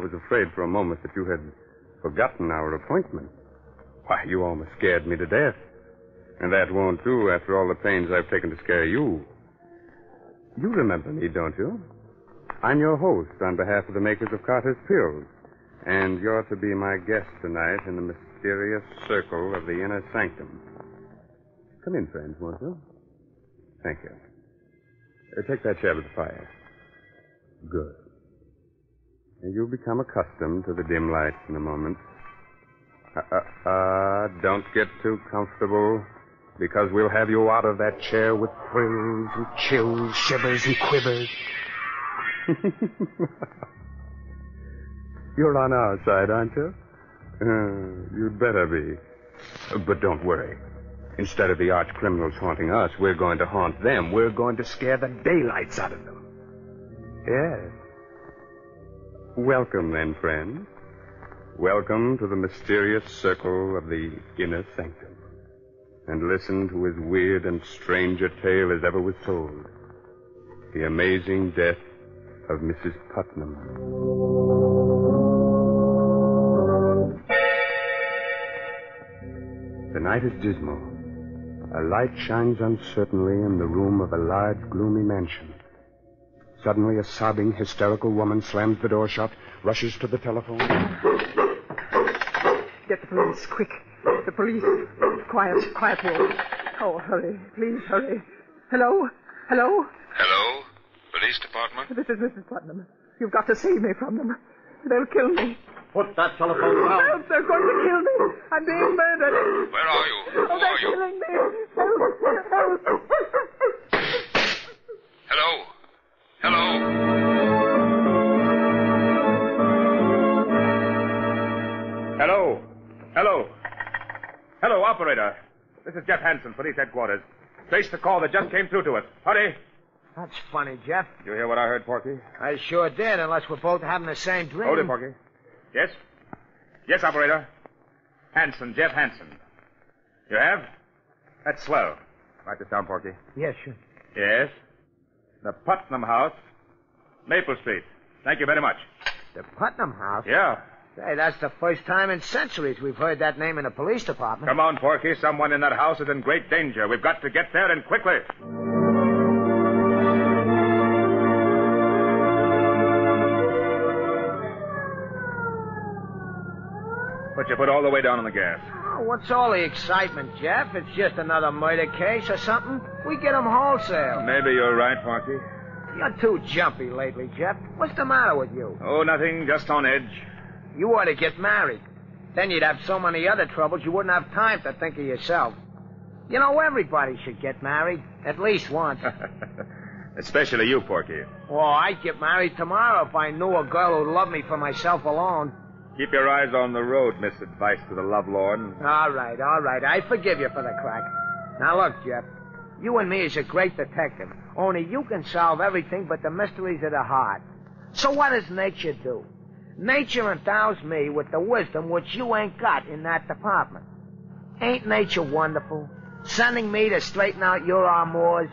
was afraid for a moment that you had forgotten our appointment. Why, you almost scared me to death. And that won't do after all the pains I've taken to scare you. You remember me, don't you? I'm your host on behalf of the makers of Carter's Pills. And you're to be my guest tonight in the mysterious circle of the inner sanctum. Come in, friends, won't you? Thank you. Take that chair by the fire. Good. And you'll become accustomed to the dim lights in a moment. Don't get too comfortable, because we'll have you out of that chair with thrills and chills, shivers and quivers. You're on our side, aren't you? You'd better be. But don't worry. Instead of the arch criminals haunting us, we're going to haunt them. We're going to scare the daylights out of them. Yes. Welcome, then, friends. Welcome to the mysterious circle of the inner sanctum. And listen to as weird and strange a tale as ever was told. The amazing death of Mrs. Putnam. The night is dismal. A light shines uncertainly in the room of a large, gloomy mansion. Suddenly, a sobbing, hysterical woman slams the door shut, rushes to the telephone. Get the police, quick. The police. Quiet, Wolf. Oh, hurry. Please, hurry. Hello? Hello? Police department? This is Mrs. Putnam. You've got to save me from them. They'll kill me. Put that telephone down. Help! They're going to kill me. I'm being murdered. Where are you? Who Oh, they're are you? killing me. Help! Hello, operator. This is Jeff Hansen, police headquarters. Trace the call that just came through to us. Hurry. That's funny, Jeff. You hear what I heard, Porky? I sure did, unless we're both having the same dream. Hold it, Porky. Yes? Yes, operator. Hansen, Jeff Hansen. You have? That's swell. Write this down, Porky. Yes, sure. Yes. The Putnam House, Maple Street. Thank you very much. The Putnam House? Yeah. Say, that's the first time in centuries we've heard that name in the police department. Come on, Porky. Someone in that house is in great danger. We've got to get there, and quickly. Put your foot all the way down on the gas. Oh, what's all the excitement, Jeff? It's just another murder case or something. We get 'em wholesale. Maybe you're right, Porky. You're too jumpy lately, Jeff. What's the matter with you? Oh, nothing. Just on edge. You ought to get married. Then you'd have so many other troubles you wouldn't have time to think of yourself. You know, everybody should get married. At least once. Especially you, Porky. Well, I'd get married tomorrow if I knew a girl who'd love me for myself alone. Keep your eyes on the road, Miss Advice to the Lovelorn. All right. I forgive you for the crack. Now, look, Jeff. You and me is a great detective. Only you can solve everything but the mysteries of the heart. So what does nature do? Nature endows me with the wisdom which you ain't got in that department. Ain't nature wonderful? Sending me to straighten out your amours.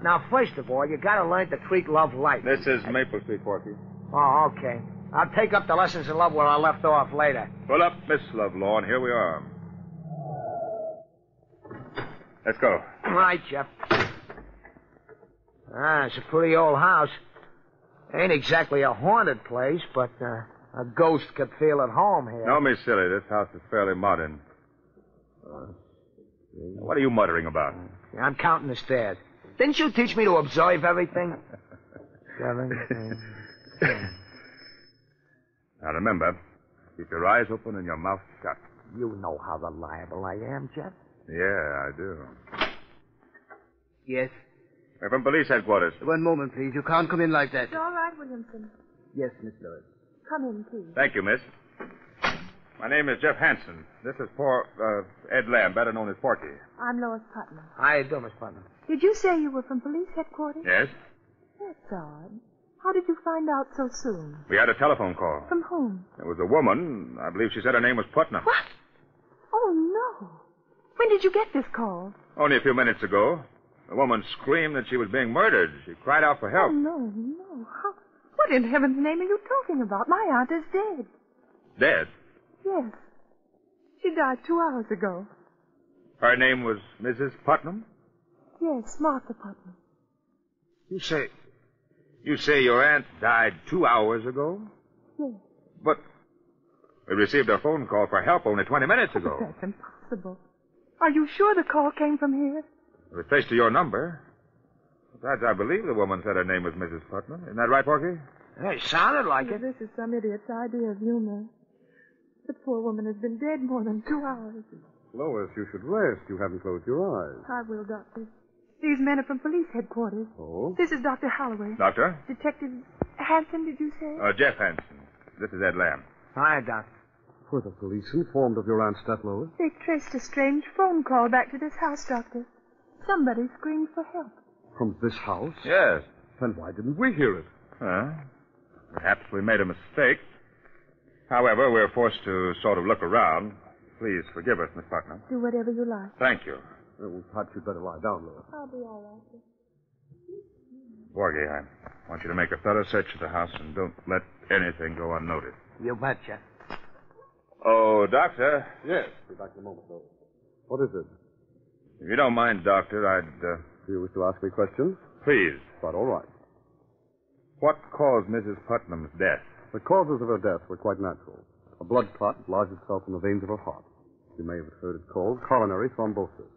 Now, first of all, you gotta learn to treat love light. This is Maple Street, Porky. Oh, okay. I'll take up the lessons in love where I left off later. Pull up, Miss Lovelorn. Here we are. Let's go. All right, Jeff. It's a pretty old house. Ain't exactly a haunted place, but a ghost could feel at home here. No, Miss Silly, this house is fairly modern. What are you muttering about? I'm counting the stairs. Didn't you teach me to observe everything? 7, 8. Now, remember, keep your eyes open and your mouth shut. You know how reliable I am, Jeff. Yeah, I do. Yes? We're from police headquarters. One moment, please. You can't come in like that. It's all right, Williamson. Yes, Miss Lewis. Come in, please. Thank you, miss. My name is Jeff Hansen. This is poor Ed Lamb, better known as Porky. I'm Lois Putnam. How you doing, Miss Putnam? Did you say you were from police headquarters? Yes? That's odd. How did you find out so soon? We had a telephone call. From whom? It was a woman. I believe she said her name was Putnam. What? Oh, no. When did you get this call? Only a few minutes ago. The woman screamed that she was being murdered. She cried out for help. Oh, no. What in heaven's name are you talking about? My aunt is dead. Dead? Yes. She died 2 hours ago. Her name was Mrs. Putnam? Yes, Martha Putnam. You say your aunt died 2 hours ago? Yes. But we received a phone call for help only 20 minutes ago. That's impossible. Are you sure the call came from here? It was traced to your number. Besides, I believe the woman said her name was Mrs. Putnam. Isn't that right, Porky? It sounded like it. This is some idiot's idea of humor. The poor woman has been dead more than 2 hours. Lois, you should rest. You haven't closed your eyes. I will, Doctor. These men are from police headquarters. Oh? This is Dr. Holloway. Doctor? Detective Hanson, did you say? Jeff Hanson. This is Ed Lamb. Hi, Doctor. Were the police informed of your aunt's death, Lois? They traced a strange phone call back to this house, Doctor. Somebody screamed for help. From this house? Yes. Then why didn't we hear it? Perhaps we made a mistake. However, we're forced to sort of look around. Please forgive us, Miss Putnam. Do whatever you like. Thank you. Well, perhaps you'd better lie down, Lois. I'll be all right. Sir. Borgie, I want you to make a thorough search of the house and don't let anything go unnoticed. You betcha. Oh, Doctor. Yes. Be back in a moment, Lois. What is it? If you don't mind, Doctor, Do you wish to ask me questions? Please. Quite all right. What caused Mrs. Putnam's death? The causes of her death were quite natural. A blood clot lodged itself in the veins of her heart. You may have heard it called coronary thrombosis.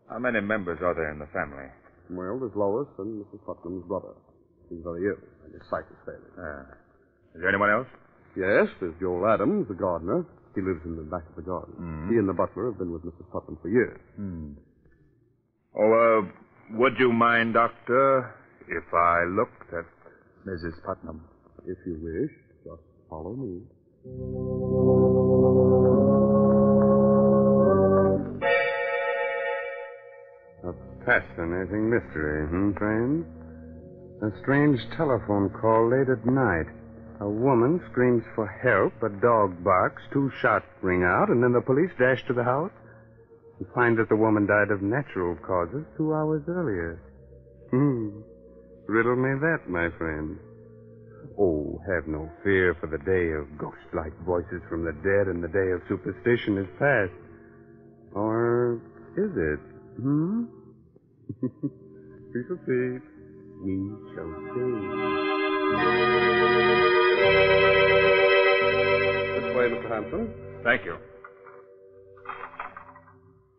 How many members are there in the family? Well, there's Lois and Mrs. Putnam's brother. He's very ill, and his sight is failing. Is there anyone else? Yes, there's Joel Adams, the gardener. He lives in the back of the garden. Mm. He and the butler have been with Mrs. Putnam for years. Would you mind, Doctor, if I looked at Mrs. Putnam? If you wish, just follow me. A fascinating mystery, friends? A strange telephone call late at night. A woman screams for help, a dog barks, 2 shots ring out, and then the police dash to the house and find that the woman died of natural causes 2 hours earlier. Riddle me that, my friend. Oh, have no fear, for the day of ghost-like voices from the dead and the day of superstition is past. Or is it? We shall see. We shall see. This way, Mr. Hanson. Thank you.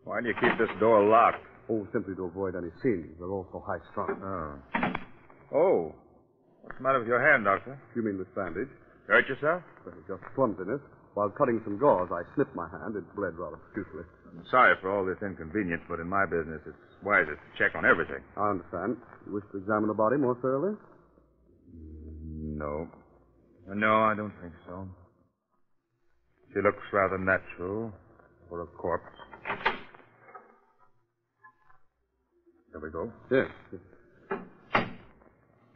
Why do you keep this door locked? Oh, simply to avoid any scenes. They're all so high-strung. Oh. What's the matter with your hand, Doctor? You mean this bandage? Hurt yourself? Well, just clumsiness. While cutting some gauze, I snipped my hand. It bled rather profusely. I'm sorry for all this inconvenience, but in my business, it's wisest to check on everything. I understand. You wish to examine the body more thoroughly? No. No, I don't think so. She looks rather natural for a corpse. There we go. Yes.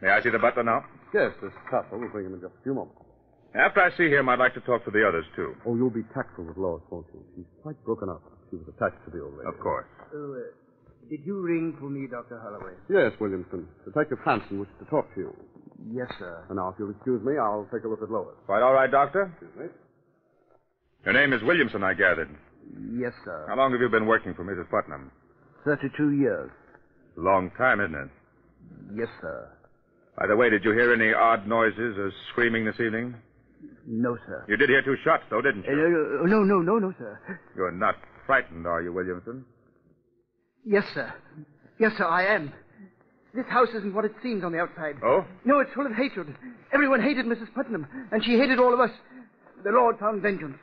May I see the butler now? Yes, this couple will bring him in just a few moments. After I see him, I'd like to talk to the others, too. Oh, you'll be tactful with Lois, won't you? She's quite broken up. She was attached to the old lady. Of course. Did you ring for me, Dr. Holloway? Yes, Williamson. Detective Hanson wishes to talk to you. Yes, sir. And now, if you'll excuse me, I'll take a look at Lois. Quite all right, Doctor? Excuse me. Your name is Williamson, I gathered. Yes, sir. How long have you been working for Mrs. Putnam? 32 years. A long time, isn't it? Yes, sir. By the way, did you hear any odd noises or screaming this evening? No, sir. You did hear 2 shots, though, didn't you? No, sir. You're not frightened, are you, Williamson? Yes, sir. Yes, sir, I am. This house isn't what it seems on the outside. Oh? No, it's full of hatred. Everyone hated Mrs. Putnam, and she hated all of us. The Lord found vengeance.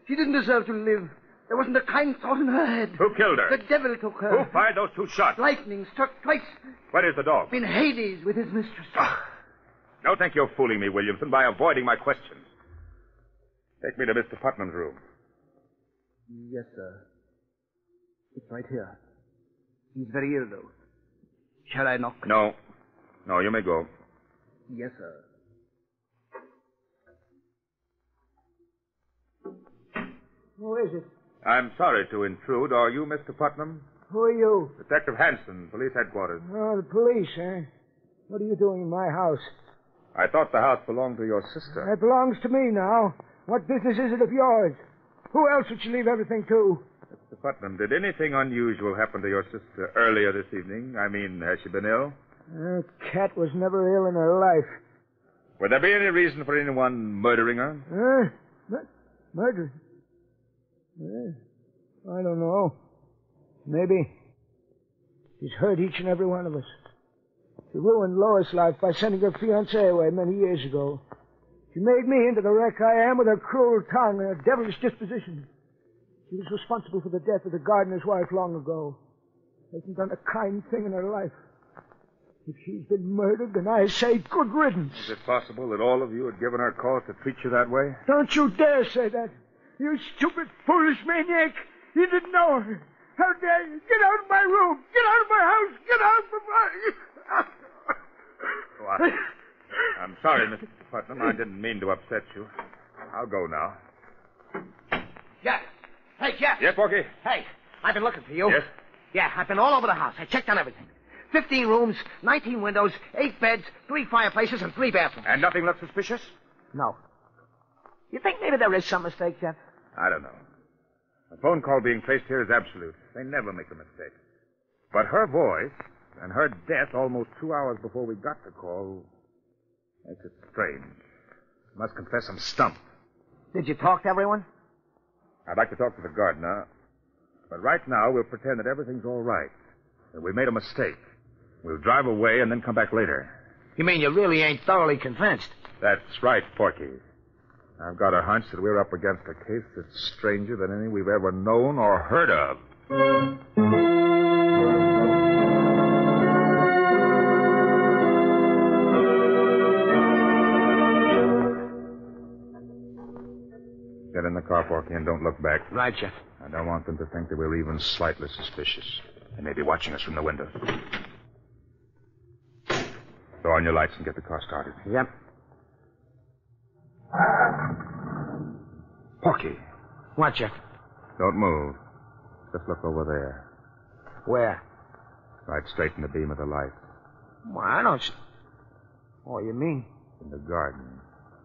She didn't deserve to live. There wasn't a kind thought in her head. Who killed her? The devil took her. Who fired those 2 shots? Lightning struck twice. Where is the dog? In Hades with his mistress. Don't think you're fooling me, Williamson, by avoiding my questions. Take me to Mr. Putnam's room. Yes, sir. It's right here. He's very ill, though. Shall I knock? No. No, you may go. Yes, sir. Who is it? I'm sorry to intrude. Are you Mr. Putnam? Who are you? Detective Hanson, police headquarters. Oh, the police, eh? What are you doing in my house? I thought the house belonged to your sister. It belongs to me now. What business is it of yours? Who else would she leave everything to? Mr. Putnam, did anything unusual happen to your sister earlier this evening? I mean, has she been ill? Cat was never ill in her life. Would there be any reason for anyone murdering her? Murder? I don't know. Maybe. She's hurt each and every one of us. She ruined Lois' life by sending her fiancé away many years ago. She made me into the wreck I am with her cruel tongue and her devilish disposition. She was responsible for the death of the gardener's wife long ago. Hasn't done a kind thing in her life. If she's been murdered, then I say good riddance. Is it possible that all of you had given her cause to treat you that way? Don't you dare say that. You stupid, foolish maniac. You didn't know her. How dare you? Get out of my room. Get out of my house. Get out of my... Well, I'm sorry, Mr. Putnam. I didn't mean to upset you. I'll go now. Jeff. Hey, Jeff. Yes, Porky? Hey, I've been looking for you. Yes? Yeah, I've been all over the house. I checked on everything. 15 rooms, 19 windows, 8 beds, 3 fireplaces, and 3 bathrooms. And nothing looked suspicious? No. You think maybe there is some mistake, Jeff? I don't know. A phone call being placed here is absolute. They never make a mistake. But her voice and her death almost 2 hours before we got the call makes it strange. I must confess I'm stumped. Did you talk to everyone? I'd like to talk to the gardener, but right now we'll pretend that everything's all right, that we made a mistake. We'll drive away and then come back later. You mean you really ain't thoroughly convinced? That's right, Porky. I've got a hunch that we're up against a case that's stranger than any we've ever known or heard of. Get in the car, Porky, and don't look back. Right, Jeff. I don't want them to think that we're even slightly suspicious. They may be watching us from the window. Throw on your lights and get the car started. Yep. Porky. What, Jeff? Don't move. Just look over there. Where? Right straight in the beam of the light. Well, I don't... Oh, you mean? In the garden.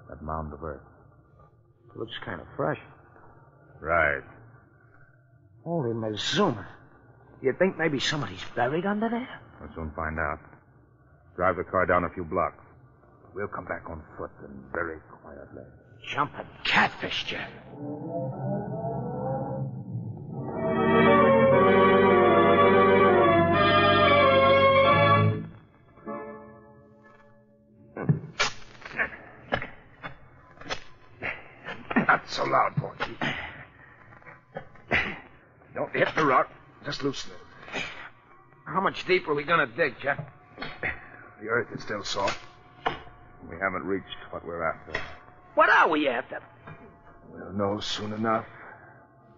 That mound of earth. It looks kind of fresh. Right. Holy Mazuma. You think maybe somebody's buried under there? We'll soon find out. Drive the car down a few blocks. We'll come back on foot and very quietly. Jumping catfish, Jeff. Not so loud, Porky. Don't hit the rock. Just loosen it. How much deeper are we going to dig, Jeff? The earth is still soft. We haven't reached what we're after. What are we after? We'll know soon enough.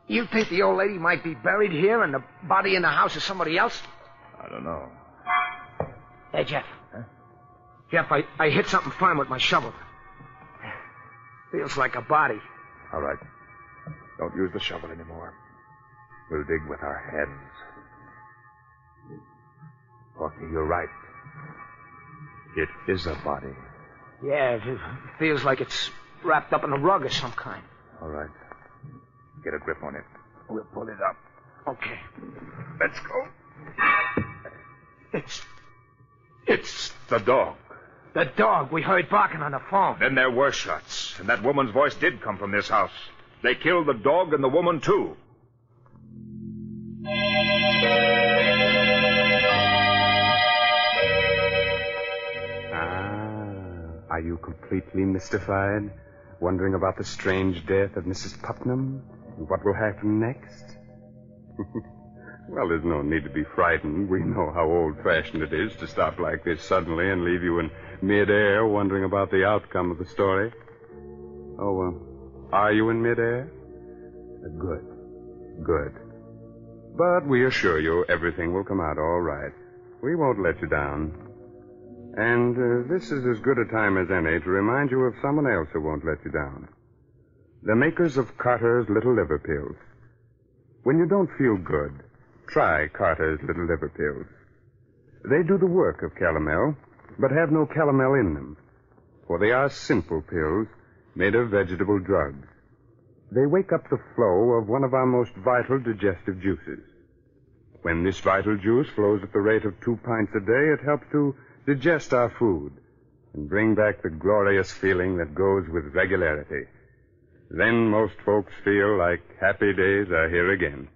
You think the old lady might be buried here and the body in the house is somebody else? I don't know. Hey, Jeff. Huh? Jeff, I hit something firm with my shovel. Feels like a body. All right. Don't use the shovel anymore. We'll dig with our heads. Porky, you're right. It is a body. Yeah, it feels like it's wrapped up in a rug of some kind. All right. Get a grip on it. We'll pull it up. Okay. Let's go. It's the dog. The dog we heard barking on the phone. Then there were shots, and that woman's voice did come from this house. They killed the dog and the woman, too. Are you completely mystified? Wondering about the strange death of Mrs. Putnam? And what will happen next? Well, there's no need to be frightened. We know how old-fashioned it is to stop like this suddenly and leave you in midair wondering about the outcome of the story. Are you in midair? Good. Good. But we assure you everything will come out all right. We won't let you down. And this is as good a time as any to remind you of someone else who won't let you down. The makers of Carter's Little Liver Pills. When you don't feel good, try Carter's Little Liver Pills. They do the work of calomel, but have no calomel in them. for they are simple pills made of vegetable drugs. They wake up the flow of one of our most vital digestive juices. When this vital juice flows at the rate of 2 pints a day, it helps to digest our food and bring back the glorious feeling that goes with regularity. Then most folks feel like happy days are here again.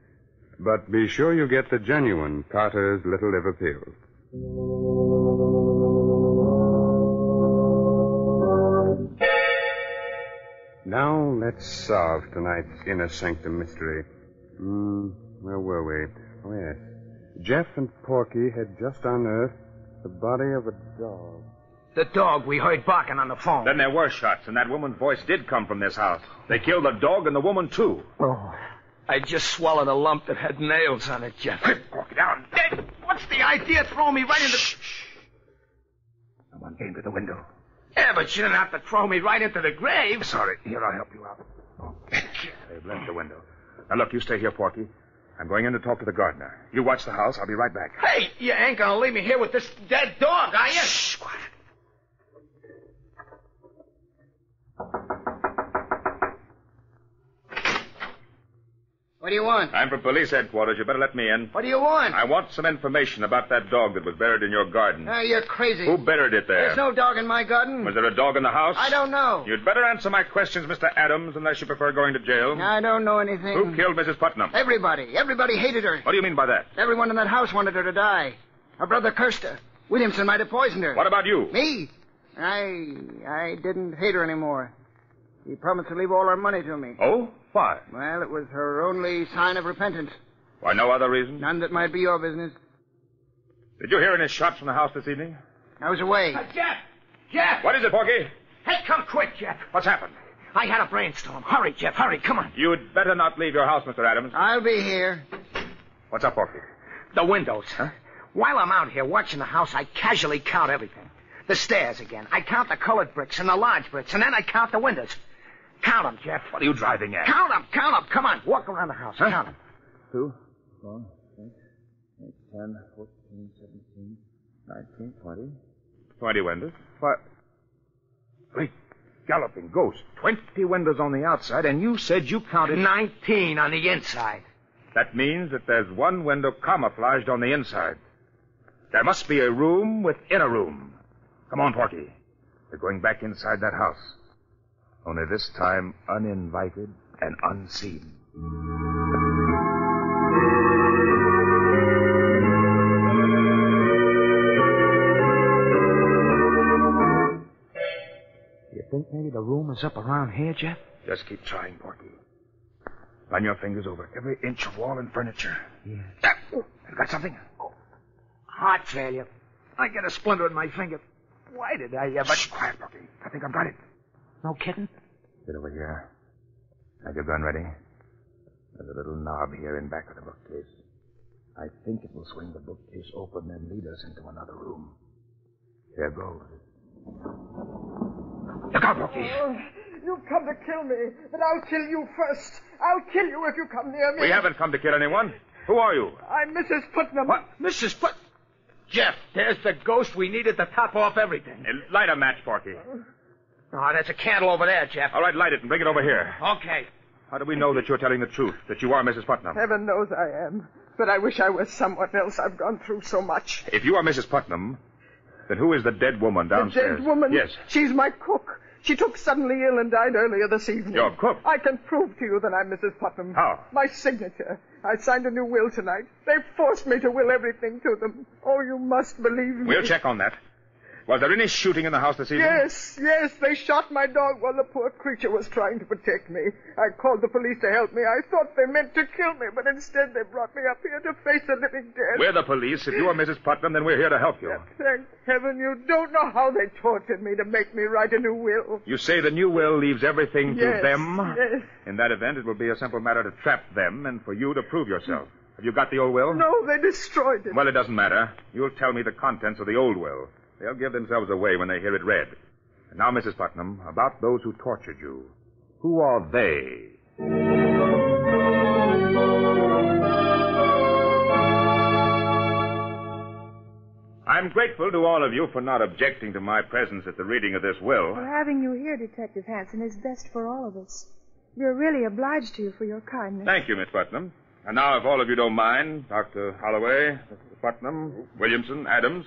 But be sure you get the genuine Carter's Little Liver Pills. Now let's solve tonight's inner sanctum mystery. Where were we? Oh, yes. Jeff and Porky had just unearthed the body of a dog. The dog we heard barking on the phone. Then there were shots, and that woman's voice did come from this house. They killed the dog and the woman, too. Oh, I just swallowed a lump that had nails on it, Jeff. Porky, down. What's the idea throwing me right into... Someone came to the window. Yeah, but you didn't have to throw me right into the grave. Sorry. Here, I'll help you out. They've left the window. Now, look, you stay here, Porky. I'm going in to talk to the gardener. You watch the house. I'll be right back. Hey, you ain't gonna leave me here with this dead dog, are you? Shh, quiet. What do you want? I'm from police headquarters. You better let me in. What do you want? I want some information about that dog that was buried in your garden. You're crazy. Who buried it there? There's no dog in my garden. Was there a dog in the house? I don't know. You'd better answer my questions, Mr. Adams, unless you prefer going to jail. I don't know anything. Who killed Mrs. Putnam? Everybody. Everybody hated her. What do you mean by that? Everyone in that house wanted her to die. Her brother cursed her. Williamson might have poisoned her. What about you? Me? I didn't hate her anymore. She promised to leave all her money to me. Oh? Why? Well, it was her only sign of repentance. Why, no other reason? None that might be your business. Did you hear any shots from the house this evening? I was away. Jeff! Jeff! What is it, Porky? Hey, come quick, Jeff. What's happened? I had a brainstorm. Hurry, Jeff, hurry, come on. You'd better not leave your house, Mr. Adams. I'll be here. What's up, Porky? The windows. Huh? While I'm out here watching the house, I casually count everything. The stairs again. I count the colored bricks and the large bricks, and then I count the windows. Count them, Jeff. What are you driving at? Count them. Come on, walk around the house. Count them. 2, 4, 6, 8, 10, 14, 17, 19, 20. 20 windows. What? Great galloping ghost. 20 windows on the outside, and you said you counted... 19 on the inside. That means that there's one window camouflaged on the inside. There must be a room within a room. Come on, Porky. We're going back inside that house. Only this time uninvited and unseen. You think maybe the room is up around here, Jeff? Just keep trying, Porky. Run your fingers over every inch of wall and furniture. Yeah. I've got something. Heart failure. I get a splinter in my finger. Why did I ever... Shh, quiet, Porky. I think I've got it. No kidding? Sit over here. Have your gun ready? There's a little knob here in back of the bookcase. I think it will swing the bookcase open and lead us into another room. Here goes. Look out, Porky. You've come to kill me, but I'll kill you first. I'll kill you if you come near me. We haven't come to kill anyone. Who are you? I'm Mrs. Putnam. What? Mrs. Jeff, there's the ghost we needed to top off everything. Light a match, Porky. Oh, there's a candle over there, Jeff. All right, light it and bring it over here. Okay. How do we know that you're telling the truth, that you are Mrs. Putnam? Heaven knows I am. But I wish I was someone else. I've gone through so much. If you are Mrs. Putnam, then who is the dead woman downstairs? The dead woman? Yes. She's my cook. She took suddenly ill and died earlier this evening. Your cook? I can prove to you that I'm Mrs. Putnam. How? My signature. I signed a new will tonight. They forced me to will everything to them. Oh, you must believe me. We'll check on that. Was there any shooting in the house this evening? Yes. They shot my dog while the poor creature was trying to protect me. I called the police to help me. I thought they meant to kill me, but instead they brought me up here to face the living dead. We're the police. If you are Mrs. Putnam, then we're here to help you. Thank heaven you don't know how they tortured me to make me write a new will. You say the new will leaves everything to them? Yes. In that event, it will be a simple matter to trap them and for you to prove yourself. Have you got the old will? No, they destroyed it. Well, it doesn't matter. You'll tell me the contents of the old will. They'll give themselves away when they hear it read. And now, Mrs. Putnam, about those who tortured you. Who are they? I'm grateful to all of you for not objecting to my presence at the reading of this will. Well, having you here, Detective Hanson, is best for all of us. We're really obliged to you for your kindness. Thank you, Miss Putnam. And now, if all of you don't mind, Dr. Holloway, Mr. Putnam, Williamson, Adams,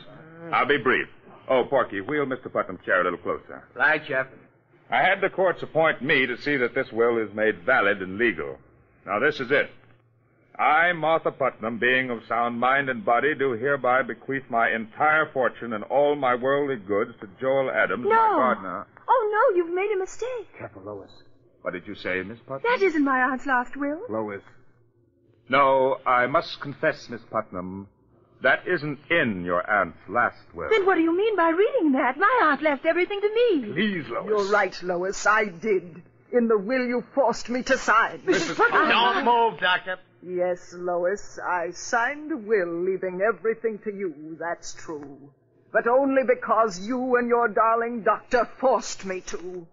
I'll be brief. Oh, Porky, wheel Mr. Putnam's chair a little closer. Right, Jeff. I had the courts appoint me to see that this will is made valid and legal. Now, this is it. I, Martha Putnam, being of sound mind and body, do hereby bequeath my entire fortune and all my worldly goods to Joel Adams, my gardener. Oh, no, you've made a mistake. Careful, Lois. What did you say, Miss Putnam? That isn't my aunt's last will. Lois. No, I must confess, Miss Putnam, that isn't in your aunt's last will. Then what do you mean by reading that? My aunt left everything to me. Please, Lois. You're right, Lois. I did. In the will you forced me to sign. Mrs. Putnam. Don't move, Doctor. Yes, Lois, I signed a will leaving everything to you, that's true. But only because you and your darling doctor forced me to.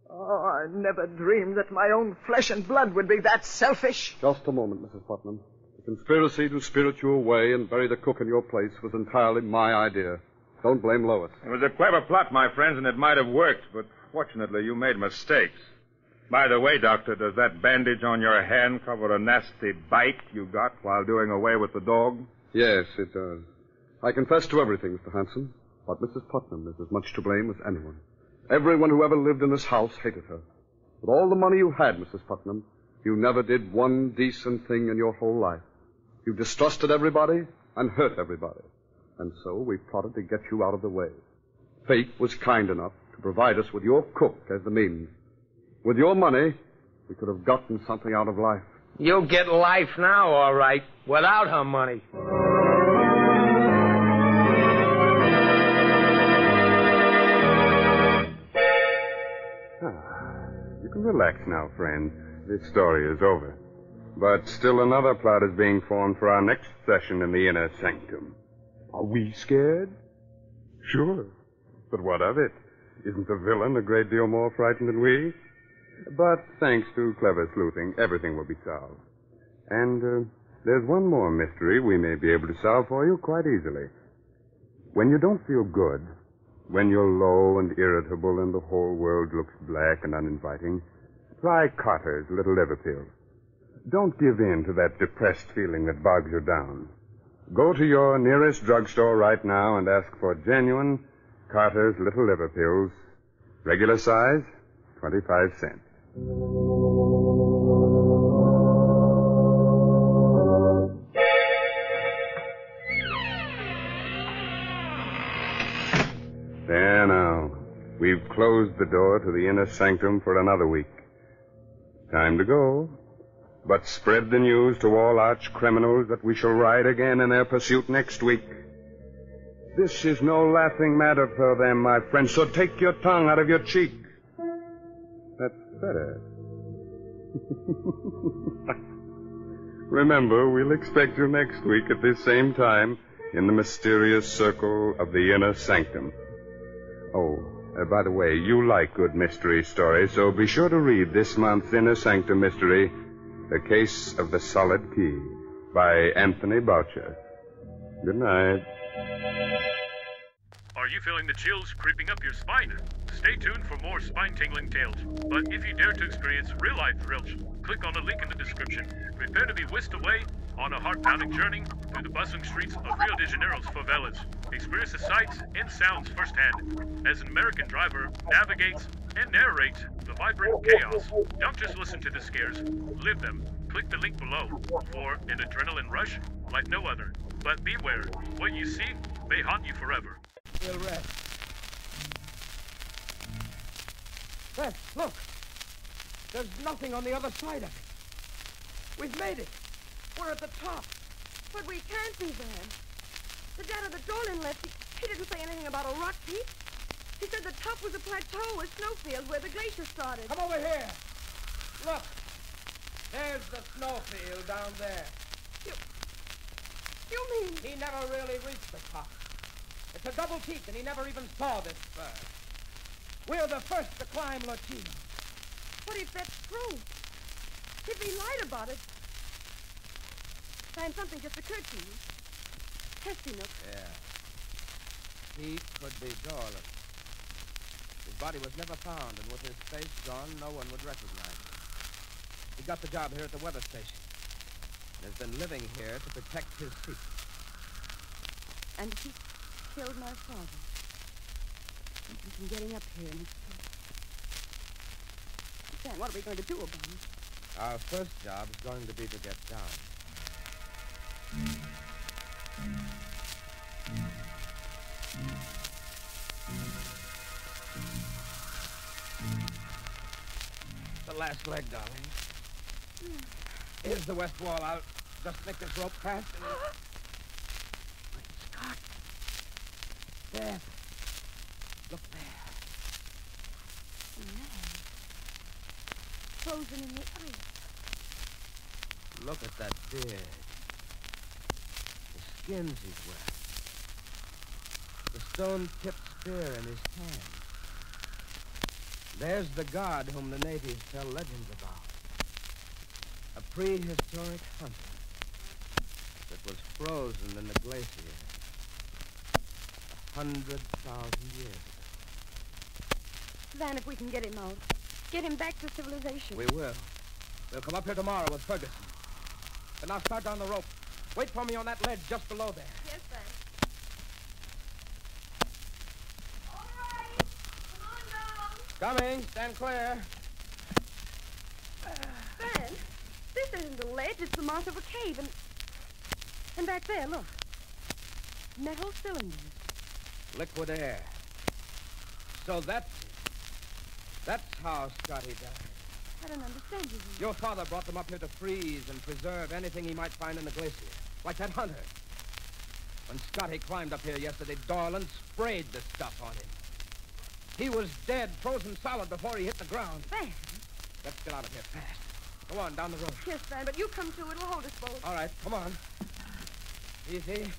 Oh, I never dreamed that my own flesh and blood would be that selfish. Just a moment, Mrs. Putnam. The conspiracy to spirit you away and bury the cook in your place was entirely my idea. Don't blame Lois. It was a clever plot, my friends, and it might have worked, but fortunately you made mistakes. By the way, Doctor, does that bandage on your hand cover a nasty bite you got while doing away with the dog? Yes, it does. I confess to everything, Mr. Hanson, but Mrs. Putnam is as much to blame as anyone. Everyone who ever lived in this house hated her. With all the money you had, Mrs. Putnam, you never did one decent thing in your whole life. You distrusted everybody and hurt everybody. And so we plotted to get you out of the way. Fate was kind enough to provide us with your cook as the means. With your money, we could have gotten something out of life. You'll get life now, all right, without her money. You can relax now, friend. This story is over. But still another plot is being formed for our next session in the inner sanctum. Are we scared? Sure. But what of it? Isn't the villain a great deal more frightened than we? But thanks to clever sleuthing, everything will be solved. And there's one more mystery we may be able to solve for you quite easily. When you don't feel good, when you're low and irritable and the whole world looks black and uninviting, try Carter's Little Liver Pill. Don't give in to that depressed feeling that bogs you down. Go to your nearest drugstore right now and ask for genuine Carter's Little Liver Pills. Regular size, 25 cents. There now. We've closed the door to the inner sanctum for another week. Time to go. But spread the news to all arch criminals that we shall ride again in their pursuit next week. This is no laughing matter for them, my friends, so take your tongue out of your cheek. That's better. Remember, we'll expect you next week at this same time in the mysterious circle of the inner sanctum. Oh, by the way, you like good mystery stories, so be sure to read this month's Inner Sanctum mystery, The Case of the Solid Key, by Anthony Boucher. Good night. Are you feeling the chills creeping up your spine? Stay tuned for more spine-tingling tales. But if you dare to experience real-life thrills, click on the link in the description. Prepare to be whisked away on a heart-pounding journey through the bustling streets of Rio de Janeiro's favelas. Experience the sights and sounds firsthand as an American driver navigates and narrates the vibrant chaos. Don't just listen to the scares, live them. Click the link below for an adrenaline rush like no other. But beware, what you see may haunt you forever. We'll rest. There, look. There's nothing on the other side of it. We've made it. We're at the top. But we can't be there. The dad of the Dolan left. He didn't say anything about a rock peak. He said the top was a plateau, a snowfield where the glacier started. Come over here. Look. There's the snowfield down there. You mean... He never really reached the top. It's a double peak, and he never even saw this first. We're the first to climb Latino. What if that's true? If he lied about it? Sam, something just occurred to you. Testy, look. Yeah. He could be Dorland. His body was never found, and with his face gone, no one would recognize him. He got the job here at the weather station and has been living here to protect his secret. And he killed my father. And we can get him up here and Sam, what are we going to do about him? Our first job is going to be to get down. The last leg, darling. Here's the west wall. I'll just make this rope fast. Scott. There. Look there. A man. Frozen in the ice. Look at that beard. The skins he's wearing. The stone-tipped spear in his hand. There's the god whom the natives tell legends about. A prehistoric hunter that was frozen in the glacier 100,000 years ago. Van, if we can get him out, get him back to civilization. We will. We'll come up here tomorrow with Ferguson. And I'll start down the rope. Wait for me on that ledge just below there. Yes, Van. Coming. Stand clear. Van, this isn't a ledge. It's the mouth of a cave. And back there, look. Metal cylinders. Liquid air. So that's how Scotty died. I don't understand you. Your father brought them up here to freeze and preserve anything he might find in the glacier. Like that hunter. When Scotty climbed up here yesterday, Dorland sprayed the stuff on him. He was dead, frozen solid before he hit the ground. Van. Let's get out of here fast. Go on, down the road. Yes, Van, but you come too. It'll hold us both. All right, come on. Easy.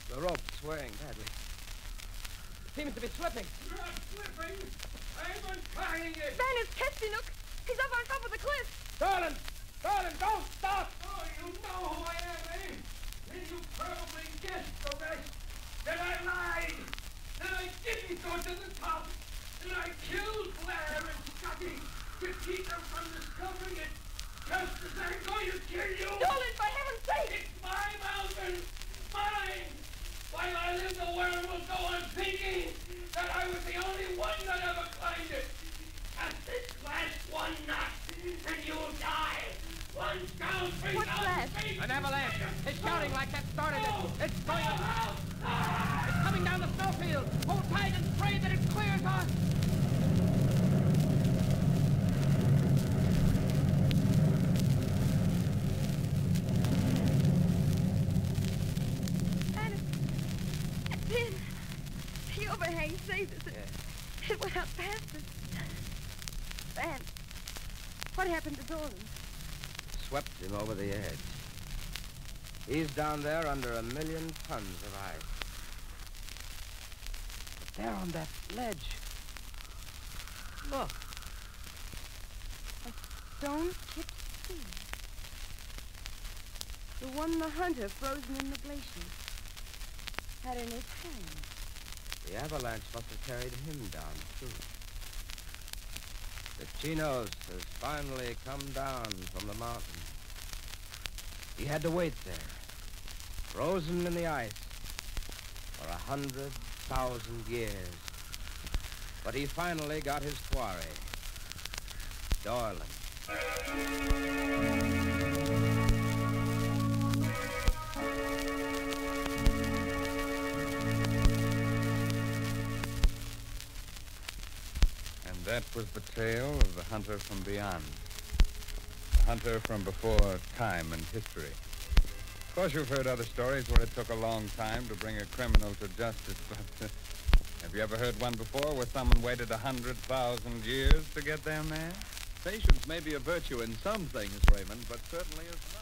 The rope's swaying badly. It seems to be slipping. You're not slipping. I'm untying it. Van is Kestinook. He's up on top of the cliff. Dorland! Dorland, don't stop! Oh, you know who I am, eh? Then you probably guessed the rest. That I lied. That I didn't go to the top. That I killed Blair and Scotty to keep them from discovering it. Just as I'm going to kill you. Dorland, for heaven's sake! It's my mountain. Mine. While I live, the world will go on thinking that I was the only one that ever climbed it. At this last one knot, and you'll die. Plunge down, face What's out, that? face. An avalanche. It's shouting like that started it. It's going up. Out. It's coming down the snowfield. Hold tight and pray that it clears us. The overhang saved us. It went out past us. Van, what happened to Dorland? Swept him over the edge. He's down there under 1,000,000 tons of ice. But there on that ledge. Look. Stone-tipped spear. The one the hunter frozen in the glacier had in his hand. The avalanche must have carried him down, too. The Chinos has finally come down from the mountain. He had to wait there, frozen in the ice, for 100,000 years. But he finally got his quarry, Dorland. That was the tale of the hunter from beyond. The hunter from before time and history. Of course, you've heard other stories where it took a long time to bring a criminal to justice, but have you ever heard one before where someone waited 100,000 years to get their man? Patience may be a virtue in some things, Raymond, but certainly is not.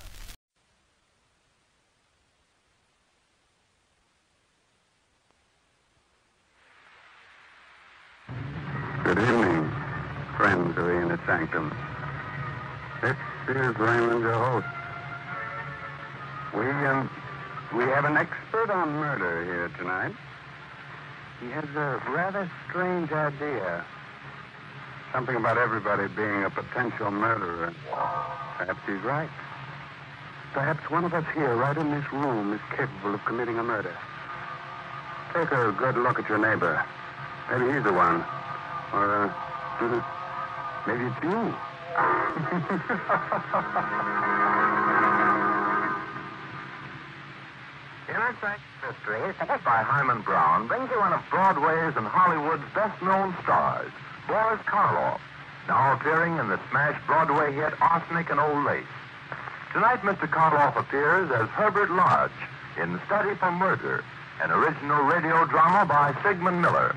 Good evening, friends of the Sanctum. This is Raymond, your host. We have an expert on murder here tonight. He has a rather strange idea. Something about everybody being a potential murderer. Perhaps he's right. Perhaps one of us here, right in this room, is capable of committing a murder. Take a good look at your neighbor. Maybe he's the one. Or, maybe it's you. Inner Sex Mystery, by Hyman Brown, brings you one of Broadway's and Hollywood's best-known stars, Boris Karloff, now appearing in the smash Broadway hit Arsenic and Old Lace. Tonight, Mr. Karloff appears as Herbert Lodge in Study for Murder, an original radio drama by Sigmund Miller.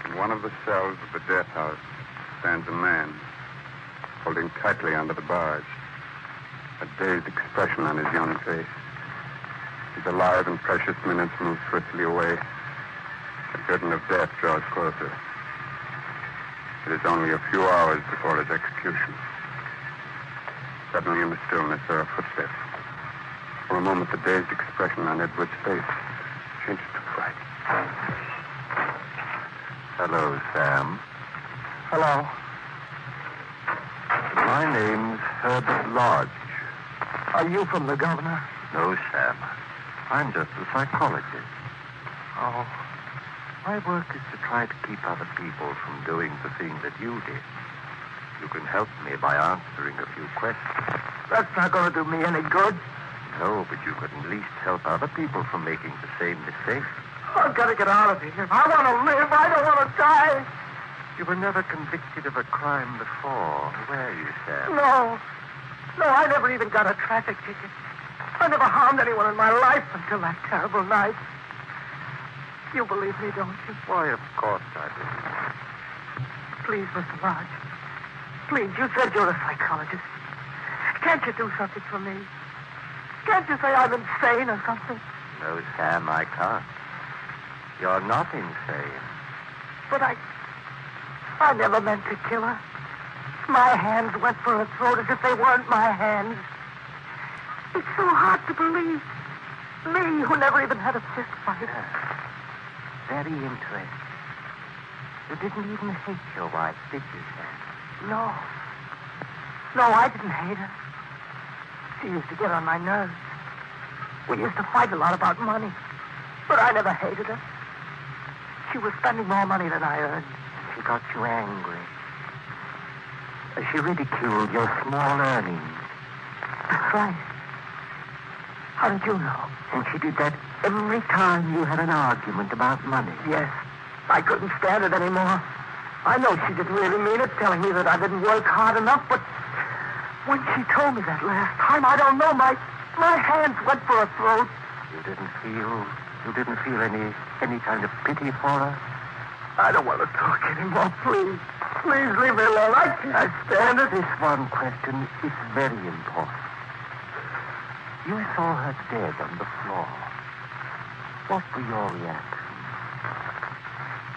In one of the cells of the death house stands a man, holding tightly onto the bars, a dazed expression on his young face. His alive and precious minutes move swiftly away. The curtain of death draws closer. It is only a few hours before his execution. Suddenly in the stillness there are footsteps. For a moment the dazed expression on Edward's face changes to fright. Hello, Sam. Hello. My name's Herbert Lodge. Are you from the governor? No, Sam. I'm just a psychologist. Oh. My work is to try to keep other people from doing the thing that you did. You can help me by answering a few questions. That's not going to do me any good. No, but you can at least help other people from making the same mistake. I've got to get out of here. I want to live. I don't want to die. You were never convicted of a crime before, were you, Sam? No. No, I never even got a traffic ticket. I never harmed anyone in my life until that terrible night. You believe me, don't you? Why, of course I do. Please, Mr. Lodge. Please, you said you're a psychologist. Can't you do something for me? Can't you say I'm insane or something? No, Sam, I can't. You're not insane. But I never meant to kill her. My hands went for her throat as if they weren't my hands. It's so hard to believe. Me, who never even had a fist fight. Very interesting. You didn't even hate your wife, did you, Sam? No. No, I didn't hate her. She used to get on my nerves. We used to fight a lot about money. But I never hated her. She was spending more money than I earned. She got you angry. She ridiculed your small earnings. That's right. How did you know? And she did that every time you had an argument about money. Yes. I couldn't stand it anymore. I know she didn't really mean it, telling me that I didn't work hard enough, but when she told me that last time, I don't know, my hands went for her throat. You didn't feel any kind of pity for her? I don't want to talk anymore, please. Please leave me alone. I can't stand it. This one question is very important. You saw her dead on the floor. What were your reactions?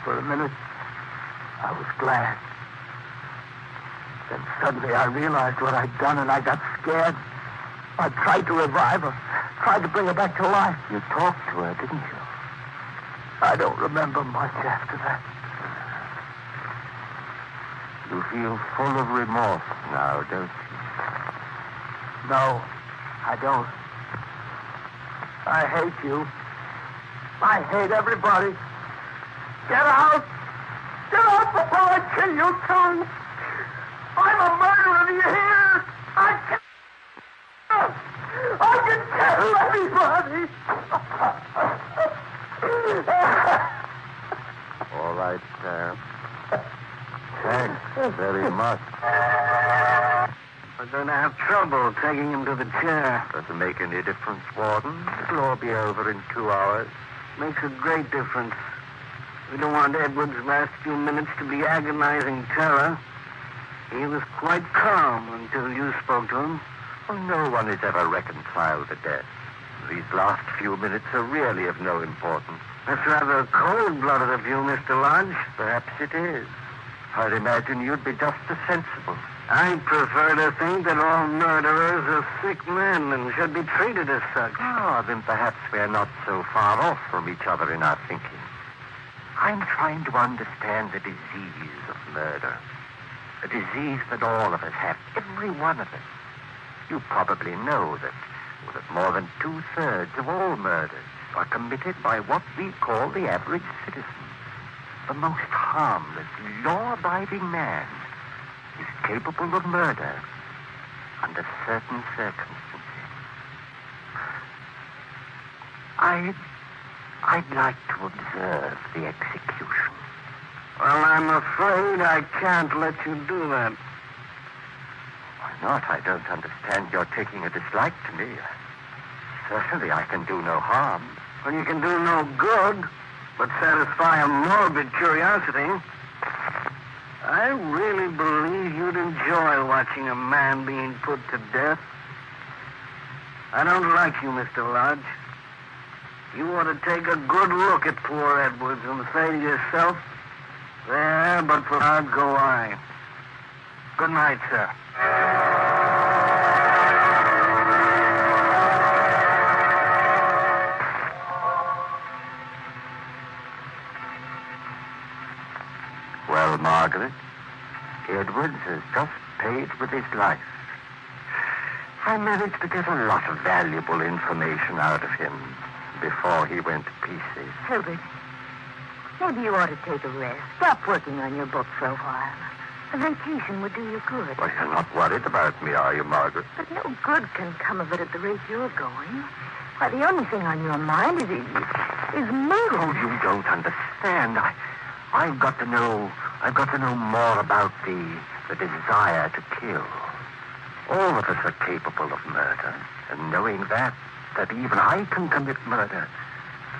For a minute, I was glad. Then suddenly I realized what I'd done and I got scared. I tried to revive her, tried to bring her back to life. You talked to her, didn't you? I don't remember much after that. You feel full of remorse now, don't you? No, I don't. I hate you. I hate everybody. Get out! Get out before I kill you, too! I'm a murderer, do you hear? I can kill anybody! All right, Sam. Thanks very much. We're going to have trouble taking him to the chair. Doesn't make any difference, Warden. It'll all be over in 2 hours. Makes a great difference. We don't want Edward's last few minutes to be agonizing terror. He was quite calm until you spoke to him. Well, no one is ever reconciled to death. These last few minutes are really of no importance. That's rather cold-blooded of you, Mr. Lodge. Perhaps it is. I'd imagine you'd be just as sensible. I prefer to think that all murderers are sick men and should be treated as such. Ah, then perhaps we're not so far off from each other in our thinking. I'm trying to understand the disease of murder. A disease that all of us have, every one of us. You probably know that more than 2/3 of all murders are committed by what we call the average citizen. The most harmless, law-abiding man is capable of murder under certain circumstances. I'd like to observe the execution. Well, I'm afraid I can't let you do that. Why not? I don't understand your taking a dislike to me. Certainly I can do no harm. Well, you can do no good, but satisfy a morbid curiosity. I really believe you'd enjoy watching a man being put to death. I don't like you, Mr. Lodge. You ought to take a good look at poor Edwards and say to yourself, there, but for God go I. Good night, sir. Well, Margaret, Edwards has just paid with his life. I managed to get a lot of valuable information out of him before he went to pieces. Herbert, maybe you ought to take a rest. Stop working on your book for a while. A vacation would do you good. Well, you're not worried about me, are you, Margaret? But no good can come of it at the rate you're going. Why, the only thing on your mind is murder. Oh, you don't understand. I've got to know more about the desire to kill. All of us are capable of murder, and knowing that even I can commit murder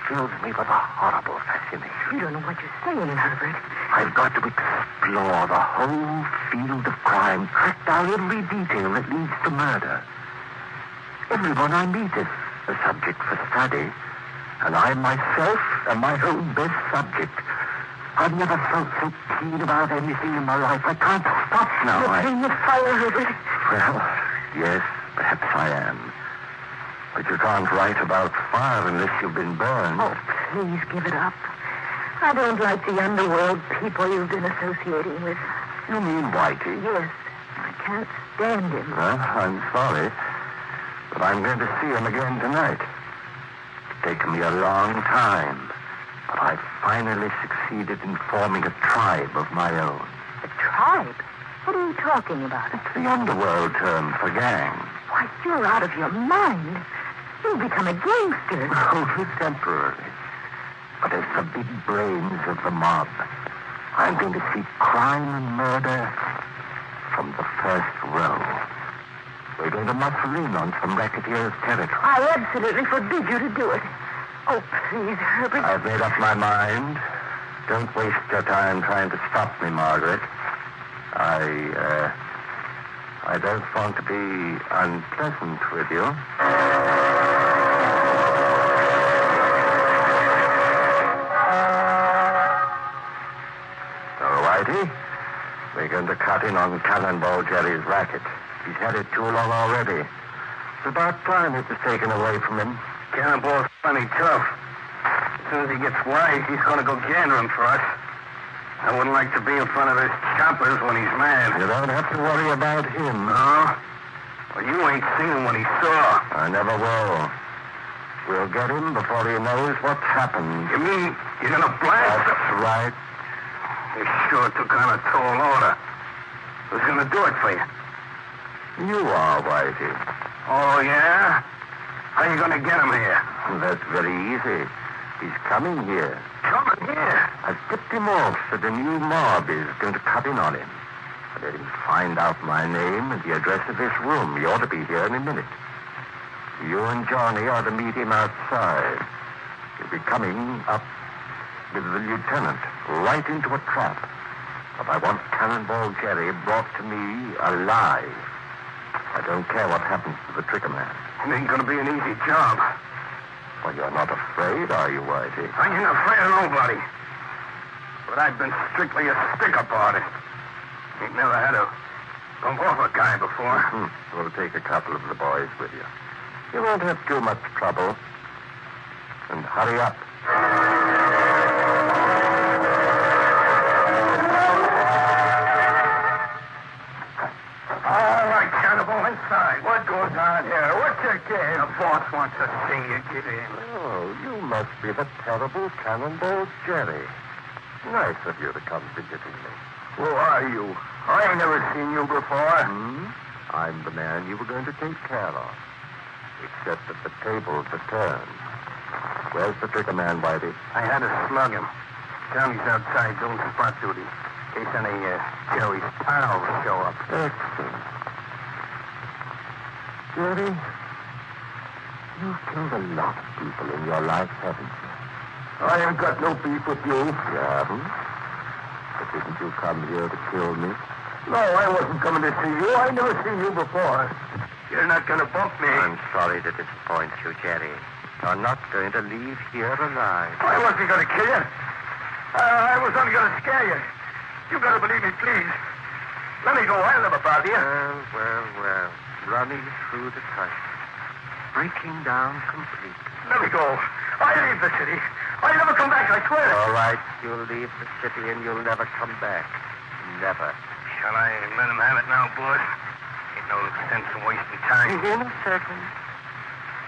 fills me with a horrible fascination. You don't know what you're saying, Herbert. I've got to explore the whole field of crime, track down every detail that leads to murder. Everyone I meet is a subject for study, and I myself am my own best subject. I've never felt so keen about anything in my life. I can't stop now. You're playing with fire, Herbert. Well, yes, perhaps I am. But you can't write about fire unless you've been burned. Oh, please give it up. I don't like the underworld people you've been associating with. You mean Whitey? Yes. I can't stand him. Well, I'm sorry, but I'm going to see him again tonight. It's taken me a long time, but I've finally succeeded in forming a tribe of my own. A tribe? What are you talking about? It's the underworld term for gang. Why, you're out of your mind. You've become a gangster. Only temporarily. But as the big brains of the mob, I'm going to see crime and murder from the first row. We're going to muscle in on some racketeers' territory. I absolutely forbid you to do it. Oh, please, Herbert. I've made up my mind. Don't waste your time trying to stop me, Margaret. I don't want to be unpleasant with you. So, Whitey, we're going to cut in on Cannonball Jerry's racket. He's had it too long already. It's about time it was taken away from him. Cannonball's plenty tough. As soon as he gets wise, he's going to go gandering for us. I wouldn't like to be in front of his choppers when he's mad. You don't have to worry about him. No? Well, you ain't seen what he saw. I never will. We'll get him before he knows what's happened. You mean you're going to blast him? That's right. You sure took on a tall order. Who's going to do it for you? You are, Whitey. Oh, yeah? How you going to get him here? That's very easy. He's coming here. Coming here? I've tipped him off that a new mob is going to cut in on him. I let him find out my name and the address of this room. He ought to be here in a minute. You and Johnny are to meet him outside. He'll be coming up with the lieutenant right into a trap. But I want Cannonball Jerry brought to me alive. I don't care what happens to the trigger man. It ain't going to be an easy job. Well, you're not afraid, are you, Whitey? I ain't afraid of nobody. But I've been strictly a stick-up artist. Ain't never had a bump off a guy before. We'll take a couple of the boys with you. You won't have too much trouble. And hurry up. All right, cannibal, inside. What goes on here? What's your game? The boss wants to see you get in. Oh, you must be the terrible Cannonball Jerry. Nice of you to come visiting me. Who are you? I ain't never seen you before. I'm the man you were going to take care of. Except that the tables are turned. Where's the trigger man, Whitey? I had to slug him. Tommy's outside doing spot duty. In case any Jerry's pals show up. Excellent. Jerry, you've killed a lot of people in your life, haven't you? I ain't got no beef with you. You haven't? But didn't you come here to kill me? No, I wasn't coming to see you. I never seen you before. You're not going to bump me. I'm sorry to disappoint you, Jerry. You're not going to leave here alive. I wasn't going to kill you. I was only going to scare you. You got to believe me, please. Let me go. I'll never bother you. Well. Running through the sight. Breaking down completely. Let me go. I leave the city. I'll never come back, I swear. All right, you'll leave the city and you'll never come back. Never. Shall I let him have it now, boss? Ain't no sense in wasting time. In a second.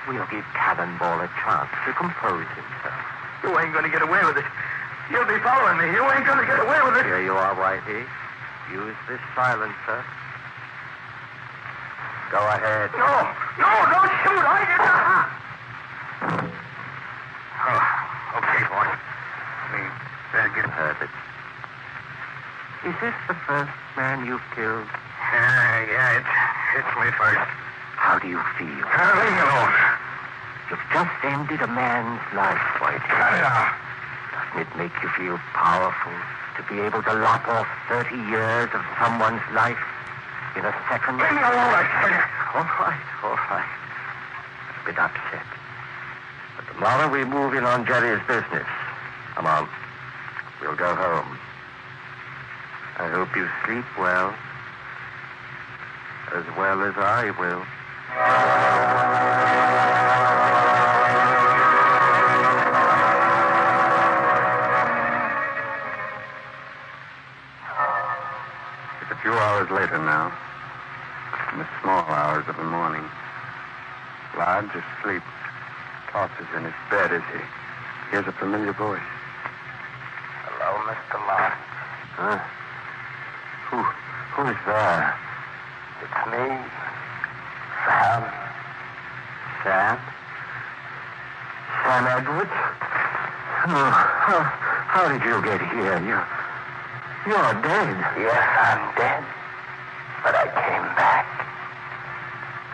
We'll give Cannonball a chance to compose himself. You ain't going to get away with it. You'll be following me. You ain't going to get away with it. Here you are, Whitey. Use this silencer. Go ahead. No, don't shoot. I didn't. Okay, boss. Me better get Herbert. Is this the first man you've killed? Yeah, it's me first. How do you feel? Leave me alone. You've just ended a man's life, Whitey. Cut it out. Doesn't it make you feel powerful to be able to lop off 30 years of someone's life in a second? Leave me alone, I tell you. All right. A bit upset. But tomorrow we move in on Jerry's business. Come on. We'll go home. I hope you sleep well. As well as I will. It's a few hours later now. In the small hours of the morning. Lodge asleep. Tosses in his bed as he hears a familiar voice. Hello, Mr. Lodge. Huh? Who's there? It's me, Sam. Sam? Sam Edwards? How did you get here? You're dead. Yes, I'm dead. But I came back.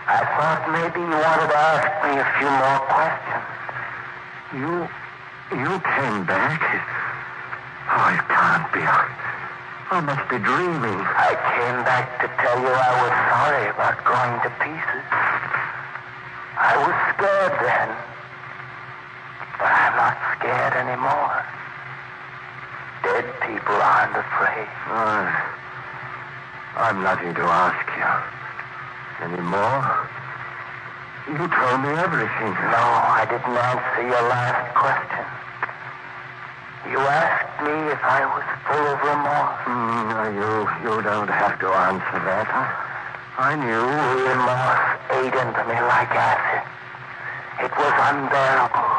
I thought maybe you wanted to ask me a few more questions. You came back? Oh, it can't be. I must be dreaming. I came back to tell you I was sorry about going to pieces. I was scared then. But I'm not scared anymore. Dead people aren't afraid. I'm nothing to ask you. Anymore? You told me everything. No, I didn't answer your last question. You asked me if I was full of remorse. You don't have to answer that. I knew. Remorse ate into me like acid. It was unbearable.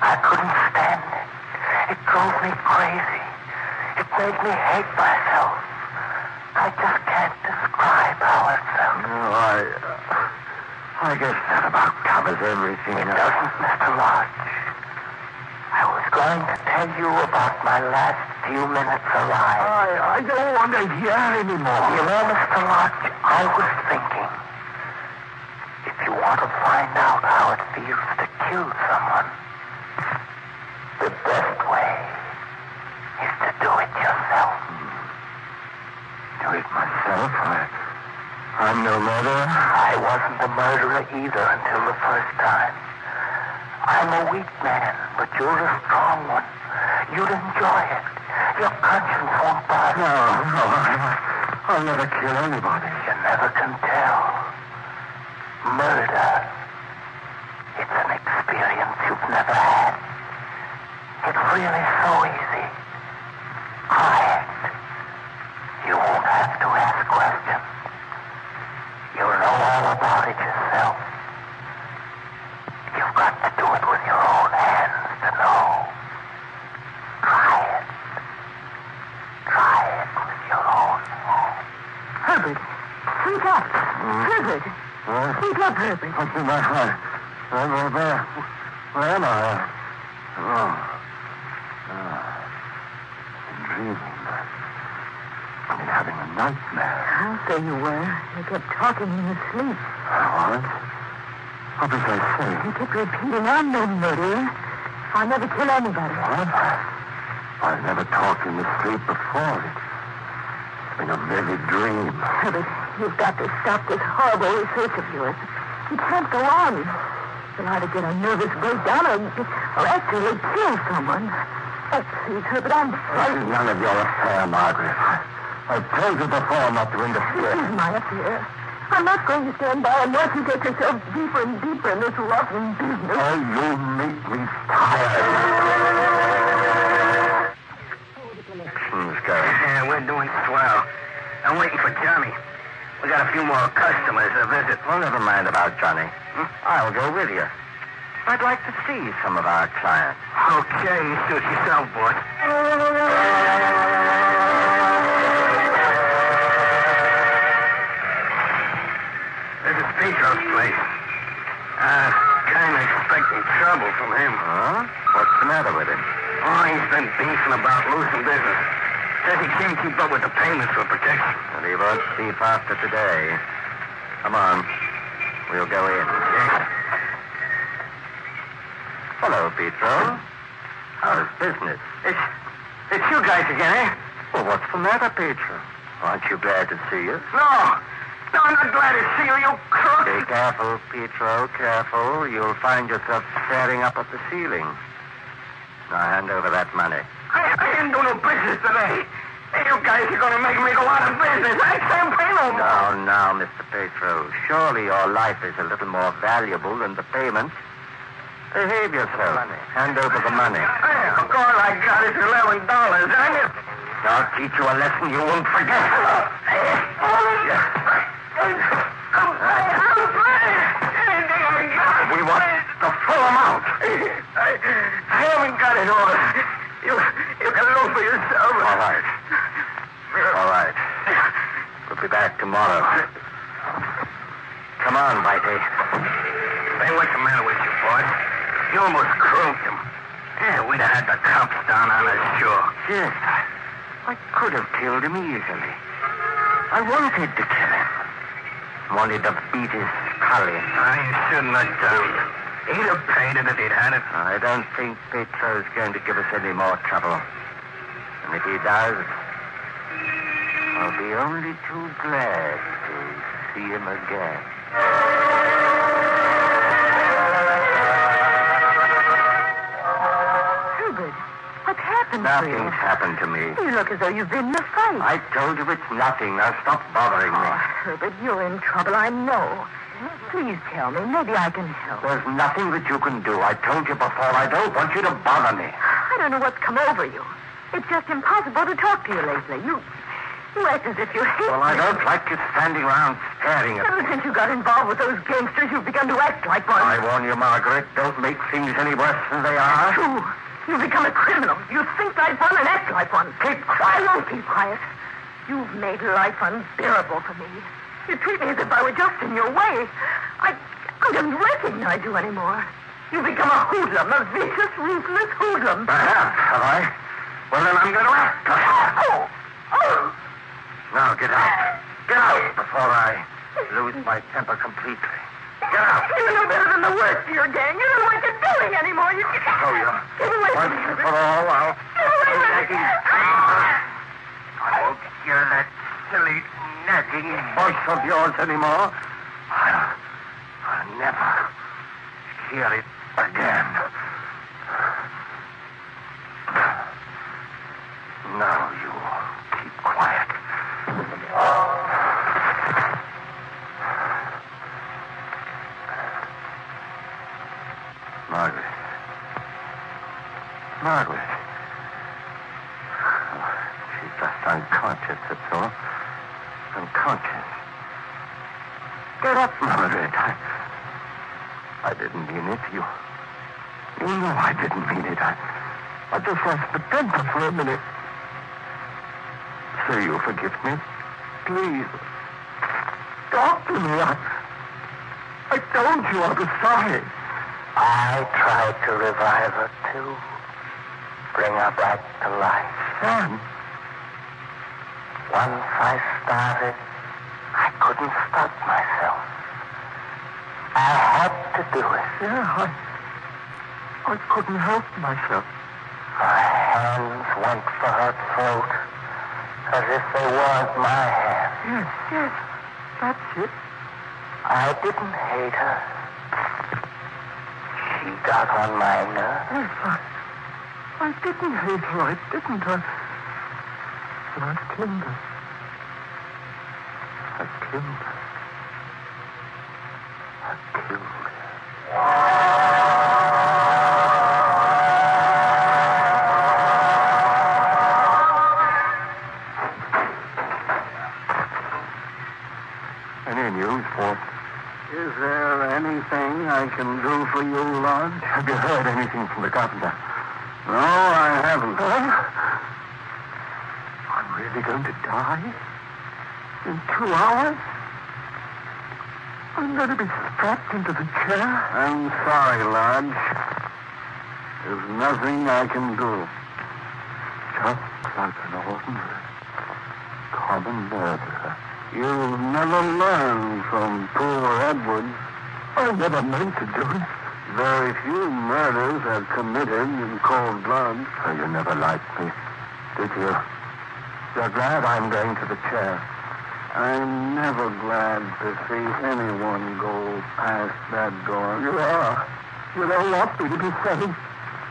I couldn't stand it. It drove me crazy. It made me hate myself. I just can't describe how it felt. I guess that about covers everything. It doesn't, Mr. Lodge. I was going to tell you about my last few minutes alive. I don't want to hear anymore. You know, Mr. Lodge, I was thinking, if you want to find out how it feels to kill someone, the best way is to do it yourself. Do it myself? I'm no murderer. I wasn't a murderer either until the first time. I'm a weak man, but you're a strong one. You'd enjoy it. Your conscience won't bother. No. I'll never kill anybody. You never can tell. Murder. It's an experience you've never had. It's really so easy. Quiet. You won't have to ask questions. You'll know all about it yourself. You've got to do it with your own hands to know. Try it. Try it with your own hands. Herbert, wake up. Herbert. Wake up, Herbert. What's in my heart? Where am I? I'm dreaming. I'm having a nightmare. I'll say you were. You kept talking in your sleep. What? What did I say? You kept repeating, I'm no murderer. I'll never kill anybody. What? I've never talked in the sleep before. It's been a vivid dream. Herbert, you've got to stop this horrible research of yours. You can't go on. You'll either get a nervous breakdown or actually kill someone. Oh, please, Herbert, I'm This frightened. is none of your affair, Margaret. I've told you before not to interfere. This is my affair. I'm not going to stand by and watch you get yourself deeper and deeper in this rotten business. Oh, you make me tired. Yeah, we're doing swell. I'm waiting for Johnny. We got a few more customers to visit. Well, never mind about Johnny. I'll go with you. I'd like to see some of our clients. Okay, suit yourself, boy. This is Petro's place. Kind of expecting trouble from him. Huh? What's the matter with him? Oh, he's been beefing about losing business. Says he can't keep up with the payments for protection. And he won't beef after today. Come on. We'll go in. Yes. Hello, Petro. How's business? It's you guys again, eh? Well, what's the matter, Petro? Aren't you glad to see us? No, I'm not glad to see you, you crook. Be careful, Petro, careful. You'll find yourself staring up at the ceiling. Now hand over that money. I didn't do no business today. Hey, you guys are going to make me go out of business. I can't pay no more. Now, Mr. Petro, surely your life is a little more valuable than the payment. Behave yourself. Hand over the money. Hey, all I got is $11. I'll teach you a lesson you won't forget. We want the full amount. I haven't got it all. You can look for yourself. All right. We'll be back tomorrow. Come on, Whitey. Hey, what's the matter with you, boy? You almost croaked him. Yeah, we'd have had the cops down on us, sure. Yes, I could have killed him easily. I wanted to kill him. Wanted to beat his skull in. I shouldn't have done. He'd have paid it if he'd had it. I don't think Petro's going to give us any more trouble. And if he does, I'll be only too glad to see him again. Herbert, what's happened to you? Nothing's happened to me. You look as though you've been in a fight. I told you it's nothing. Now stop bothering me. Herbert, you're in trouble, I know. Please tell me. Maybe I can help. There's nothing that you can do. I told you before. I don't want you to bother me. I don't know what's come over you. It's just impossible to talk to you lately. You act as if you hate Well, I me. don't like you standing around staring at Ever me. since you got involved with those gangsters, you've begun to act like one. I warn you, Margaret, don't make things any worse than they are. You've become a criminal. You think like one and act like one. Keep quiet. I won't keep quiet. You've made life unbearable for me. You treat me as if I were just in your way. I don't recognize you anymore. You've become a hoodlum, a vicious, ruthless hoodlum. Perhaps, have I? Well, then I'm going to act. Oh! Now, get out. Get out before I lose my temper completely. Get out. You're no better than the worst of your gang. You don't know what you're doing anymore. You Show you. Get away from Once me. and for all, I'll... Get away from me. I won't hear that silly, nagging voice of yours anymore. I'll never hear it again. Now you keep quiet. Margaret. Margaret. Oh, she's just unconscious, that's all. Unconscious. Get up, Margaret. I didn't mean it. You know I didn't mean it. I just lost the temper for a minute. Say you forgive me. Please. Talk to me. I told you I was sorry. I tried to revive her, too. Bring her back to life. Sam. Once I started, I couldn't stop myself. I had to do it. Yeah, I couldn't help myself. My hands went for her throat, as if they weren't my hands. Yes, that's it. I didn't hate her. She got on my nerves. Yes, I didn't hate her, I didn't. But I killed her. I killed her. I killed her. Any news, Fort? Is there anything I can do for you, Lodge? Have you heard anything from the carpenter? No, I haven't. I'm really going to die? In 2 hours? I'm going to be strapped into the chair? I'm sorry, Lodge. There's nothing I can do. Just like an ordinary, common murderer. You've never learned from poor Edwards. I never meant to do it. Very few murders are committed in cold blood. So you never liked me, did you? You're glad I'm going to the chair. I'm never glad to see anyone go past that door. You are. You don't want me to be saved.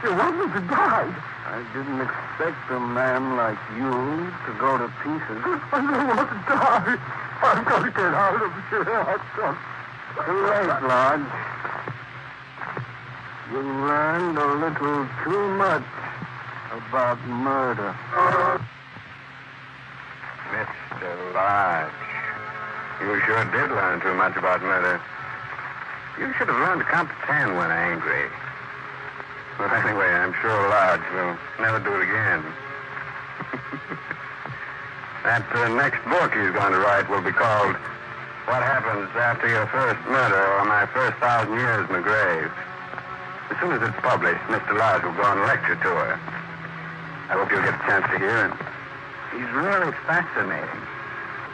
You want me to die. I didn't expect a man like you to go to pieces. I don't want to die. I've got to get out of here. I've got... Too late, Lodge. You learned a little too much about murder. Mr. Lodge, you sure did learn too much about murder. You should have learned to count to 10 when angry. Well, anyway, I'm sure Lodge will never do it again. That next book he's going to write will be called What Happens After Your First Murder or My First 1,000 Years in the Grave. As soon as it's published, Mr. Lodge will go on a lecture tour. I hope you'll get a chance to hear him. He's really fascinating.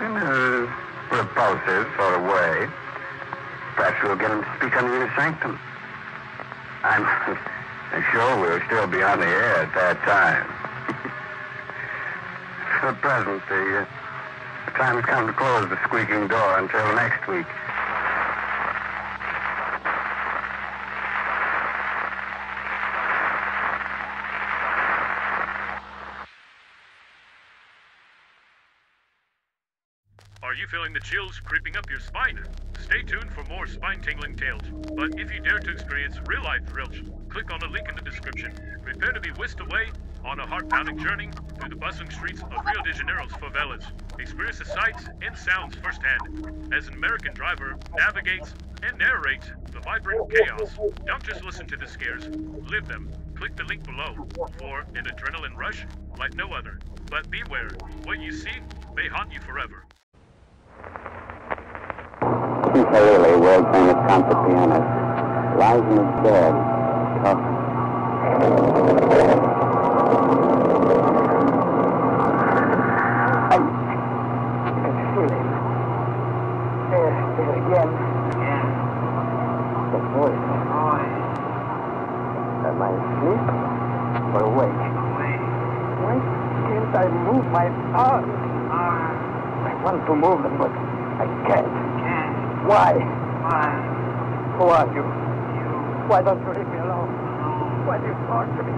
In a repulsive sort of way. Perhaps we'll get him to speak under your sanctum. I'm sure we'll still be on the air at that time. For the present, the time has come to close the squeaking door until next week. Are you feeling the chills creeping up your spine? Stay tuned for more spine-tingling tales. But if you dare to experience real-life thrills, click on the link in the description. Prepare to be whisked away on a heart-pounding journey through the bustling streets of Rio de Janeiro's favelas. Experience the sights and sounds firsthand as an American driver navigates and narrates the vibrant chaos. Don't just listen to the scares, live them. Click the link below for an adrenaline rush like no other. But beware, what you see may haunt you forever. Lily, world-famous concert pianist, lies in his bed, talking. I can feel him. There again. The voice. Am I asleep or awake? Why can't I move my arms? I want to move them, but I can't. Why? Who are you? Why don't you leave me alone? Why do you talk to me?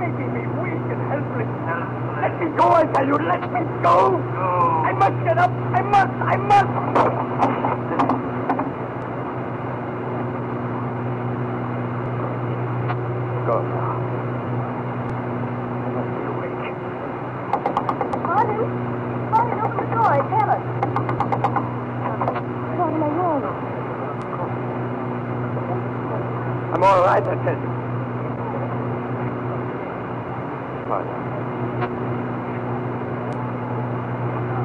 Making me weak and helpless. Let me go, I tell you. Let me go. I must get up. I must. I'm all right, I tell you. Fine.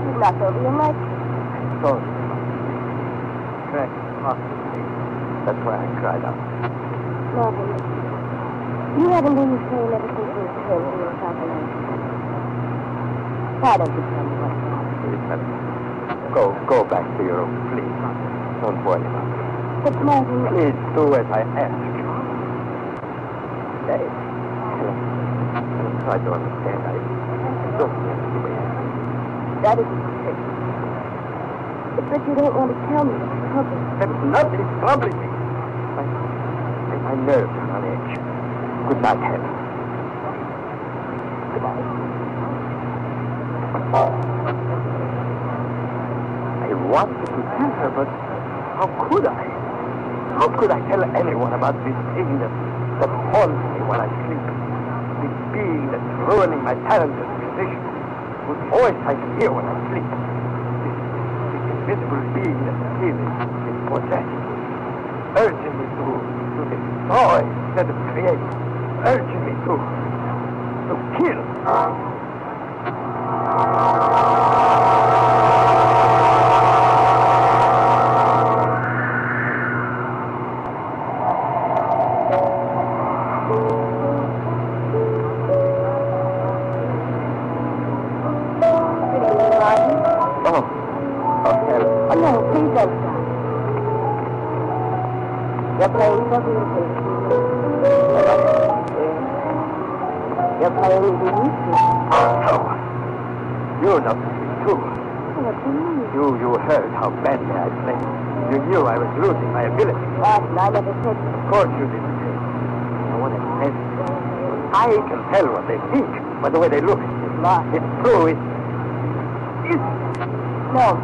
You knocked over your mic. Sorry. Cracked off the face. That's why I cried out. Marvin, you haven't been the same ever since we came to your calculation. Why don't you tell me what's wrong? Please, Helen. Go back to your room, please. Don't worry about it. But Marvin... Please do as I ask you. Helen, try to understand. I don't want to be here. That isn't true. But you don't want to tell me what's troubling. There's nothing troubling me. My nerves are on edge. Good night, Helen. Good night. I wanted to tell her, but how could I? How could I tell anyone about this thing that haunts me when I sleep? This being that's ruining my talent as a musician, whose voice I can hear when I sleep. This invisible being that is possessing me, urging me to destroy instead of create, urging me to kill. You're playing for who? You're playing with me? No. You know too. What do you mean? You heard how badly I played. You knew I was losing my ability. What? I never said that. Of course you didn't. No one has said it. I can tell what they think by the way they look. It's true. It's... No.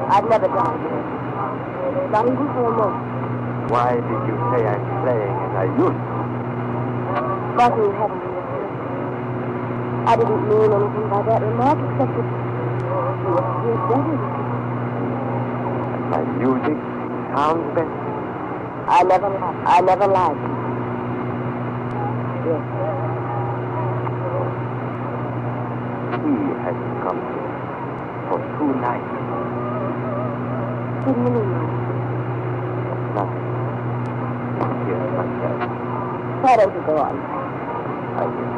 I've never done it. Not even for a moment. Why did you say I'm playing as I used to? Martin, you haven't understood. I didn't mean anything by that remark except that you appear better. My music sounds better. I never lied. Yes. He hasn't come here for 2 nights. What do you mean? Nothing. Here's myself. Why don't you go on? I will.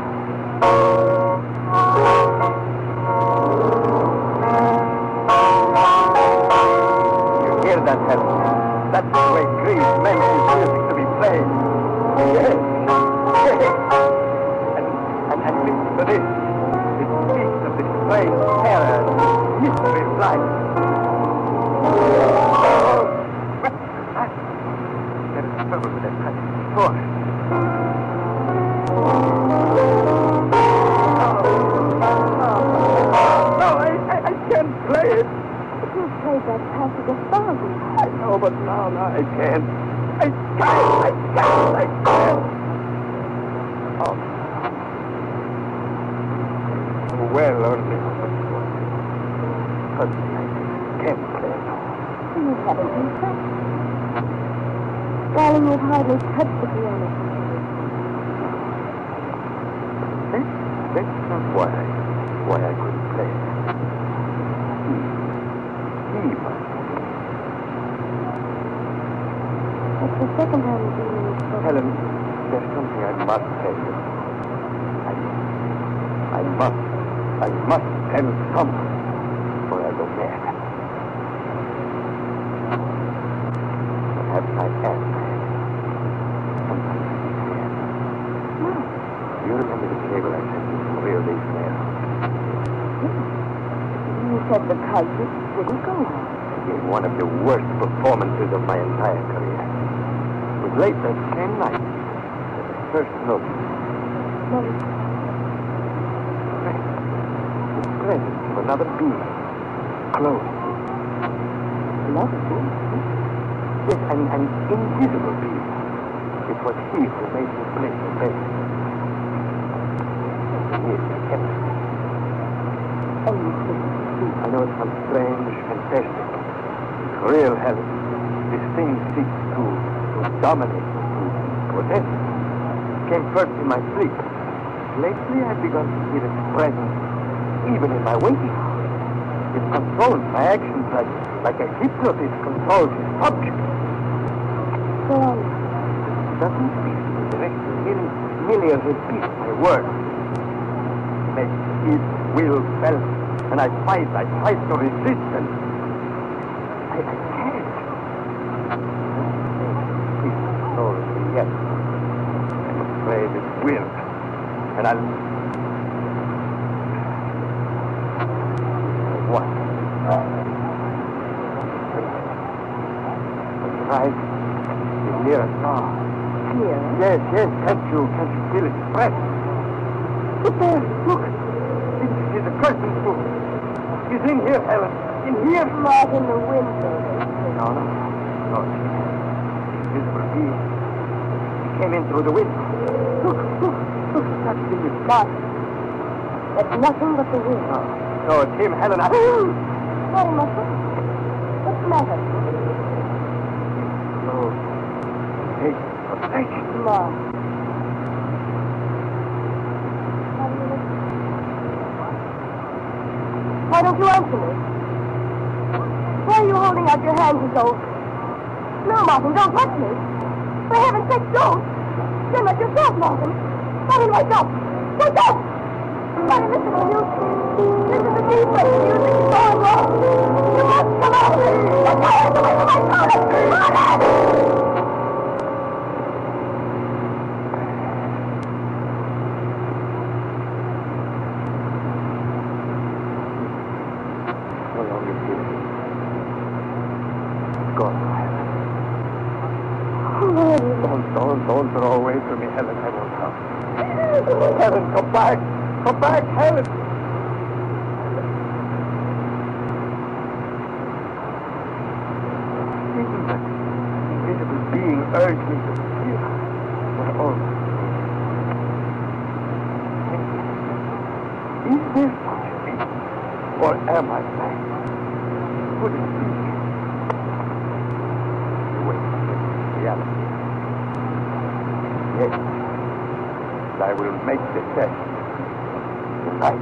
You hear that, Helen? That's the way Greece meant his music to be played. Yes. And listen to this. It speaks of the strange terror and mystery of life. There is trouble with that passage door. No, I can't play it. But you played that passage 1,000. I know, but now I can't. I can't. Oh. Well, only suddenly I can't play it. You haven't been practicing. Darling, you've hardly touched the piano. That's not why I couldn't play it. He must. It's the second time you've been in this book. Helen, there's something I must tell you. I must tell someone before I go mad. Perhaps I am mad. Sometimes I am. No. You remember the cable I sent you from Rio de Janeiro? You said because you didn't go. I gave one of the worst performances of my entire career. It was late that same night that the first note. The presence of another being. Close. Another being? Yes, an invisible being. It was he who made me play the bass. Yes, everything. I know it sounds strange, fantastic. It's real, Helen. This thing seeks to dominate me, possess me. Came first in my sleep. Lately, I've begun to feel its presence, even in my waking hours. It controls my actions like a hypnotist controls his subject. Go on. It doesn't speak to me directly, merely repeats my words. Makes its will felt, and I fight to resist, and I can't. It controls me yet. I'm afraid it will, and I'll... What? Right. It's near us now. Here? Yes. Can't you feel its breath? Look there. Look. It's a curtain too. He's in here, Helen. In here. Not in the window. No. Invisible being. He came in through the window. Look. That thing is dark. That's nothing but the wind. No, it's him, Helen. What am I saying? What's the matter? No. Hey, protection. Mark. Why don't you answer me? Why are you holding out your hands as though... No, Martin, don't touch me. For heaven's sake, don't. You're not yourself, Martin. Martin, wake up. Wake up! Martin, listen to you. This is the deep breath music is going wrong. You must come out. Get your hands away from my shoulder. Martin! Don't throw away from me, Helen. I won't come. Helen, come back. Come back, Helen. Even that invisible being urged me to fear my own. Is there such a thing? Or am I blind? Could it be? Reality. Yes, I will make the test tonight.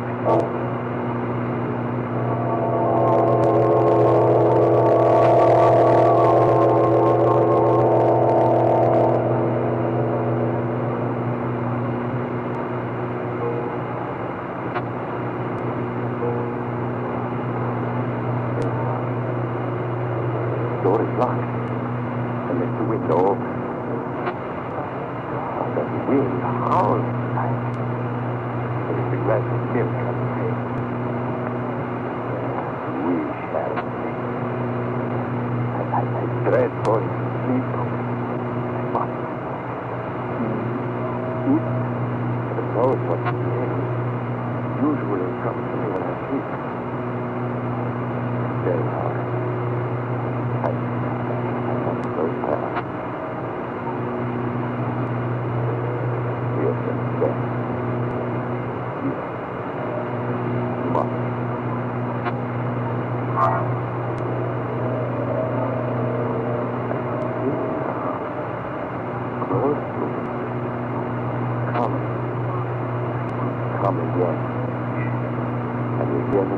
The door is locked. I left the window open. Wind howls tonight. There is a glass of milk on the table. We shall see. I dread going to sleep. I must. Heaven knows what the name usually comes to me when I sleep. Very hard. I must close my eyes. Come again. And you hear me?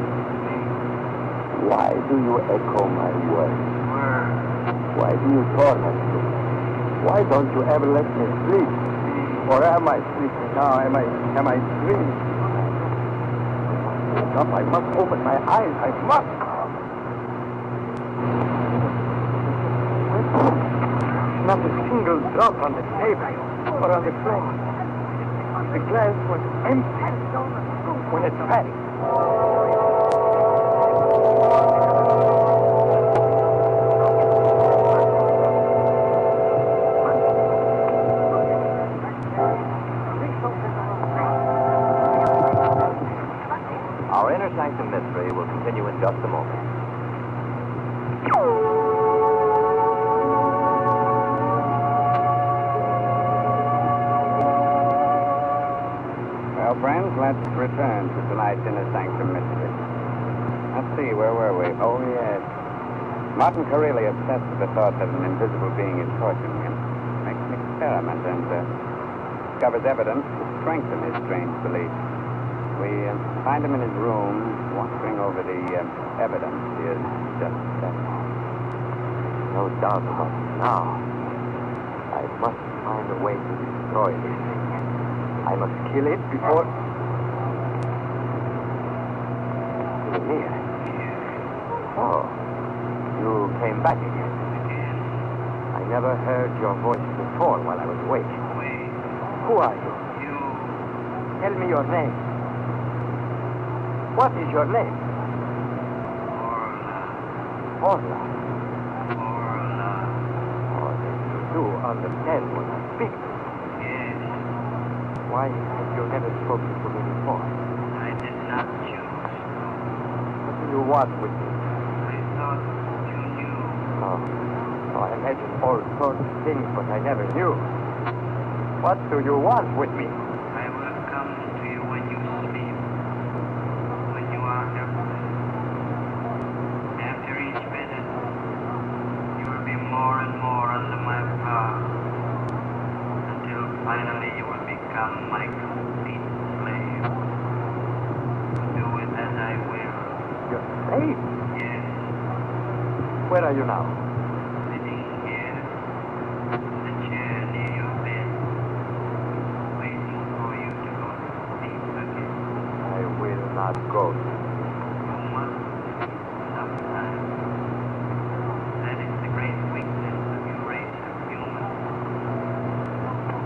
Why do you echo my words? Why do you torment me? Why don't you ever let me sleep? Or am I sleeping now? Am I dreaming? Wake up, I must open my eyes. I must. Not a single drop on the table or on the floor. The glass was empty when it fell. Our inner sanctum mystery will continue in just a moment. Well, friends, let's return to tonight's inner sanctum mystery. Let's see, where were we? Oh, yes. Martin Corelli obsessed with the thought that an invisible being is torturing him. experiment and discovers evidence to strengthen his strange belief. We find him in his room, wandering over the evidence he has just set. No doubt about it now. I must find a way to destroy this thing. I must kill it before... You're here. Oh, you came back again. I never heard your voice before while I was awake. Who are you? Tell me your name. What is your name? Horla. Oh, then you do understand what I speak to. Yes. Why have you never spoken to me before? I did not choose. What do you want with me? I thought you knew. Oh, I imagined all sorts of things, but I never knew. What do you want with me? I will come to you when you sleep. When you are helpless. After each visit, you will be more and more under my power. Until finally you will become my complete slave. Do it as I will. Your slave? Yes. Where are you now? Sitting here. In the chair near your bed. Waiting for you to go to sleep again. I will not go. You must sometimes. That is the great weakness of your race of humans.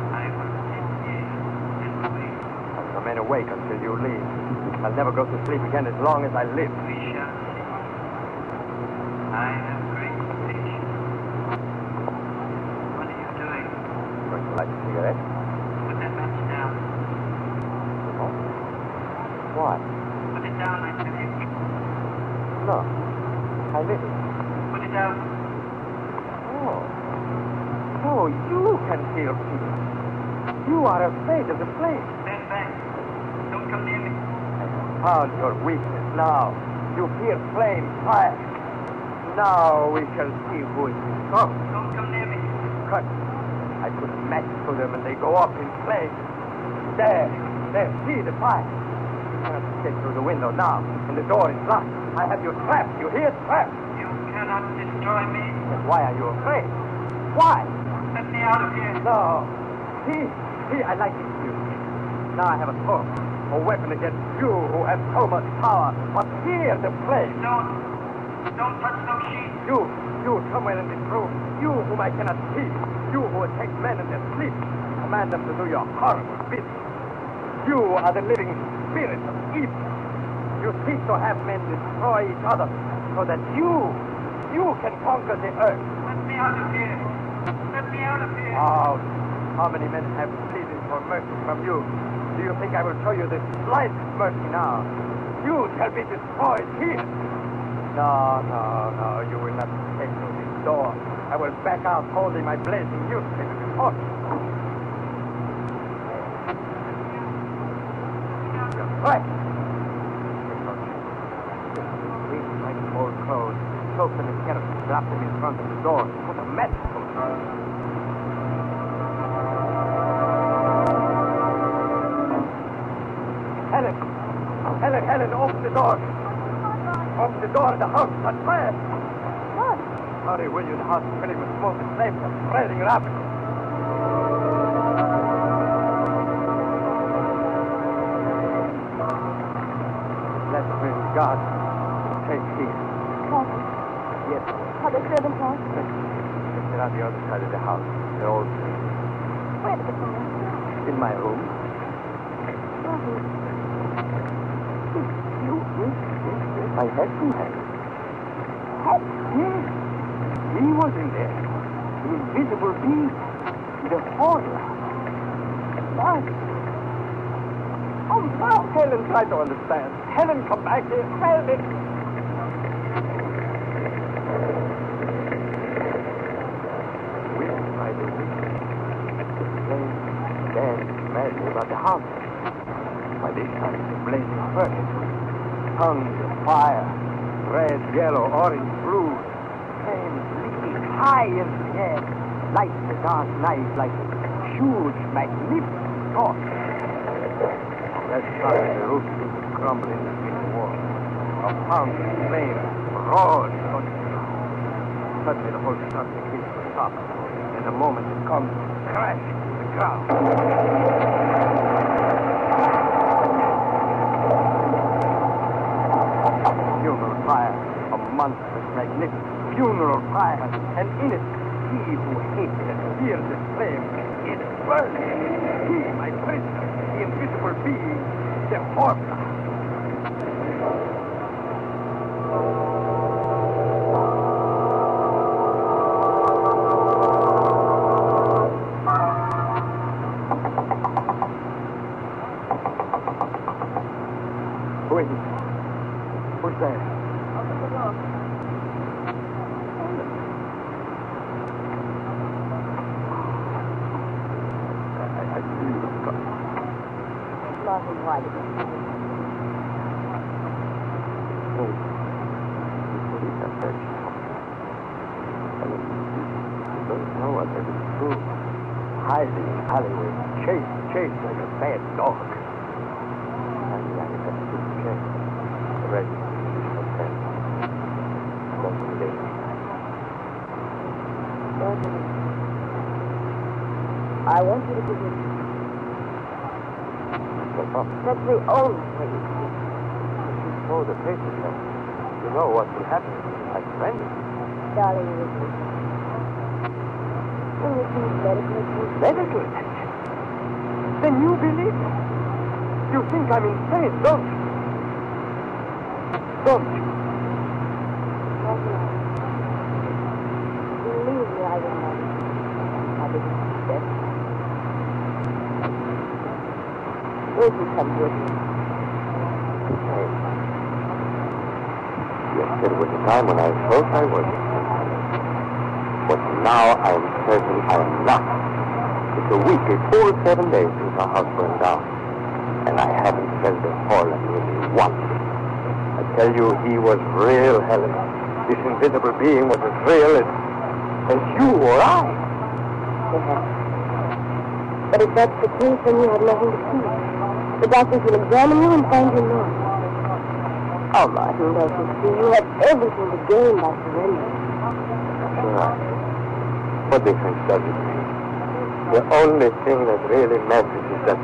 I will sit here and wait. I'll remain awake until you leave. I'll never go to sleep again as long as I live. We shall see. I have great patience. What are you doing? Going to light a cigarette? Put that match down. Oh? What? Put it down, I tell you. No. I lit it. Put it down. Oh. Oh, you can feel fear. You are afraid of the flame. Stand back. Don't come near me. I have found your weakness now. You fear flame, fire. Now we shall see who is strong. Don't come near me. Cut. I put a match to them and they go up in flames. There, see the fire. You cannot escape through the window now, and the door is locked. I have you trapped. You hear? Trapped. You cannot destroy me. Then why are you afraid? Why? Let me out of here. No. See, I like this view. Now I have a sword, a weapon against you who have so much power. But fear the flame. Don't touch those sheets. You somewhere in this room. You whom I cannot see. You who attack men in their sleep. Command them to do your horrible business. You are the living spirit of evil. You seek to have men destroy each other so that you can conquer the earth. Let me out of here. Let me out of here. Oh, how many men have pleaded for mercy from you? Do you think I will show you this slightest mercy now? You shall be destroyed here. No, you will not escape through this door. I will back out holding my blazing newspaper before you. You're right. Reach my old clothes, soak them in kerosene, drop them in front of the door, put a match to them. Helen, open the door. Open the door of the house. On fire. What? Hurry, will you? The house is filling with smoke and flames are spreading rapidly. Let's bring God. Take here. What? Yes. Are the servants out? They're on the other side of the house. They're all asleep. Where did they come in? In my room. I had to have. What? Yes. He was in there. The invisible being. The Horla. What? Oh, now Helen, try to understand. Helen, come back here. Helen. Whipped by the wind. The flame danced madly about the house. By this time, the blazing furnace. Tongues of fire, red, yellow, orange, blue, flames leaping high in the air, light the dark night like huge, magnificent torch. That started the roof to crumble in between the walls. A fountain flame roared on the ground. Suddenly the whole started to hit the top. In a moment it comes crash to the ground. Funeral fire, a monstrous, magnificent funeral fire, and in it, he who hated and feared this flame is burning. He, my prisoner, the invisible being, the Horla. Wait. Who's there? Open the door. I see you come. Martin, why did you do this? Oh. The police have searched. You don't know what they will do. Hiding in alleyways, chased like a bad dog. Ready to attend. Doesn't leave. I want you to begin. That's the only way you can. You know the papers, then. You know what will happen. I friend you. Darling, you will. When you see medical attention. Medical attention? Then you believe me. You think I'm insane, don't you? Don't you? Believe me, I will not. I didn't suspect. Where did you come with me? Yes, there was a time when I thought I was. But now I am certain I am not. It's a week, a full 7 days since our house burned down. And I haven't felt the Horla nearly once. I tell you, he was real, Helen. This invisible being was as real as you or I. Perhaps. But if that's the case, then you have nothing to fear. The doctors will examine you and find you normal. Oh, Martin, don't you see? You have everything to gain by surrendering. Sure. What difference does it make? The only thing that really matters is that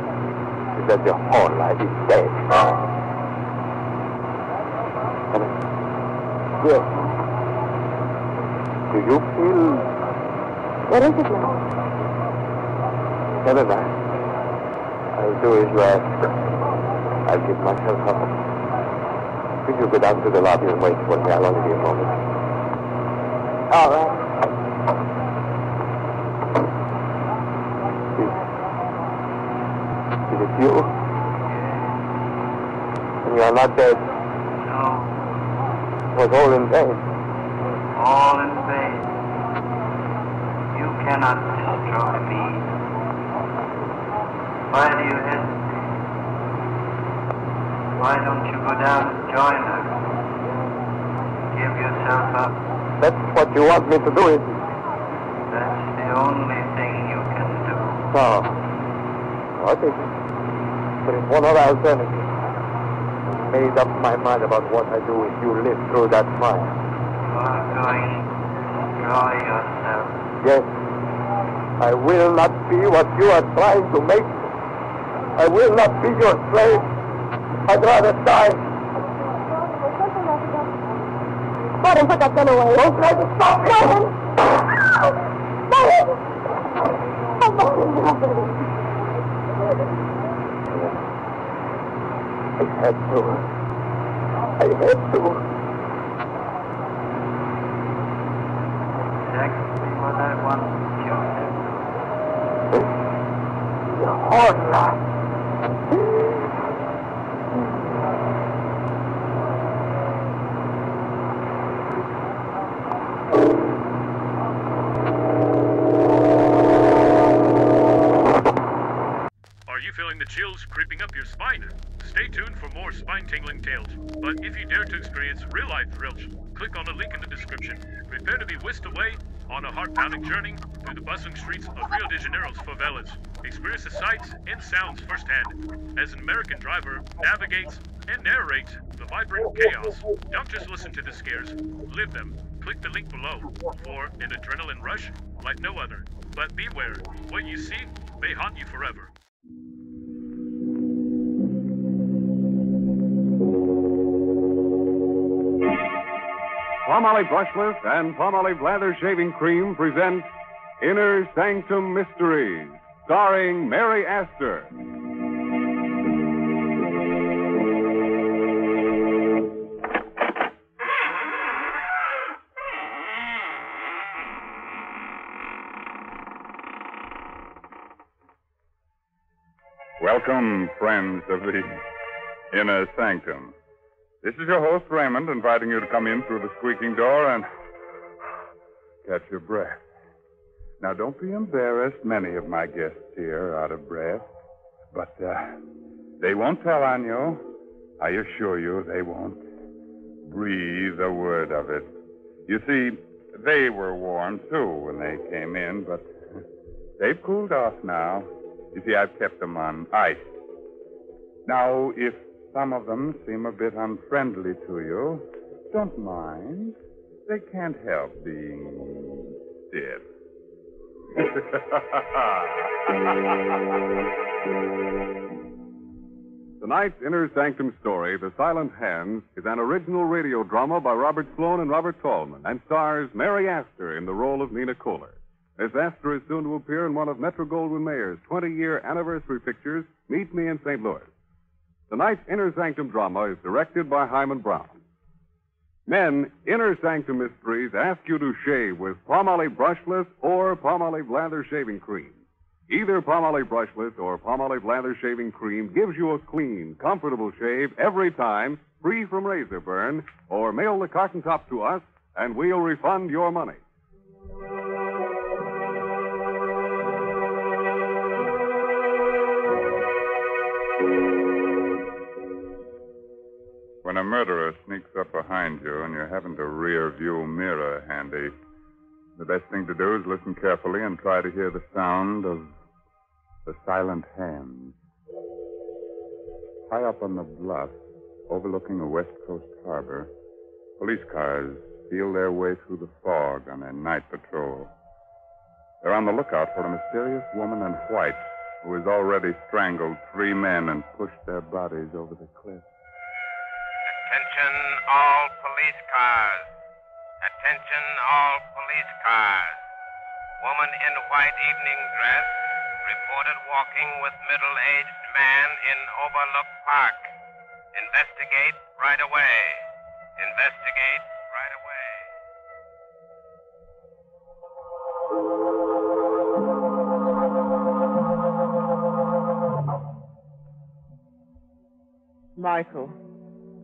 the Horla is dead. Yes. Do you feel... What is it now? Never mind. I'll do as you ask. I'll give myself up. Will you go down to the lobby and wait for me? I'll only be a moment. All right. Is it you? And you are not dead? No. It was all in vain. All in vain. You cannot destroy me. Why do you hesitate? Why don't you go down and join us? Give yourself up. That's what you want me to do, is it? That's the only thing you can do. No. What is it? There is one other alternative. I made up my mind about what I do if you live through that fire. You are going to destroy yourself. Yes. I will not be what you are trying to make me. I will not be your slave. I'd rather die. Martin, put that gun away. Don't try to stop me. Martin! Martin! Oh, Martin, I had to. Exactly what I want you to do. The Horla. Are you feeling the chills creeping up your spine? Stay tuned for more spine-tingling tales. But if you dare to experience real-life thrills, click on the link in the description. Prepare to be whisked away on a heart-pounding journey through the bustling streets of Rio de Janeiro's favelas. Experience the sights and sounds firsthand as an American driver navigates and narrates the vibrant chaos. Don't just listen to the scares, live them. Click the link below for an adrenaline rush like no other. But beware, what you see may haunt you forever. Palmolive Brushless and Palmolive Lather Shaving Cream present Inner Sanctum Mysteries, starring Mary Astor. Welcome, friends of the Inner Sanctum. This is your host, Raymond, inviting you to come in through the squeaking door and catch your breath. Now, don't be embarrassed. Many of my guests here are out of breath. But they won't tell on you. I assure you they won't breathe a word of it. You see, they were warm, too, when they came in, but they've cooled off now. You see, I've kept them on ice. Now, if some of them seem a bit unfriendly to you, don't mind. They can't help being stiff. Tonight's Inner Sanctum story, The Silent Hands, is an original radio drama by Robert Sloan and Robert Tallman and stars Mary Astor in the role of Nina Kohler. Miss Astor is soon to appear in one of Metro-Goldwyn-Mayer's 20-year anniversary pictures, Meet Me in St. Louis. Tonight's Inner Sanctum drama is directed by Hyman Brown. Men, Inner Sanctum Mysteries ask you to shave with Palmolive Brushless or Palmolive Lather Shaving Cream. Either Palmolive Brushless or Palmolive Lather Shaving Cream gives you a clean, comfortable shave every time, free from razor burn, or mail the carton top to us, and we'll refund your money. When a murderer sneaks up behind you and you haven't a rear view mirror handy, the best thing to do is listen carefully and try to hear the sound of the silent hands. High up on the bluff, overlooking a West Coast harbor, police cars feel their way through the fog on their night patrol. They're on the lookout for a mysterious woman in white who has already strangled 3 men and pushed their bodies over the cliff. Attention all police cars. Attention all police cars. Woman in white evening dress reported walking with middle-aged man in Overlook Park. Investigate right away. Investigate right away. Michael.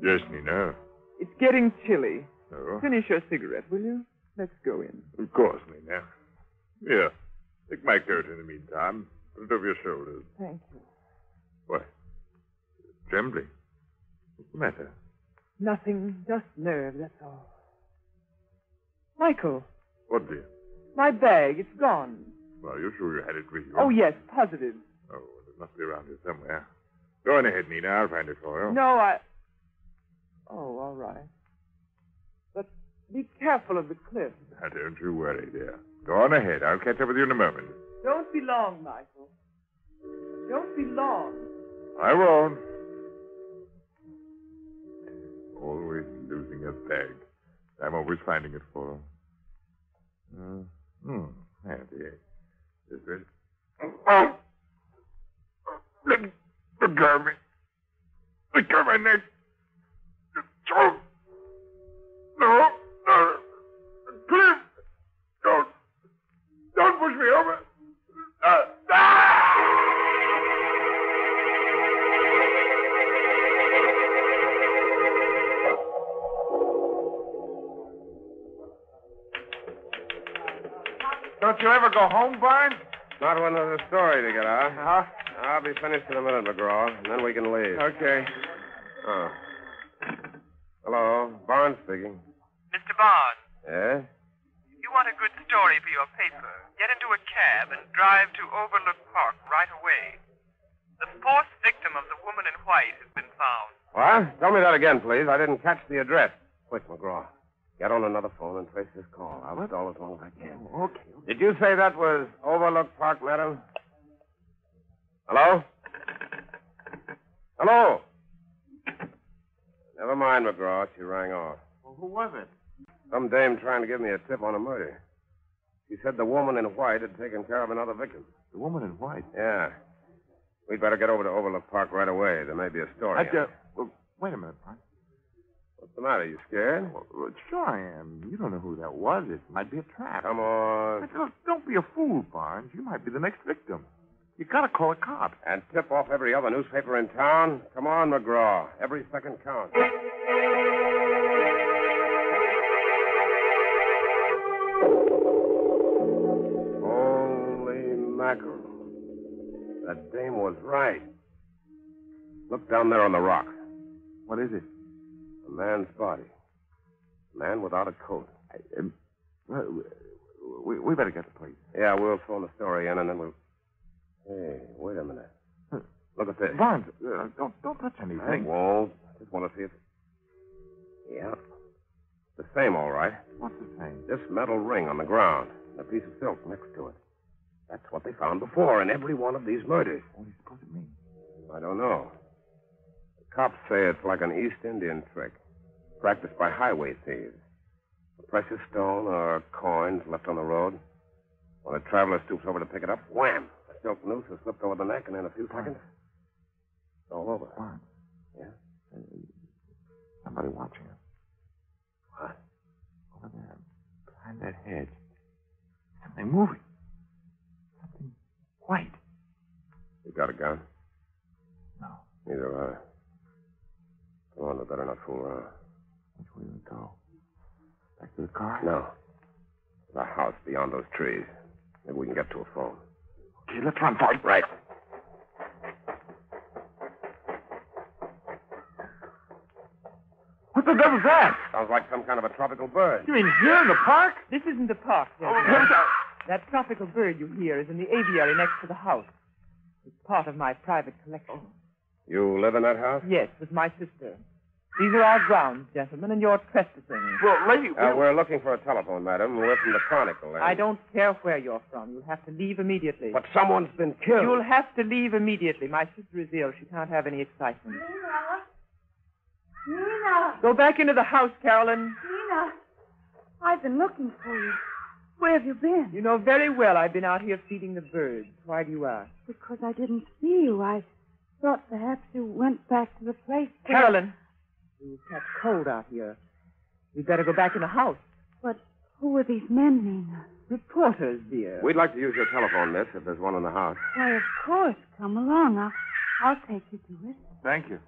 Yes, Nina. It's getting chilly. Oh? Finish your cigarette, will you? Let's go in. Of course, Nina. Here, take my coat in the meantime. Put it over your shoulders. Thank you. What? Trembling? What's the matter? Nothing, just nerve, that's all. Michael, What, dear? my bag, it's gone. Well, you're sure you had it with you? Oh, yes, positive. Oh, well, it must be around here somewhere. Go on ahead, Nina. I'll find it for you. No, Oh, all right. But be careful of the cliff. Now, don't you worry, dear. Go on ahead. I'll catch up with you in a moment. Don't be long, Michael. Don't be long. I won't. Always losing a bag. I'm always finding it for her. There it is. Is it? Oh! Let go of me. Let go of my neck. Throat. No. Cliff. Don't push me over. Don't you ever go home, Barnes? Not when there's a story to get out. Uh-huh. I'll be finished in a minute, McGraw, and then we can leave. Okay. Oh. Hello, Barnes speaking. Mr. Barnes, Yeah? you You want a good story for your paper. Get into a cab and drive to Overlook Park right away. The fourth victim of the woman in white has been found. What? Tell me that again, please. I didn't catch the address. Quick, McGraw. Get on another phone and trace this call. I'll stall as long as I can. Okay. Did you say that was Overlook Park, madam? Hello? Hello? Never mind, McGraw. She rang off. Well, who was it? Some dame trying to give me a tip on a murder. She said the woman in white had taken care of another victim. The woman in white? Yeah. We'd better get over to Overlook Park right away. There may be a story. Well, wait a minute, Barnes. What's the matter? You scared? Well, sure I am. You don't know who that was. It might be a trap. Come on. Look, don't be a fool, Barnes. You might be the next victim. You gotta call a cop. And tip off every other newspaper in town? Come on, McGraw. Every second counts. Holy mackerel. That dame was right. Look down there on the rock. What is it? A man's body. A man without a coat. We better get the police. Yeah, we'll phone the story in and then we'll... Hey, wait a minute. Look at this. Barnes, don't touch anything. I won't. Just want to see if... Yeah. The same, all right. What's the same? This metal ring on the ground. And a piece of silk next to it. That's what they found before in every one of these murders. What do you suppose it means? I don't know. The cops say it's like an East Indian trick. Practiced by highway thieves. A precious stone or coins left on the road. When a traveler stoops over to pick it up, wham! A silk noose is slipped over the neck, and in a few seconds, it's all over. Barnes. Yeah? Somebody watching us. What? Over there, behind that hedge. Something moving. Something white. You got a gun? No. Neither have I. Come on, we better not fool around. Which way do we go? Back to the car? No. The house beyond those trees. Maybe we can get to a phone. Okay, let's run for it. Right. What the devil's that? Sounds like some kind of a tropical bird. You mean here in the park? This isn't the park, gentlemen. That tropical bird you hear is in the aviary next to the house. It's part of my private collection. You live in that house? Yes, with my sister. These are our grounds, gentlemen, and you're trespassing. Well, lady... We're looking for a telephone, madam. We're from the Chronicle. I don't care where you're from. You'll have to leave immediately. But someone's been killed. You'll have to leave immediately. My sister is ill. She can't have any excitement. Nina! Go back into the house, Carolyn. Nina! I've been looking for you. Where have you been? You know very well I've been out here feeding the birds. Why do you ask? Because I didn't see you. I thought perhaps you went back to the place where... Carolyn! You catch cold out here. You'd better go back in the house. But who are these men, Nina? Reporters, dear. We'd like to use your telephone, miss, if there's one in the house. Why, of course. Come along. I'll take you to it. Thank you.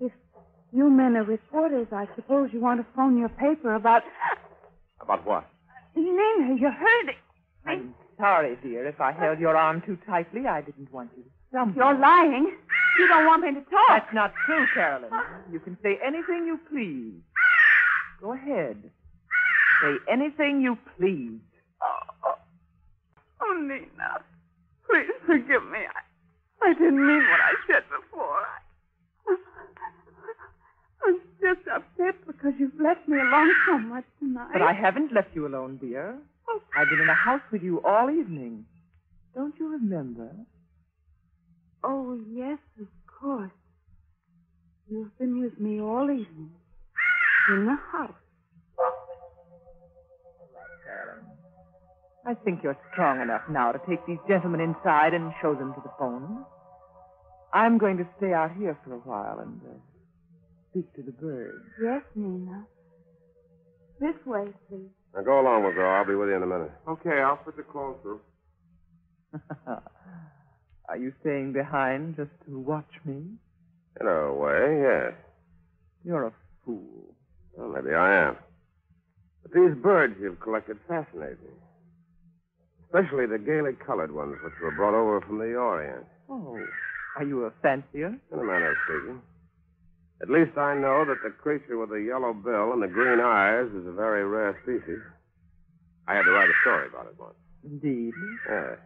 If you men are reporters, I suppose you want to phone your paper about... About what? Nina, you're hurting. I'm sorry, dear. If I held your arm too tightly, I didn't want you to stumble. You're lying. You don't want me to talk. That's not true, Carolyn. You can say anything you please. Go ahead. Say anything you please. Oh, Nina. Please forgive me. I didn't mean what I said before. I'm just upset because you've left me alone so much tonight. But I haven't left you alone, dear. I've been in the house with you all evening. Don't you remember? Oh, yes, of course. You've been with me all evening. In the house. Carolyn. I think you're strong enough now to take these gentlemen inside and show them to the phone. I'm going to stay out here for a while and speak to the birds. Yes, Nina. This way, please. Now go along, McGraw. I'll be with you in a minute. Okay, I'll put the call through. Are you staying behind just to watch me? In a way, yes. You're a fool. Well, maybe I am. But these birds you've collected fascinate me. Especially the gaily colored ones which were brought over from the Orient. Oh, are you a fancier? In a manner of speaking. At least I know that the creature with the yellow bill and the green eyes is a very rare species. I had to write a story about it once. Indeed. Yes.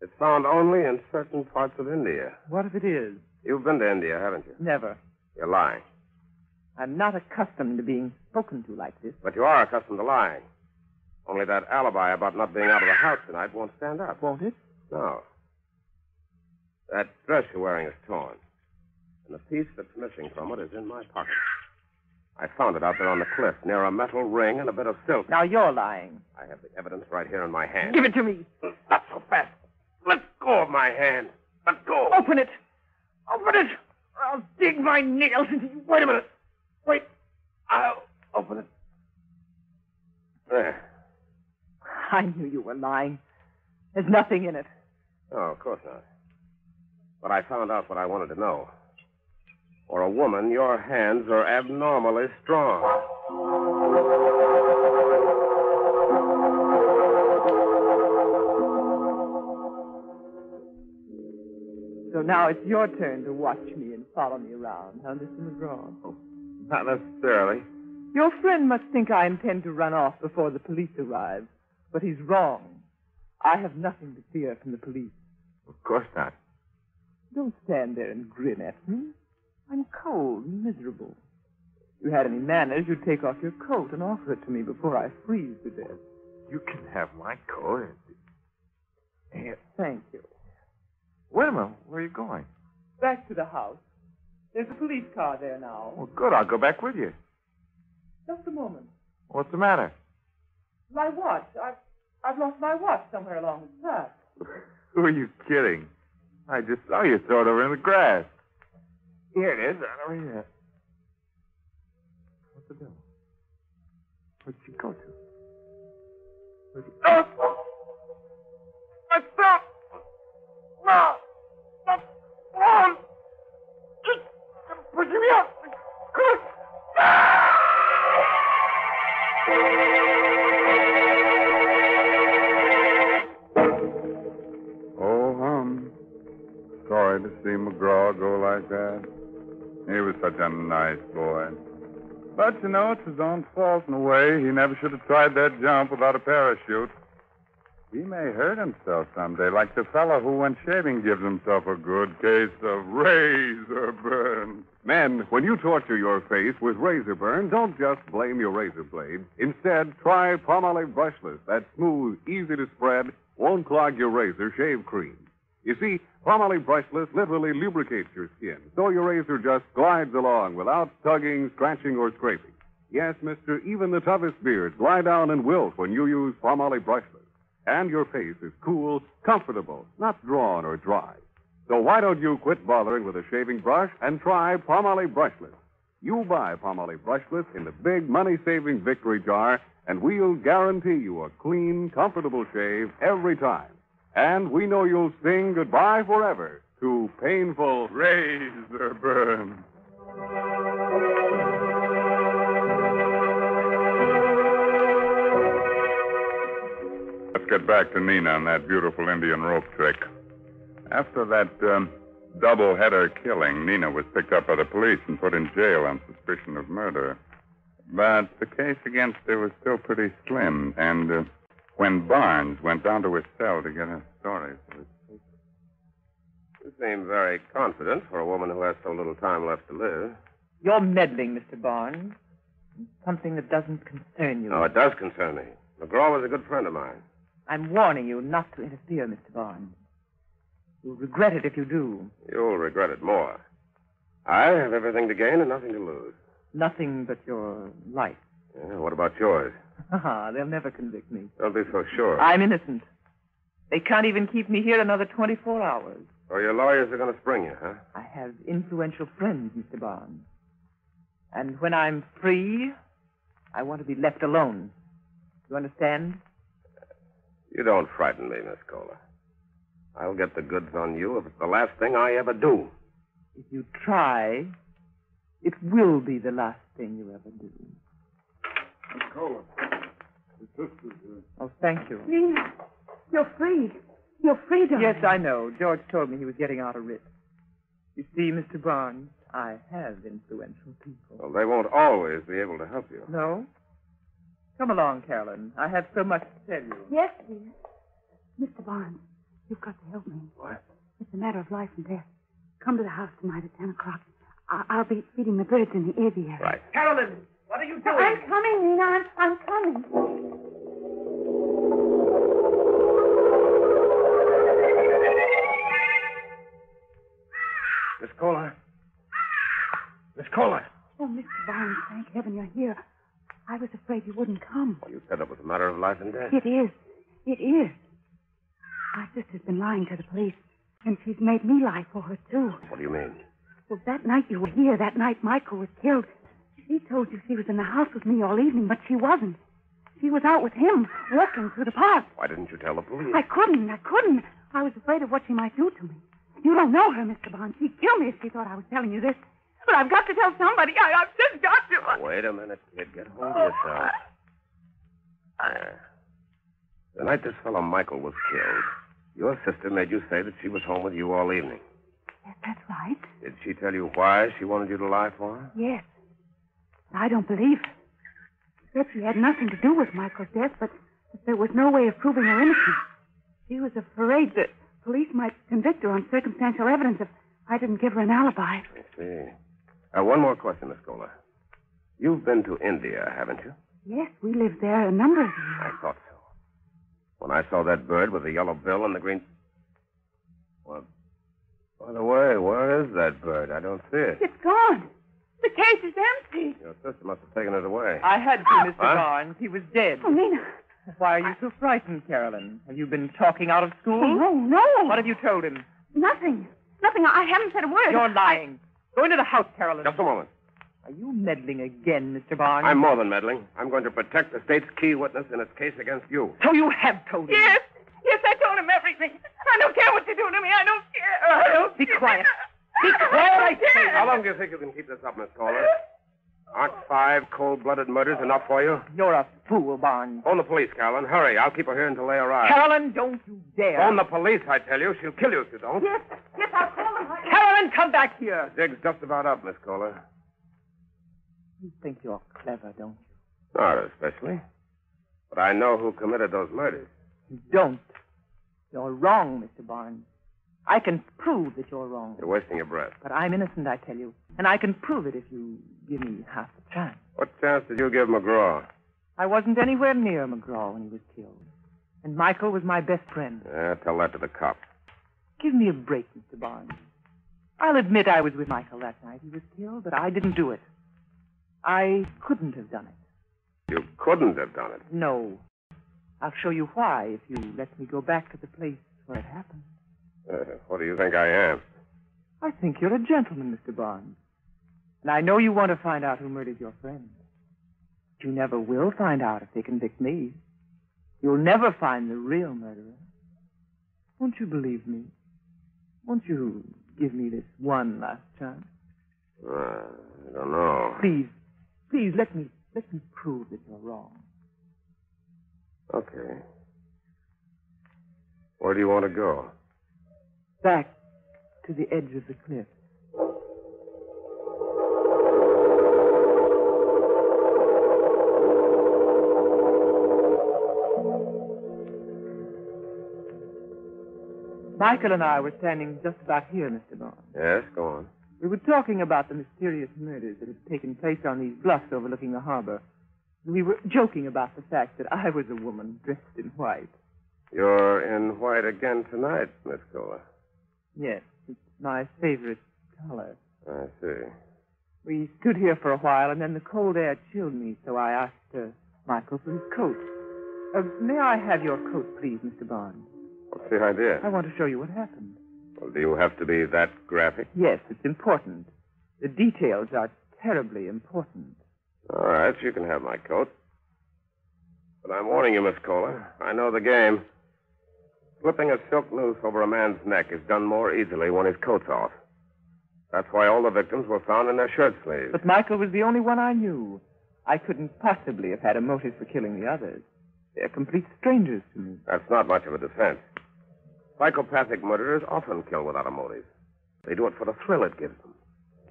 It's found only in certain parts of India. What if it is? You've been to India, haven't you? Never. You're lying. I'm not accustomed to being spoken to like this. But you are accustomed to lying. Only that alibi about not being out of the house tonight won't stand up. Won't it? No. That dress you're wearing is torn. And the piece that's missing from it is in my pocket. I found it out there on the cliff near a metal ring and a bit of silk. Now you're lying. I have the evidence right here in my hand. Give it to me. Not so fast. Let go of my hand. Let go. Open it. Open it. I'll dig my nails into you. Wait a minute. Wait. I'll open it. There. I knew you were lying. There's nothing in it. No, of course not. But I found out what I wanted to know. For a woman, your hands are abnormally strong. So now it's your turn to watch me and follow me around, huh, Mr. McGraw? Oh, not necessarily. Your friend must think I intend to run off before the police arrive. But he's wrong. I have nothing to fear from the police. Of course not. Don't stand there and grin at me. I'm cold and miserable. If you had any manners, you'd take off your coat and offer it to me before I freeze to death. You can have my coat. Here, thank you. Wait a minute. Where are you going? Back to the house. There's a police car there now. Well, good. I'll go back with you. Just a moment. What's the matter? My watch. I've lost my watch somewhere along the path. Who are you kidding? I just saw you throw it over in the grass. Here it is. Right over here. What's the deal? Where'd she go to? Oh! Myself! No! Not on! Just pushing me up! Quick! Oh, sorry to see McGraw go like that. He was such a nice boy. But, you know, it's his own fault in a way. He never should have tried that jump without a parachute. He may hurt himself someday, like the fellow who, when shaving, gives himself a good case of razor burn. Men, when you torture your face with razor burn, don't just blame your razor blade. Instead, try Palmolive Brushless. That smooth, easy to spread, won't clog your razor shave cream. You see, Palmolive Brushless literally lubricates your skin, so your razor just glides along without tugging, scratching, or scraping. Yes, mister, even the toughest beards lie down and wilt when you use Palmolive Brushless. And your face is cool, comfortable, not drawn or dry. So why don't you quit bothering with a shaving brush and try Palmolive Brushless? You buy Palmolive Brushless in the big money-saving Victory jar, and we'll guarantee you a clean, comfortable shave every time. And we know you'll sing goodbye forever to painful razor burn. Let's get back to Nina and that beautiful Indian rope trick. After that double-header killing, Nina was picked up by the police and put in jail on suspicion of murder. But the case against her was still pretty slim, and when Barnes went down to his cell to get her story for his paper. You seem very confident for a woman who has so little time left to live. You're meddling, Mr. Barnes. Something that doesn't concern you. No, it does concern me. McGraw was a good friend of mine. I'm warning you not to interfere, Mr. Barnes. You'll regret it if you do. You'll regret it more. I have everything to gain and nothing to lose. Nothing but your life. Yeah, what about yours? They'll never convict me. Don't be so sure. I'm innocent. They can't even keep me here another 24 hours. So your lawyers are going to spring you, huh? I have influential friends, Mr. Barnes. And when I'm free, I want to be left alone. You understand? You don't frighten me, Miss Kohler. I'll get the goods on you if it's the last thing I ever do. If you try, it will be the last thing you ever do. Miss Kohler, your sister's here. Oh, thank you. Nina, you're free. You're free, darling. Yes, I know. George told me he was getting out a writ. You see, Mr. Barnes, I have influential people. Well, they won't always be able to help you. No? Come along, Carolyn. I have so much to tell you. Yes, dear. Mr. Barnes, you've got to help me. What? It's a matter of life and death. Come to the house tonight at 10 o'clock. I'll be feeding the birds in the aviary. Right. Carolyn, what are you doing? I'm coming, Nina. I'm coming. Miss Kohler. Miss Kohler. Oh, Mr. Barnes, thank heaven you're here. I was afraid you wouldn't come. You said it was a matter of life and death. It is. It is. My sister's been lying to the police, and she's made me lie for her, too. What do you mean? Well, that night you were here, that night Michael was killed, she told you she was in the house with me all evening, but she wasn't. She was out with him, walking through the park. Why didn't you tell the police? I couldn't. I was afraid of what she might do to me. You don't know her, Mr. Barnes. She'd kill me if she thought I was telling you this. But I've got to tell somebody. I've just got to. Wait a minute, kid. Get hold of yourself. There. The night this fellow Michael was killed, your sister made you say that she was home with you all evening. Yes, that's right. Did she tell you why she wanted you to lie for her? Yes. I don't believe her. She said she had nothing to do with Michael's death, but there was no way of proving her innocence. She was afraid that police might convict her on circumstantial evidence if I didn't give her an alibi. I see. One more question, Miss Kohler. You've been to India, haven't you? Yes, we lived there a number of years. I thought so. When I saw that bird with the yellow bill and the green... Well, by the way, where is that bird? I don't see it. It's gone. The cage is empty. Your sister must have taken it away. I had to, Mr. Barnes. He was dead. Oh, Nina. Why are you so frightened, Carolyn? Have you been talking out of school? Oh, no. What have you told him? Nothing. I haven't said a word. You're lying. Go into the house, Carolyn. Just a moment. Are you meddling again, Mr. Barnes? I'm more than meddling. I'm going to protect the state's key witness in its case against you. So you have told him? Yes, I told him everything. I don't care what you do to me. I don't care. Be quiet. Be quiet, I say. How long do you think you can keep this up, Miss Kohler? Aren't 5 cold-blooded murders enough for you? You're a fool, Barnes. Phone the police, Carolyn. Hurry. I'll keep her here until they arrive. Carolyn, don't you dare. Phone the police, I tell you. She'll kill you if you don't. Yes, I'll call them. Carolyn, come back here. The dig's just about up, Miss Kohler. You think you're clever, don't you? Not especially. But I know who committed those murders. You don't. You're wrong, Mr. Barnes. I can prove that you're wrong. You're wasting your breath. But I'm innocent, I tell you. And I can prove it if you give me half a chance. What chance did you give McGraw? I wasn't anywhere near McGraw when he was killed. And Michael was my best friend. Yeah, tell that to the cops. Give me a break, Mr. Barnes. I'll admit I was with Michael that night he was killed, but I didn't do it. I couldn't have done it. You couldn't have done it. No. I'll show you why if you let me go back to the place where it happened. What do you think I am? I think you're a gentleman, Mr. Barnes. And I know you want to find out who murdered your friend. But you never will find out if they convict me. You'll never find the real murderer. Won't you believe me? Won't you give me this one last chance? I don't know. Please, let me prove that you're wrong. Okay. Where do you want to go? Back to the edge of the cliff. Michael and I were standing just about here, Mr. Barnes. Yes, go on. We were talking about the mysterious murders that had taken place on these bluffs overlooking the harbor. We were joking about the fact that I was a woman dressed in white. You're in white again tonight, Miss Kohler. Yes, it's my favorite color. I see. We stood here for a while, and then the cold air chilled me, so I asked Michael for his coat. May I have your coat, please, Mr. Barnes? What's the idea? I want to show you what happened. Well, do you have to be that graphic? Yes, it's important. The details are terribly important. All right, you can have my coat. But I'm warning you, Miss Kohler. I know the game. Slipping a silk noose over a man's neck is done more easily when his coat's off. That's why all the victims were found in their shirt sleeves. But Michael was the only one I knew. I couldn't possibly have had a motive for killing the others. They're complete strangers to me. That's not much of a defense. Psychopathic murderers often kill without a motive. They do it for the thrill it gives them,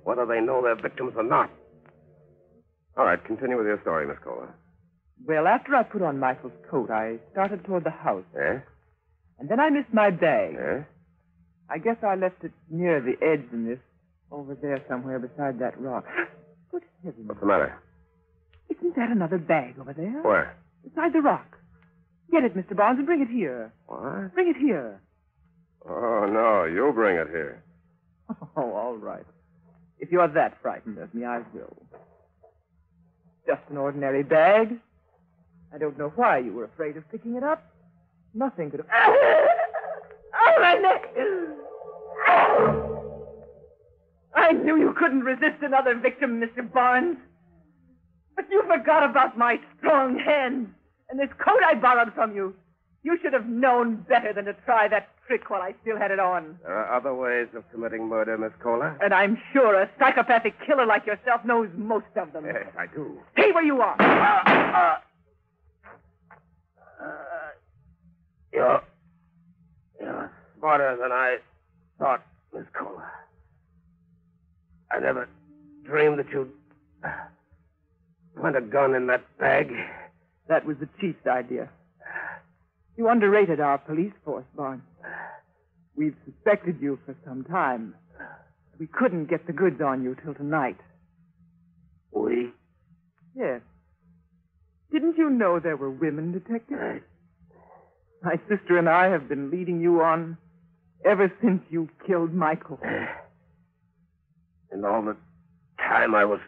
whether they know their victims or not. All right, continue with your story, Miss Kohler. Well, after I put on Michael's coat, I started toward the house. Eh? And then I missed my bag. Eh? I guess I left it near the edge in this, over there somewhere beside that rock. Good heavens. What's the matter? Isn't that another bag over there? Where? Beside the rock. Get it, Mr. Barnes, and bring it here. What? Bring it here. Oh, no, you bring it here. Oh, all right. If you're that frightened of me, I will. Just an ordinary bag. I don't know why you were afraid of picking it up. Nothing could have... Oh, my neck! I knew you couldn't resist another victim, Mr. Barnes. But you forgot about my strong hands and this coat I borrowed from you. You should have known better than to try that trick while I still had it on. There are other ways of committing murder, Miss Kohler. And I'm sure a psychopathic killer like yourself knows most of them. Yes, I do. Stay where you are. You're smarter than I thought, Miss Kohler. I never dreamed that you'd put a gun in that bag. That was the chief's idea. You underrated our police force, Barnes. We've suspected you for some time. We couldn't get the goods on you till tonight. We? Yes. Didn't you know there were women detectives? My sister and I have been leading you on ever since you killed Michael. And all the time I was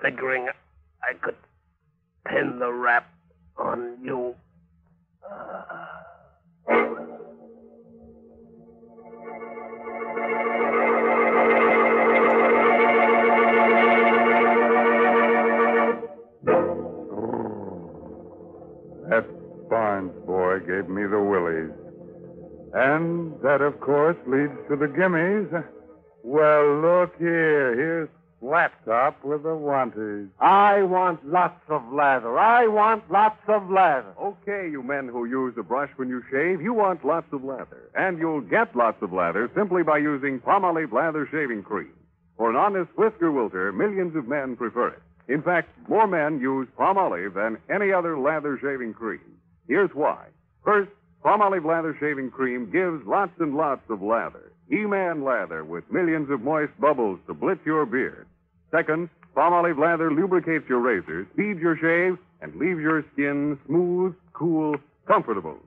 figuring I could pin the rap on you. That Barnes boy gave me the willies. And that, of course, leads to the gimmies. Well, look here. Here's Laptop with the wanties. I want lots of lather. I want lots of lather. Okay, you men who use a brush when you shave, you want lots of lather. And you'll get lots of lather simply by using Palmolive Lather Shaving Cream. For an honest whisker wilter, millions of men prefer it. In fact, more men use Palmolive than any other lather shaving cream. Here's why. First, Palmolive Lather Shaving Cream gives lots and lots of lather. He-Man lather with millions of moist bubbles to blitz your beard. Second, Palmolive Lather lubricates your razor, speeds your shave, and leaves your skin smooth, cool, comfortable.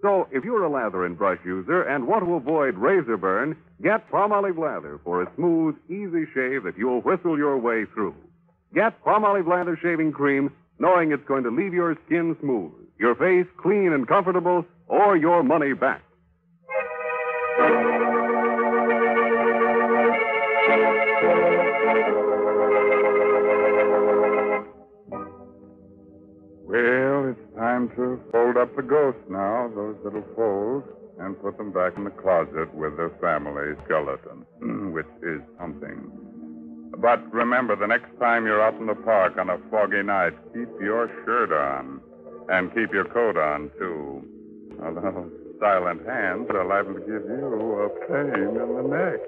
So, if you're a lather and brush user and want to avoid razor burn, get Palmolive Lather for a smooth, easy shave that you'll whistle your way through. Get Palmolive Lather Shaving Cream, knowing it's going to leave your skin smooth, your face clean and comfortable, or your money back. Well, it's time to fold up the ghosts now, those little folds, and put them back in the closet with their family skeleton, which is something. But remember, the next time you're out in the park on a foggy night, keep your shirt on. And keep your coat on, too. Although silent hands are liable to give you a pain in the neck.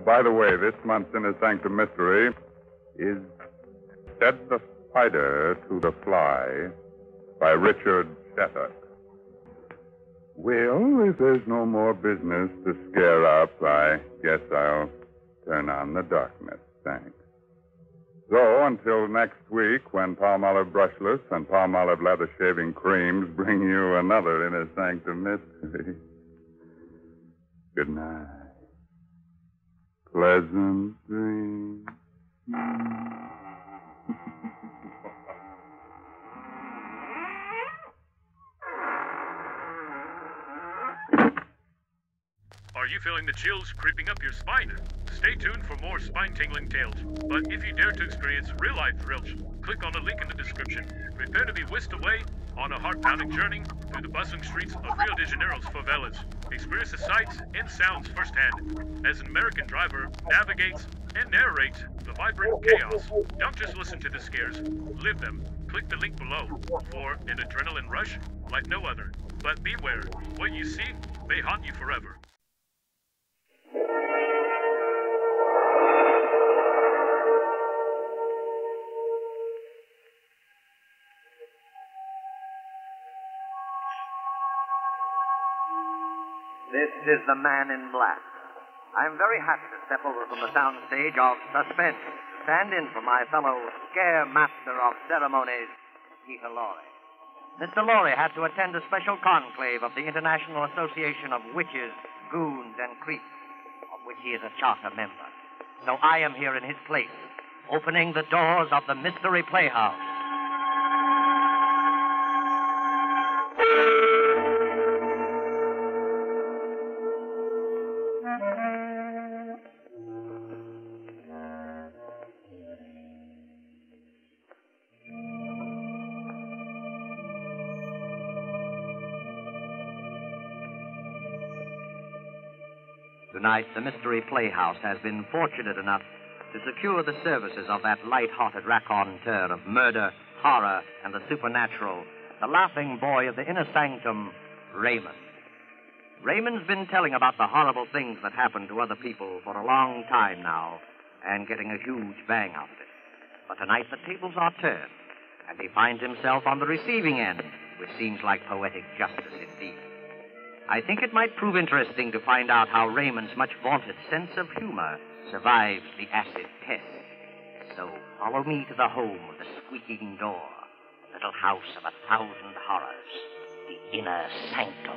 By the way, this month's Inner Sanctum mystery is Said the Spider to the Fly by Richard Shattuck. Well, if there's no more business to scare up, I guess I'll turn on the darkness. Thanks. So, until next week, when Palmolive Brushless and Palmolive Leather Shaving Creams bring you another Inner Sanctum mystery. Good night. Pleasant dreams. Are you feeling the chills creeping up your spine? Stay tuned for more spine-tingling tales. But if you dare to experience real-life thrills, click on the link in the description. Prepare to be whisked away on a heart-pounding journey through the bustling streets of Rio de Janeiro's favelas. Experience the sights and sounds firsthand as an American driver navigates and narrates the vibrant chaos. Don't just listen to the scares, live them. Click the link below for an adrenaline rush like no other. But beware, what you see may haunt you forever. This is the Man in Black. I'm very happy to step over from the sound stage of Suspense to stand in for my fellow scare master of ceremonies, Peter Lorre. Mr. Lorre had to attend a special conclave of the International Association of Witches, Goons, and Creeps, of which he is a charter member. So I am here in his place, opening the doors of the Mystery Playhouse. Tonight, the Mystery Playhouse has been fortunate enough to secure the services of that light-hearted raconteur of murder, horror, and the supernatural, the laughing boy of the inner sanctum, Raymond. Raymond's been telling about the horrible things that happen to other people for a long time now, and getting a huge bang out of it. But tonight the tables are turned, and he finds himself on the receiving end, which seems like poetic justice indeed. I think it might prove interesting to find out how Raymond's much vaunted sense of humor survived the acid test. So follow me to the home of the squeaking door, little house of 1,000 horrors, the inner sanctum.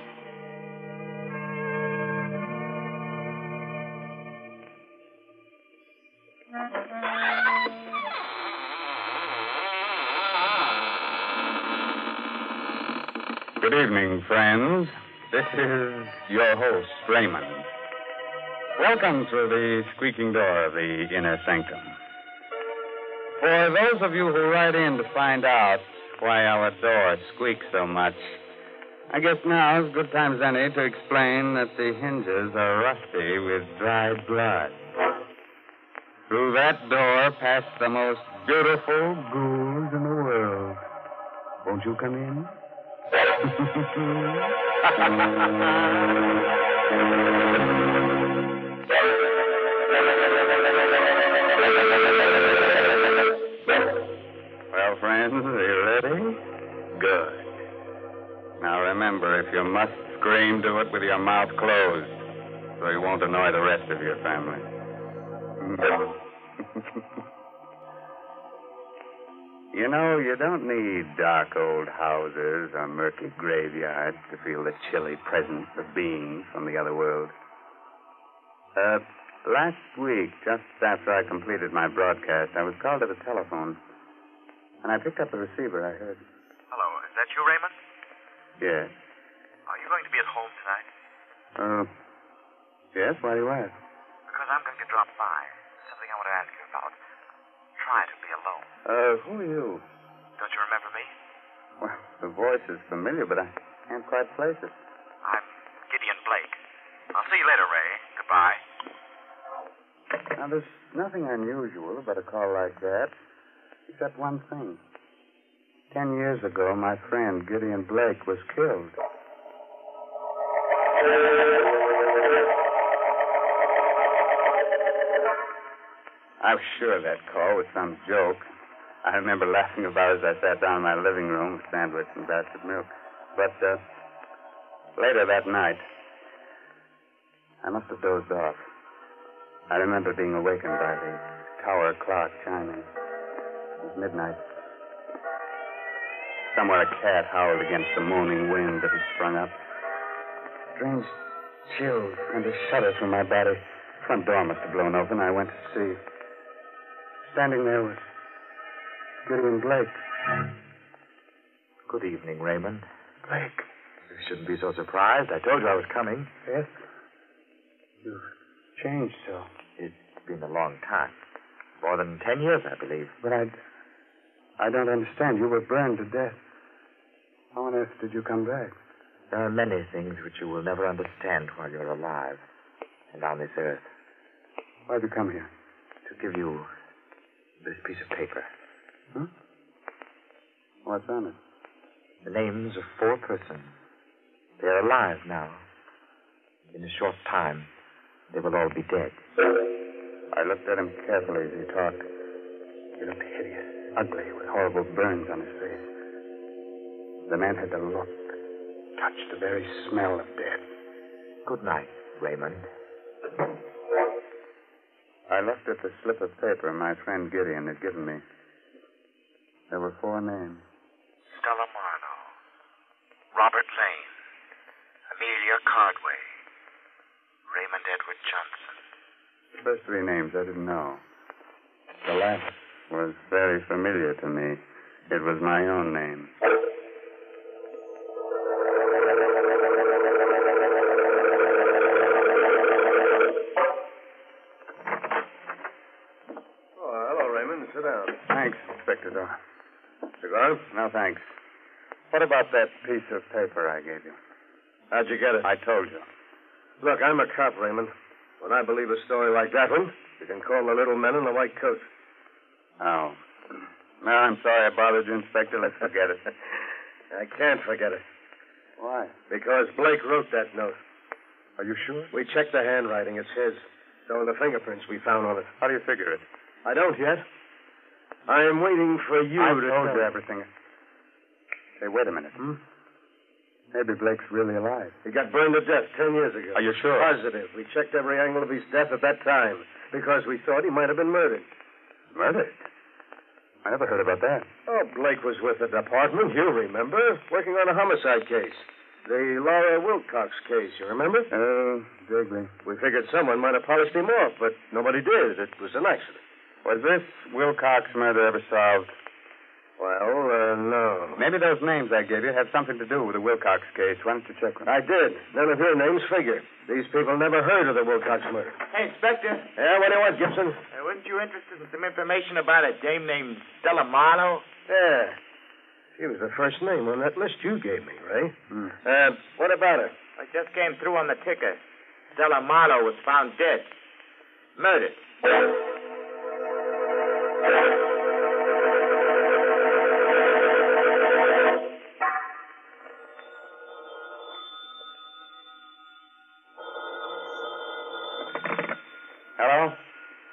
Good evening, friends. This is your host, Raymond. Welcome to the squeaking door of the inner sanctum. For those of you who write in to find out why our door squeaks so much, I guess now is as good time as any to explain that the hinges are rusty with dried blood. Through that door pass the most beautiful ghouls in the world. Won't you come in? Well, friends, are you ready? Good. Now remember, if you must scream, do it with your mouth closed, so you won't annoy the rest of your family. You know, you don't need dark old houses or murky graveyards to feel the chilly presence of beings from the other world. Last week, just after I completed my broadcast, I was called to the telephone. And I picked up the receiver. I heard. Hello, is that you, Raymond? Yes. Are you going to be at home tonight? Yes, why do you ask? Because I'm going to drop by. Something I want to ask you about. Try to be alone. Who are you? Don't you remember me? Well, the voice is familiar, but I can't quite place it. I'm Gideon Blake. I'll see you later, Ray. Goodbye. Now, there's nothing unusual about a call like that, except one thing. 10 years ago, my friend Gideon Blake was killed. I was sure that call was some joke. I remember laughing about it as I sat down in my living room with sandwich and glass of milk. But later that night, I must have dozed off. I remember being awakened by the tower clock chiming. It was midnight. Somewhere a cat howled against the moaning wind that had sprung up. Strange chills and a shudder through my body. Front door must have blown open. I went to see. Standing there was Gideon Blake. Good evening, Raymond. Blake. You shouldn't be so surprised. I told you I was coming. Yes? You've changed so. It's been a long time. More than 10 years, I believe. But I don't understand. You were burned to death. How on earth did you come back? There are many things which you will never understand while you're alive and on this earth. Why'd you come here? To give you this piece of paper. Huh? What's on it? The names of 4 persons. They're alive now. In a short time, they will all be dead. I looked at him carefully as he talked. He looked hideous, ugly, with horrible burns on his face. The man had the look, touch, the very smell of death. Good night, Raymond. I looked at the slip of paper my friend Gideon had given me. There were 4 names. Stella Marlowe, Robert Lane, Amelia Cardway, Raymond Edward Johnson. The first 3 names I didn't know. The last was very familiar to me. It was my own name. Oh, hello, Raymond. Sit down. Thanks, Inspector Dora. Cigar? No, thanks. What about that piece of paper I gave you? How'd you get it? I told you. Look, I'm a cop, Raymond. When I believe a story like that one, you can call the little men in the white coats. Oh. No, I'm sorry I bothered you, Inspector. Let's forget it. I can't forget it. Why? Because Blake wrote that note. Are you sure? We checked the handwriting. It's his. So are the fingerprints we found on it. How do you figure it? I don't yet. I am waiting for you I to told tell you me. everything. Hey, wait a minute. Maybe Blake's really alive. He got burned to death 10 years ago. Are you sure? Positive. We checked every angle of his death at that time because we thought he might have been murdered. Murdered? I never heard about that. Oh, Blake was with the department, you remember, working on a homicide case. The Laura Wilcox case, you remember? Vaguely. We figured someone might have polished him off, but nobody did. It was an accident. Was this Wilcox murder ever solved? Well, no. Maybe those names I gave you had something to do with the Wilcox case. Why don't you check them? I did. None of your names figure. These people never heard of the Wilcox murder. Hey, Inspector. Yeah, what do you want, Gibson? Weren't you interested in some information about a dame named Stella Marlowe? Yeah. She was the first name on that list you gave me, Ray. What about her? I just came through on the ticker. Stella Marlowe was found dead. Murdered. Hello?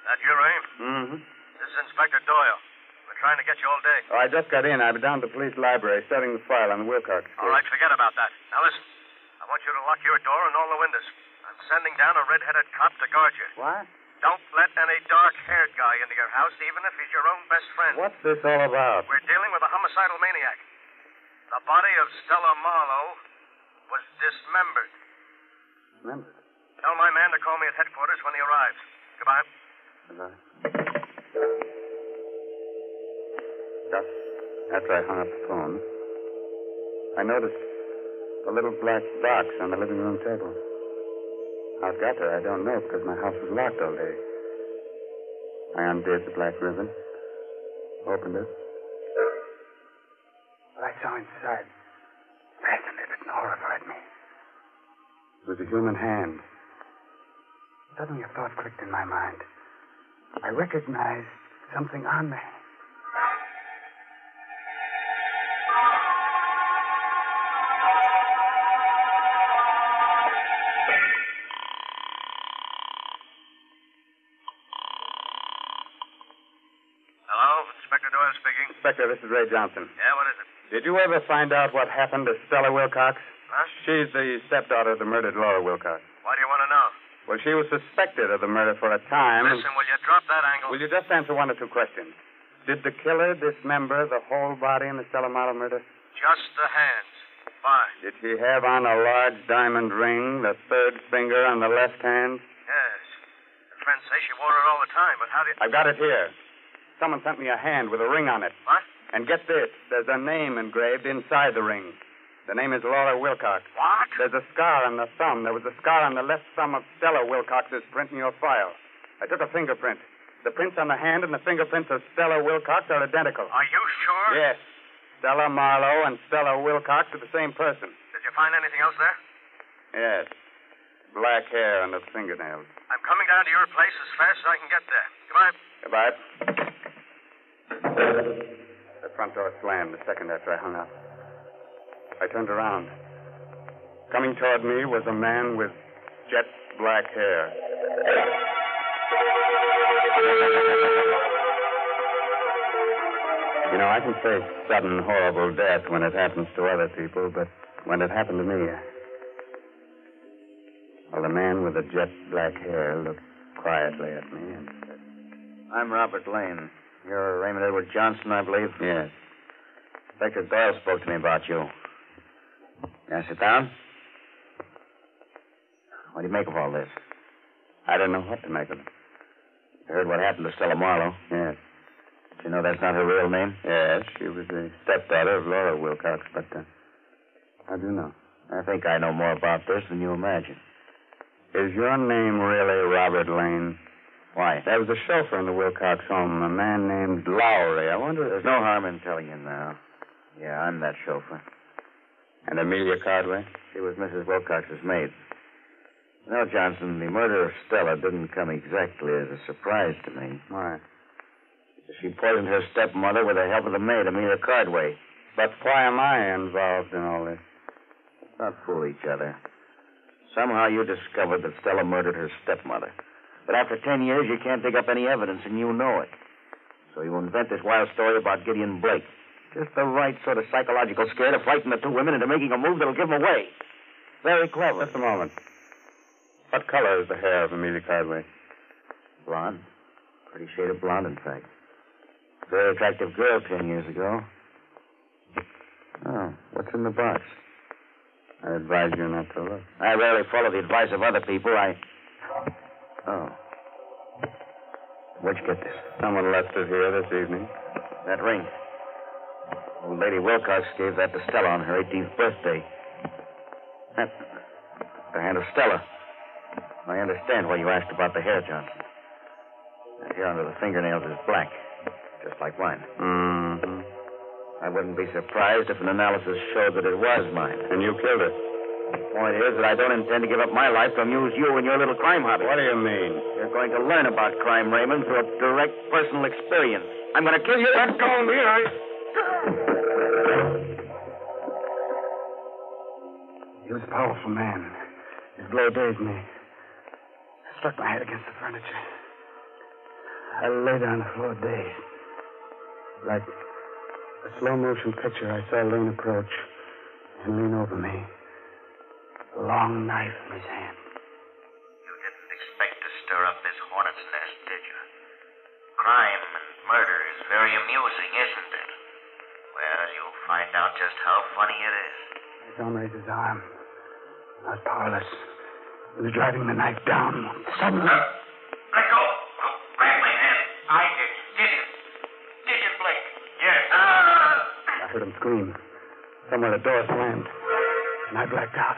That you, Ray? Mm-hmm. This is Inspector Doyle. We're trying to get you all day. Oh, I just got in. I've been down to the police library studying the file on the Wilcox case. All right, forget about that. Now listen, I want you to lock your door and all the windows. I'm sending down a red-headed cop to guard you. What? Don't let any dark-haired guy into your house, even if he's your own best friend. What's this all about? We're dealing with a homicidal maniac. The body of Stella Marlowe was dismembered. Remember? Tell my man to call me at headquarters when he arrives. Goodbye. Goodbye. Just after I hung up the phone, I noticed a little black box on the living room table. How it got there, I don't know, because my house was locked all day. I undid the black ribbon, opened it. What I saw inside fascinated and horrified me. It was a human hand. Suddenly a thought clicked in my mind. I recognized something on the hand. Inspector, this is Ray Johnson. Yeah, what is it? Did you ever find out what happened to Stella Wilcox? Huh? She's the stepdaughter of the murdered Laura Wilcox. Why do you want to know? Well, she was suspected of the murder for a time. Listen, will you drop that angle? Will you just answer 1 or 2 questions? Did the killer dismember the whole body in the Stella Marlowe murder? Just the hands. Fine. Did she have on a large diamond ring, the 3rd finger on the left hand? Yes. Her friends say she wore it all the time, but how do you... I've got it here. Someone sent me a hand with a ring on it. What? And get this, there's a name engraved inside the ring. The name is Laura Wilcox. What? There's a scar on the thumb. There was a scar on the left thumb of Stella Wilcox's print in your file. I took a fingerprint. The prints on the hand and the fingerprints of Stella Wilcox are identical. Are you sure? Yes. Stella Marlowe and Stella Wilcox are the same person. Did you find anything else there? Yes. Black hair on the fingernails. I'm coming down to your place as fast as I can get there. Goodbye. Goodbye. The front door slammed a second after I hung up. I turned around. Coming toward me was a man with jet black hair. You know, I can face sudden, horrible death when it happens to other people, but when it happened to me, Well, the man with the jet black hair looked quietly at me and said, I'm Robert Lane. You're Raymond Edward Johnson, I believe? Yes. Inspector Doyle spoke to me about you. May I sit down? What do you make of all this? I don't know what to make of it. You heard what happened to Stella Marlowe? Yes. Did you know that's not her real name? Yes, she was the stepdaughter of Laura Wilcox, but how do you know? I think I know more about this than you imagine. Is your name really Robert Lane? Why? There was a chauffeur in the Wilcox home, a man named Lowry. I wonder... There's no harm in telling you now. Yeah, I'm that chauffeur. And Amelia Cardway? She was Mrs. Wilcox's maid. No, Johnson, the murder of Stella didn't come exactly as a surprise to me. Why? She poisoned her stepmother with the help of the maid, Amelia Cardway. But why am I involved in all this? Let's not fool each other. Somehow you discovered that Stella murdered her stepmother. But after 10 years, you can't dig up any evidence, and you know it. So you invent this wild story about Gideon Blake. Just the right sort of psychological scare to frighten the two women into making a move that'll give them away. Very clever. Just a moment. What color is the hair of Amelia Cardway? Blonde. Pretty shade of blonde, in fact. Very attractive girl 10 years ago. Oh, what's in the box? I advise you not to look. I rarely follow the advice of other people. Oh. Where'd you get this? Someone left it here this evening. That ring. Old Lady Wilcox gave that to Stella on her 18th birthday. That's the hand of Stella. I understand why you asked about the hair, Johnson. The hair under the fingernails is black, just like mine. Mm-hmm. I wouldn't be surprised if an analysis showed that it was mine. And you killed it. The point is that I don't intend to give up my life to amuse you and your little crime hobby. What do you mean? You're going to learn about crime, Raymond, through a direct personal experience. I'm going to kill you. Let go of me. He was a powerful man. His blow dazed me. I struck my head against the furniture. I lay down on the floor dazed. Like a slow-motion picture, I saw Lane approach and lean over me. A long knife in his hand. You didn't expect to stir up this hornet's nest, did you? Crime and murder is very amusing, isn't it? Well, you'll find out just how funny it is. I saw him raise his arm. I was powerless. He was driving the knife down. Suddenly... Let go. Grab my hand. I did. Gideon Blake. Yes. I heard him scream. Somewhere the door slammed, and I blacked out.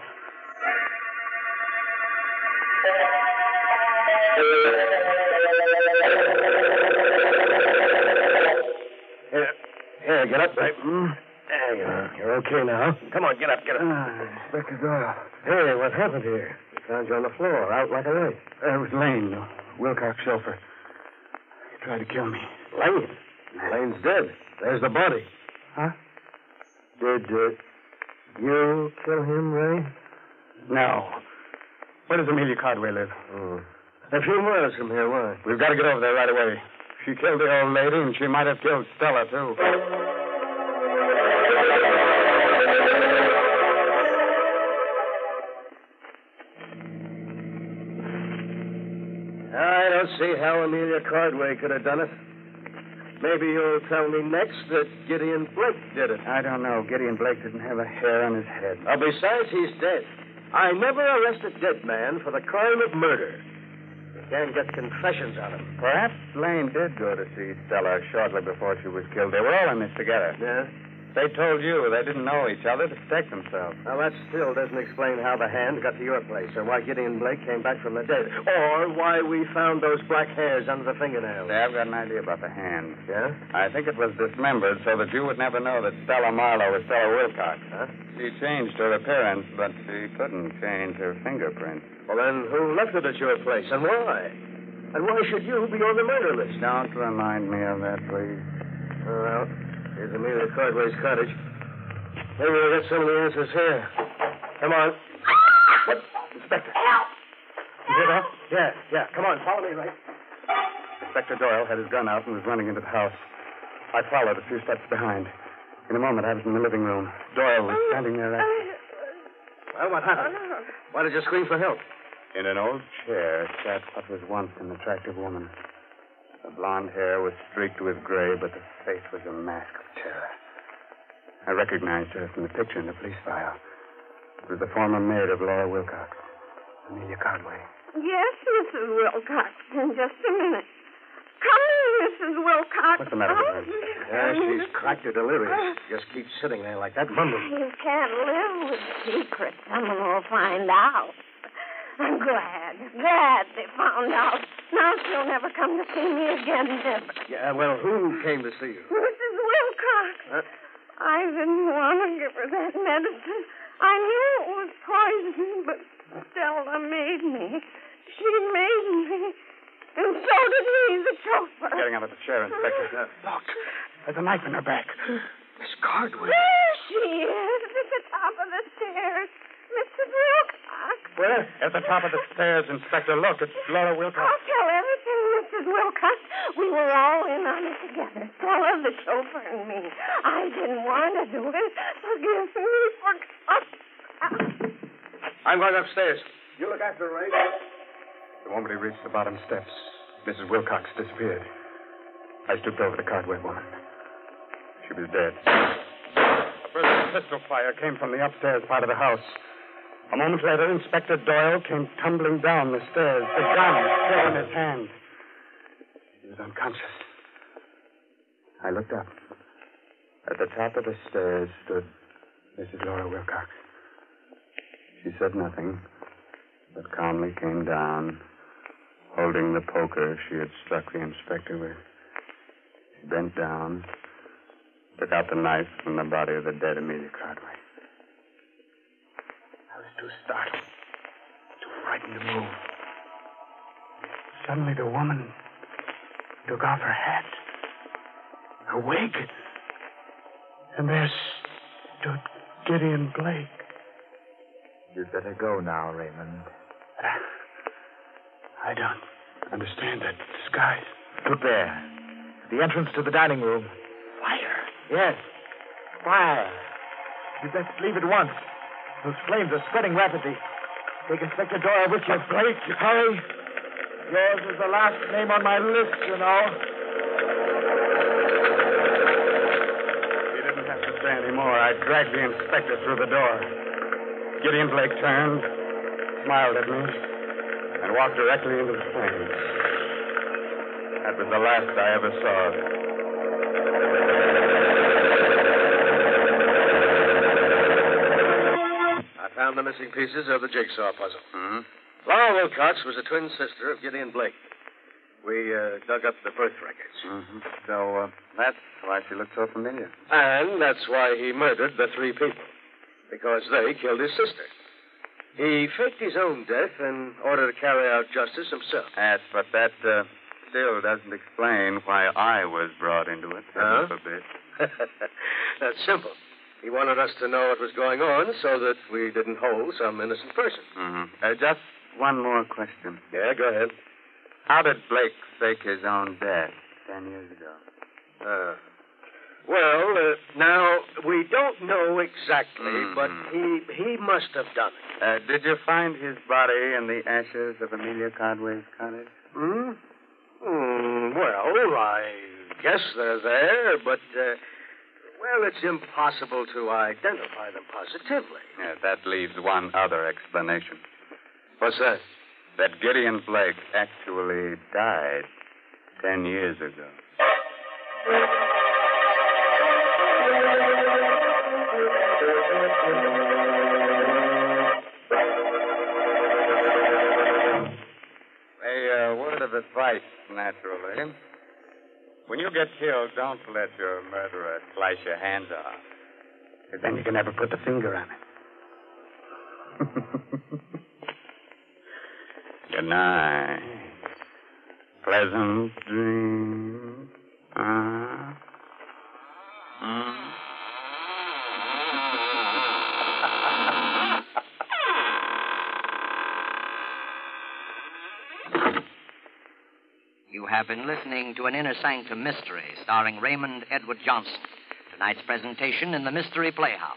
Here, get up, right? There you are. You're okay now. Come on, get up. Inspector Doyle. Hey, what happened here? We found you on the floor, out like a light. It was Lane, the Wilcox chauffeur. He tried to kill me. Lane? Lane's dead. There's the body. Huh? Did you kill him, Ray? No. Where does Amelia Cardway live? A few miles from here. Why? We've got to get over there right away. She killed the old lady, and she might have killed Stella, too. I don't see how Amelia Cardway could have done it. Maybe you'll tell me next that Gideon Blake did it. I don't know. Gideon Blake didn't have a hair on his head. Besides, he's dead. I never arrest a dead man for the crime of murder. You can't get confessions on him. Perhaps Lane did go to see Stella shortly before she was killed. They were all in this together. Yeah? They told you they didn't know each other to protect themselves. Now, that still doesn't explain how the hand got to your place, or why Gideon Blake came back from the dead, or why we found those black hairs under the fingernails. Say, I've got an idea about the hand. Yeah? I think it was dismembered so that you would never know that Stella Marlowe was Stella Wilcox. Huh? She changed her appearance, but she couldn't change her fingerprints. Well, then, who left it at your place, and why? And why should you be on the murder list? Don't remind me of that, please. Well, here's Amelia Cardway's cottage. Maybe we'll get some of the answers here. Come on. What? Inspector. Help! You hear that? Yeah. Come on, follow me, Ray. Inspector Doyle had his gun out and was running into the house. I followed a few steps behind. In a moment, I was in the living room. Doyle was standing there. Well, what happened? Why did you scream for help? In an old chair sat what was once an attractive woman. The blonde hair was streaked with gray, but the face was a mask of terror. I recognized her from the picture in the police file. It was the former maid of Laura Wilcox, Amelia Cardway. Yes, Mrs. Wilcox. In just a minute. Come in, Mrs. Wilcox. What's the matter with her? Yeah, she's cracked or delirious. Just keeps sitting there like that, mumbling. You can't live with secrets. Someone will find out. I'm glad they found out. Now she'll never come to see me again, never. Yeah, well, who came to see you? Mrs. Wilcox. I didn't want to give her that medicine. I knew it was poison, but Stella made me. She made me. And so did he, the chauffeur. Getting out of the chair, Inspector. Look, there's a knife in her back. Miss Cardway. There she is, at the top of the stairs. Mrs. Wilcox. Where? At the top of the stairs, Inspector. Look, it's Laura Wilcox. I'll tell everything, Mrs. Wilcox. We were all in on it together. Stella, the chauffeur, and me. I didn't want to do it. Forgive me for... I'm going upstairs. You look after Ray. The moment he reached the bottom steps, Mrs. Wilcox disappeared. I stooped over the Cardway woman. She was dead. A burst of pistol fire came from the upstairs part of the house. A moment later, Inspector Doyle came tumbling down the stairs, the gun still in his hand. He was unconscious. I looked up. At the top of the stairs stood Mrs. Laura Wilcox. She said nothing, but calmly came down, holding the poker she had struck the inspector with. She bent down, took out the knife from the body of the dead Amelia Cardway. I was too startled, too frightened to move. Suddenly the woman took off her hat, her wig, and there stood Gideon Blake. You'd better go now, Raymond. I don't understand that disguise. Look there. The entrance to the dining room. Fire. Yes. Fire. You'd best leave at once. Those flames are spreading rapidly. Take Inspector Doyle with you. Blake, hurry. Yours is the last name on my list, you know. He didn't have to say any more. I dragged the inspector through the door. Gideon Blake turned, smiled at me, and walked directly into the flames. That was the last I ever saw of him. I found the missing pieces of the jigsaw puzzle. Laura Wilcox was a twin sister of Gideon Blake. We dug up the birth records. So that's why she looked so familiar. And that's why he murdered the three people. Because they killed his sister. He faked his own death in order to carry out justice himself. Yes, but that still doesn't explain why I was brought into it. Huh? A bit. That's simple. He wanted us to know what was going on so that we didn't hold some innocent person. Just one more question. Yeah, go ahead. How did Blake fake his own death 10 years ago? Well, now, we don't know exactly, but he must have done it. Did you find his body in the ashes of Amelia Cardway's cottage? Well, I guess they're there, but, well, it's impossible to identify them positively. Yeah, that leaves one other explanation. What's that? That Gideon Blake actually died 10 years ago. A word of advice, naturally. When you get killed, don't let your murderer slice your hands off. Because then you can never put the finger on it. Good night. Pleasant dreams. You have been listening to an Inner Sanctum mystery starring Raymond Edward Johnson. Tonight's presentation in the Mystery Playhouse.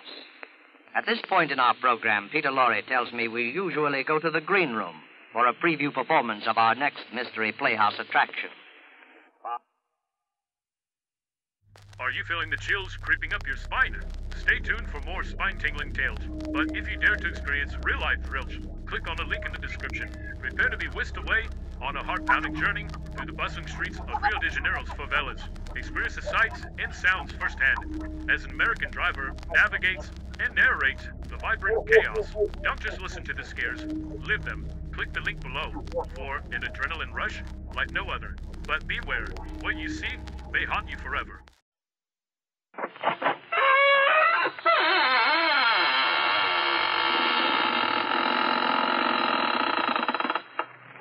At this point in our program, Peter Lorre tells me we usually go to the green room for a preview performance of our next Mystery Playhouse attraction. Are you feeling the chills creeping up your spine? Stay tuned for more spine-tingling tales. But if you dare to experience real-life thrills, click on the link in the description. Prepare to be whisked away on a heart-pounding journey through the bustling streets of Rio de Janeiro's favelas. Experience the sights and sounds firsthand as an American driver navigates and narrates the vibrant chaos. Don't just listen to the scares, live them. Click the link below for an adrenaline rush like no other. But beware, what you see may haunt you forever.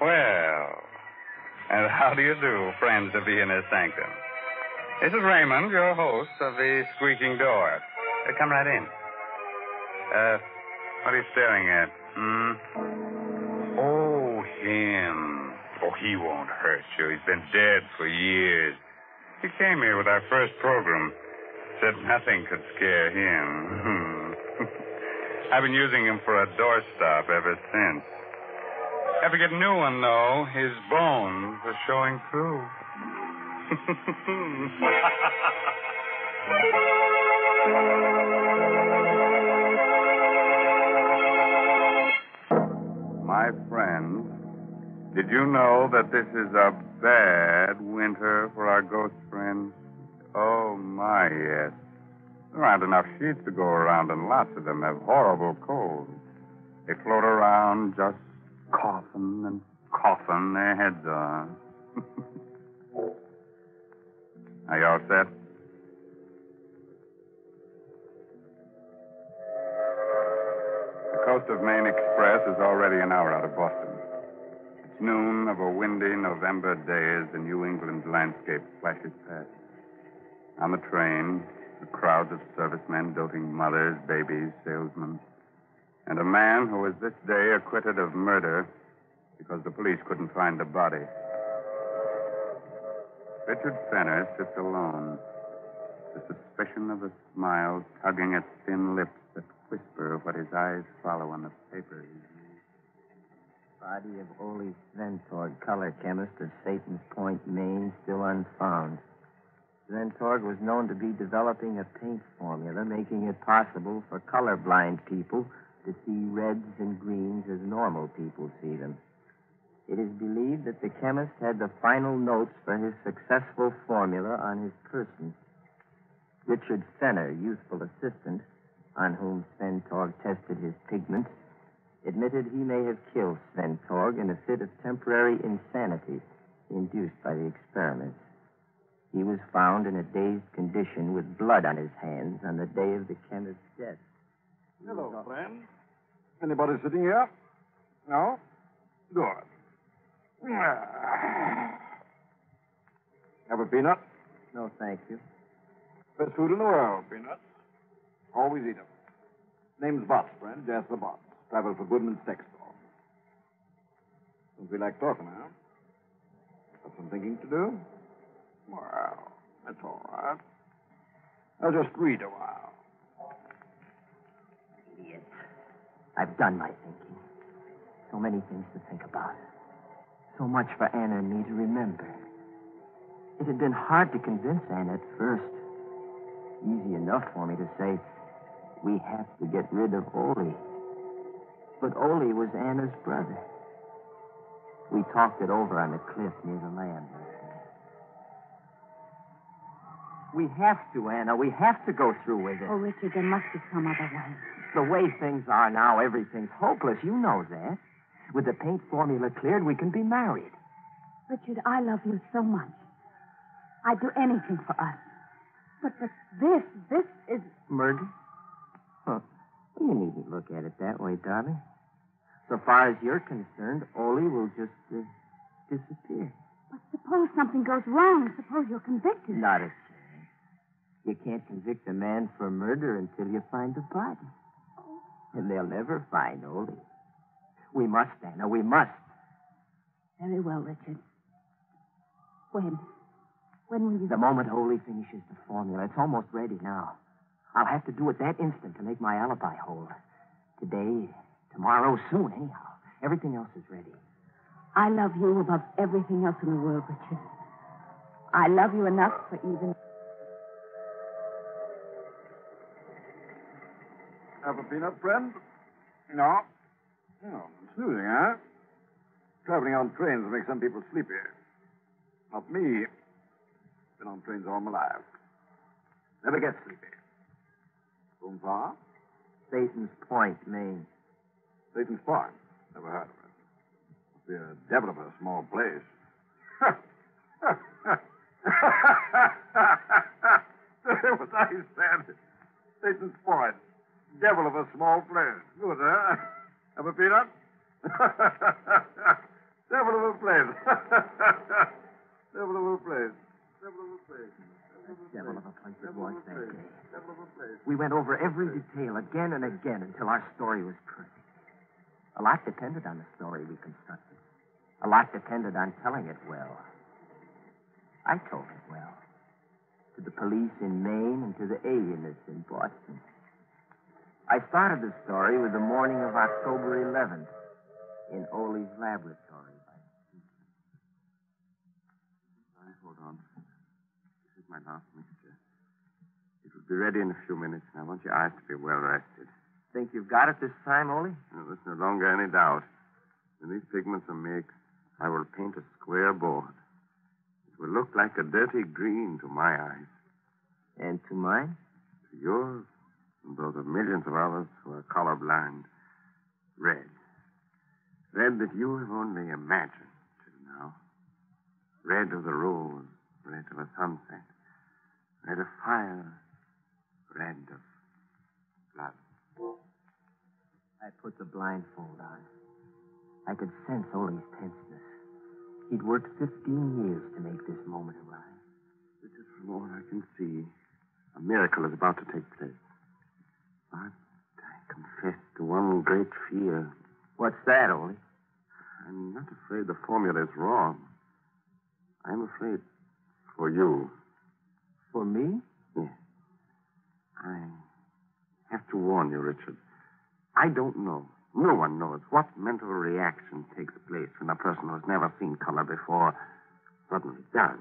Well, and how do you do, friends of the Sanctum? This is Raymond, your host of the Squeaking Door. Come right in. What are you staring at? Oh, him. Oh, he won't hurt you. He's been dead for years. He came here with our first program. Said nothing could scare him. I've been using him for a doorstop ever since. Have to get a new one, though. His bones are showing through. My friends, did you know that this is a bad winter for our ghost friends? Oh, my, yes. There aren't enough sheets to go around, and lots of them have horrible colds. They float around just coughing and coughing their heads on. Are you all set? The Coast of Maine Express is already an hour out of Boston. It's noon of a windy November day as the New England landscape flashes past. On the train, the crowds of servicemen, doting mothers, babies, salesmen, and a man who was this day acquitted of murder because the police couldn't find the body. Richard Fenner sits alone, the suspicion of a smile tugging at thin lips that whisper what his eyes follow on the paper. Body of Ole Sventorg, color chemist of Satan's Point, Maine, still unfound. Sventorg was known to be developing a paint formula making it possible for colorblind people to see reds and greens as normal people see them. It is believed that the chemist had the final notes for his successful formula on his person. Richard Fenner, youthful assistant, on whom Sventorg tested his pigments, admitted he may have killed Sventorg in a fit of temporary insanity induced by the experiments. He was found in a dazed condition with blood on his hands on the day of the chemist's death. Hello, friend. Anybody sitting here? No? Good. Have a peanut? No, thank you. Best food in the world, peanuts. Always eat them. Name's Botts, friend. Jasper Botts. Travels for Goodman's Textile. Don't feel like talking, huh? Got some thinking to do? Well, that's all right. I'll just read a while. Idiot. I've done my thinking. So many things to think about. So much for Anna and me to remember. It had been hard to convince Anna at first. Easy enough for me to say, we have to get rid of Ole. But Ole was Anna's brother. We talked it over on the cliff near the land. We have to, Anna. We have to go through with it. Oh, Richard, there must be some other way. The way things are now, everything's hopeless. You know that. With the paint formula cleared, we can be married. Richard, I love you so much. I'd do anything for us. But this is... Murder? Huh. You needn't look at it that way, darling. So far as you're concerned, Ole will just disappear. But suppose something goes wrong. Suppose you're convicted. Not a chance. You can't convict a man for murder until you find the body. And they'll never find Ole. We must, Anna. We must. Very well, Richard. When will you... The moment Ole finishes the formula. It's almost ready now. I'll have to do it that instant to make my alibi whole. Today, tomorrow, soon, anyhow. Everything else is ready. I love you above everything else in the world, Richard. I love you enough for even... Have a peanut, friend? No. Oh, snoozing, huh? Traveling on trains makes some people sleepy. Not me. Been on trains all my life. Never get sleepy. Going far? Satan's Point, Maine. Satan's Point? Never heard of it. Must be a devil of a small place. What I said. Satan's Point. Devil of a small place. Good, huh? Have a peanut? Devil of a place. Devil of a place. Devil of a place. Devil of a place it was that day. We went over every detail again and again until our story was perfect. A lot depended on the story we constructed. A lot depended on telling it well. I told it well. To the police in Maine and to the alienists in Boston. I started the story with the morning of October 11th in Ole's laboratory. Hold on. This is my last mixture. It will be ready in a few minutes, and I want your eyes to be well rested. Think you've got it this time, Ole? No, there's no longer any doubt. When these pigments are mixed, I will paint a square board. It will look like a dirty green to my eyes. And to mine? To yours, and those of millions of others who are colorblind. Red. Red that you have only imagined till now. Red of the rose, red of a sunset, red of fire, red of blood. I put the blindfold on. I could sense Ole's tenseness. He'd worked 15 years to make this moment arrive. This is from all I can see. A miracle is about to take place. But I confess to one great fear. What's that, Ole? I'm not afraid the formula is wrong. I'm afraid for you. For me? Yes. I have to warn you, Richard. I don't know. No one knows what mental reaction takes place when a person who's never seen color before suddenly does.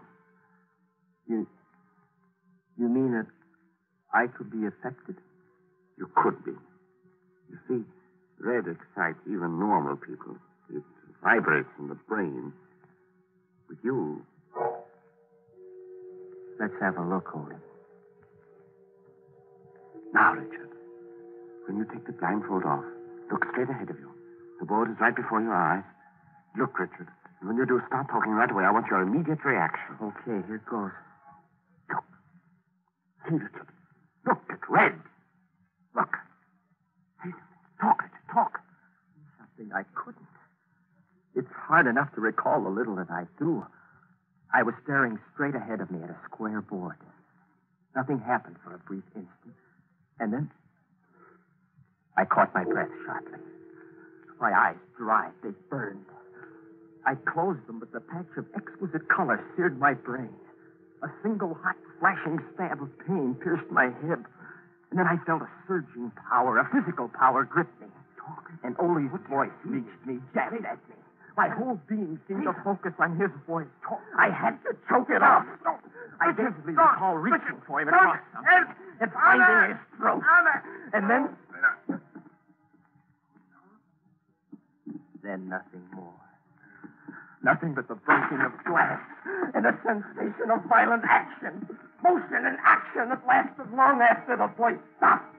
You mean that I could be affected? You could be. You see, red excites even normal people. It vibrates in the brain. With you... Let's have a look, Ole. Now, Richard, when you take the blindfold off, look straight ahead of you. The board is right before your eyes. Look, Richard. And when you do, start talking right away. I want your immediate reaction. Okay, here it goes. Look. See, Richard. Look, it's red. Look. Hey, talk, Richard, talk. Something I couldn't. It's hard enough to recall the little that I do. I was staring straight ahead of me at a square board. Nothing happened for a brief instant. And then I caught my breath sharply. My eyes dried. They burned. I closed them, but the patch of exquisite color seared my brain. A single hot, flashing stab of pain pierced my hip. And then I felt a surging power, a physical power, grip me. And Ole's voice reached me, jabbed at me. My whole being seemed to focus on his voice. I had to choke it off. I vividly recall reaching for him across something and finding his throat. And then nothing more. Nothing but the breaking of glass and a sensation of violent action. Motion and action that lasted long after the voice stopped.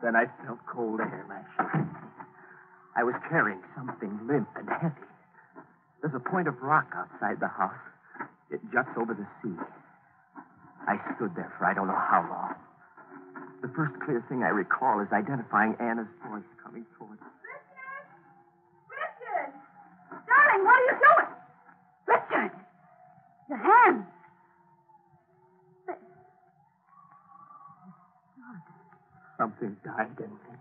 Then I felt cold air lashing at me. I was carrying something limp and heavy. There's a point of rock outside the house. It juts over the sea. I stood there for I don't know how long. The first clear thing I recall is identifying Anna's voice coming towards me. Richard! Darling, what are you doing? Richard! Your hands! Something died in me.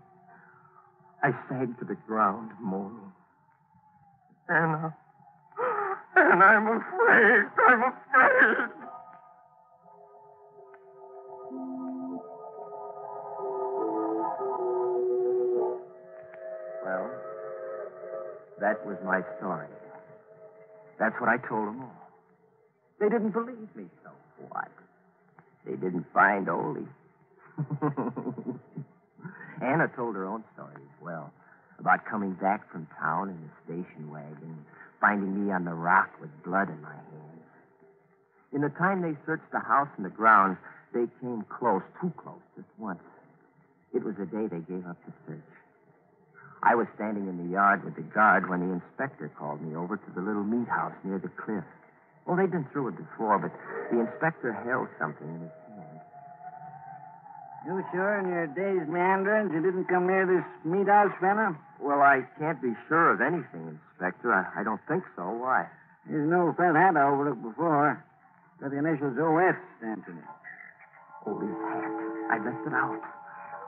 I sank to the ground, moaning. Anna. And I'm afraid. I'm afraid. That was my story. That's what I told them all. They didn't believe me, so what? They didn't find Ole. Anna told her own story as well, about coming back from town in the station wagon, finding me on the rock with blood in my hands. In the time they searched the house and the grounds, they came close, too close, just once. It was the day they gave up the search. I was standing in the yard with the guard when the inspector called me over to the little meat house near the cliff. Well, they'd been through it before, but the inspector held something in his hand. You sure in your day's meanderings you didn't come near this meat house, Fenner? Well, I can't be sure of anything, Inspector. I don't think so. Why? There's no felt hat I overlooked before. Got the initials OS stamped in it. Ole's hat. I left it out.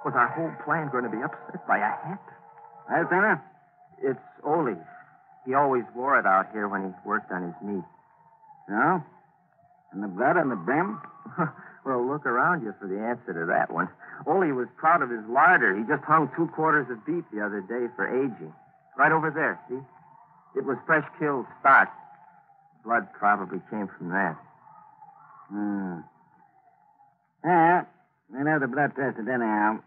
Was our whole plan going to be upset by a hat? Hey, Fenner? It's Ole's. He always wore it out here when he worked on his meat. No? And the blood on the brim? Well, look around you for the answer to that one. Ole was proud of his larder. He just hung 2 quarters of beef the other day for aging. Right over there, see? It was fresh killed stock. Blood probably came from that. Yeah, we'll have the blood tested anyhow.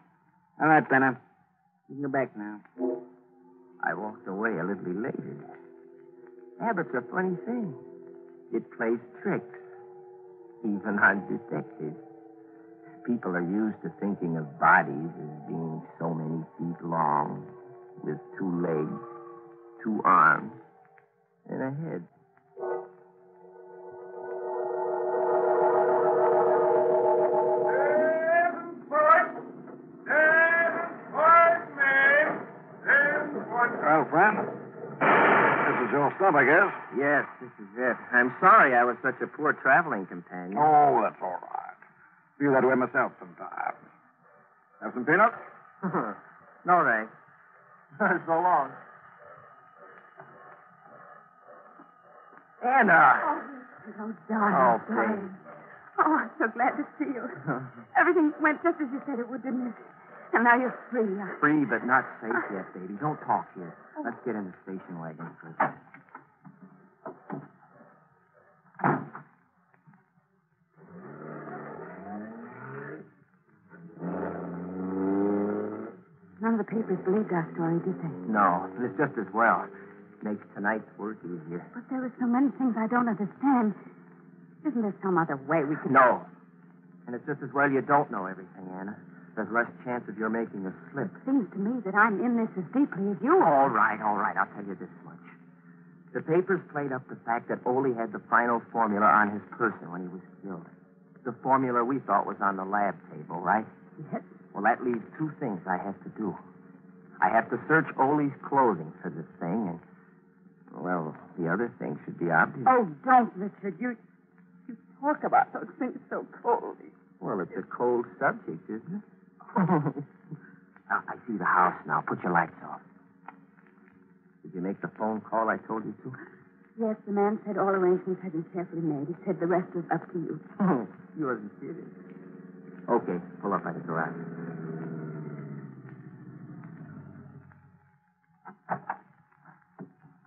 All right, Fenner. You can go back now. I walked away a little elated. Habit's a funny thing. It plays tricks, even on detectives. People are used to thinking of bodies as being so many feet long, with 2 legs, 2 arms, and a head. Well, friend, this is your stuff, I guess. Yes, this is it. I'm sorry I was such a poor traveling companion. Oh, that's all right. Feel that way myself sometimes. Have some peanuts? No, thanks. So long. Anna! Oh, darling. Oh, darling. Oh, I'm so glad to see you. Everything went just as you said it would, didn't it? And now you're free. Free, but not safe yet, baby. Don't talk here. Let's get in the station wagon first. None of the papers believed our story, did they? No, and it's just as well. Makes tonight's work easier. But there are so many things I don't understand. Isn't there some other way we could... No. And it's just as well you don't know everything, Anna. There's less chance of your making a slip. It seems to me that I'm in this as deeply as you are. All right. I'll tell you this much. The papers played up the fact that Ole had the final formula on his person when he was killed. The formula we thought was on the lab table, right? Yes. Well, that leaves 2 things I have to do. I have to search Ole's clothing for the thing, and, well, the other thing should be obvious. Oh, don't, Richard. You talk about those things so coldly. Well, it's a cold subject, isn't it? Now, I see the house now. Put your lights off. Did you make the phone call I told you to? Yes, the man said all arrangements had been carefully made. He said the rest was up to you. You wasn't serious. Okay, pull up by the garage.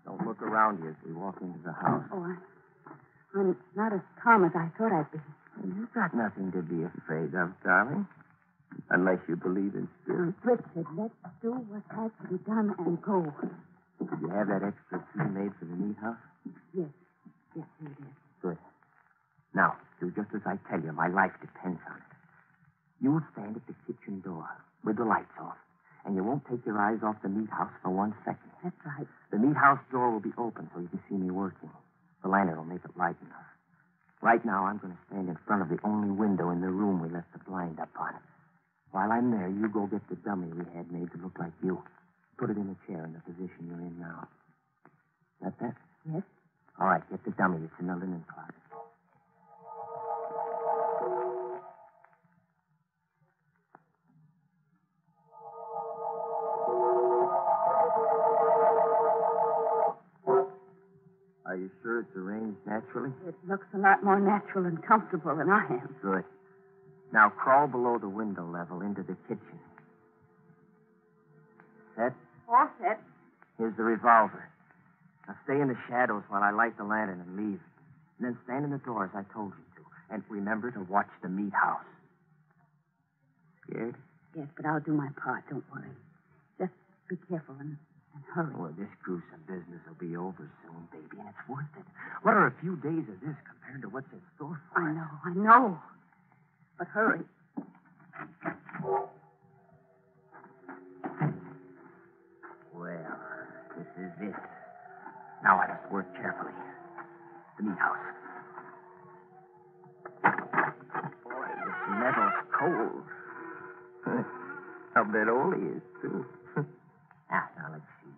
Don't look around you as we walk into the house. Oh, I'm not as calm as I thought I'd be. You've got nothing to be afraid of, darling. Unless you believe in spirits. Richard, let's do what has to be done and go. Did you have that extra key made for the meat house? Yes. Yes, we did. Good. Now, do just as I tell you. My life depends on it. You'll stand at the kitchen door with the lights off, and you won't take your eyes off the meat house for 1 second. That's right. The meat house door will be open so you can see me working. The lantern will make it light enough. Right now, I'm going to stand in front of the only window in the room we left the blind up on. While I'm there, you go get the dummy we had made to look like you. Put it in a chair in the position you're in now. Got that? Yes. All right, get the dummy. It's in the linen closet. Are you sure it's arranged naturally? It looks a lot more natural and comfortable than I am. Good. Now crawl below the window level into the kitchen. Set? All set. Here's the revolver. Now stay in the shadows while I light the lantern and leave. And then stand in the door as I told you to. And remember to watch the meat house. Scared? Yes, but I'll do my part. Don't worry. Just be careful and hurry. Well, this gruesome business will be over soon, baby, and it's worth it. What are a few days of this compared to what's in store for us? I know. But hurry. Well, this is it. Now I must work carefully. The meat house. Boy, this metal's cold. I'll bet Ole is, too. Now let's see.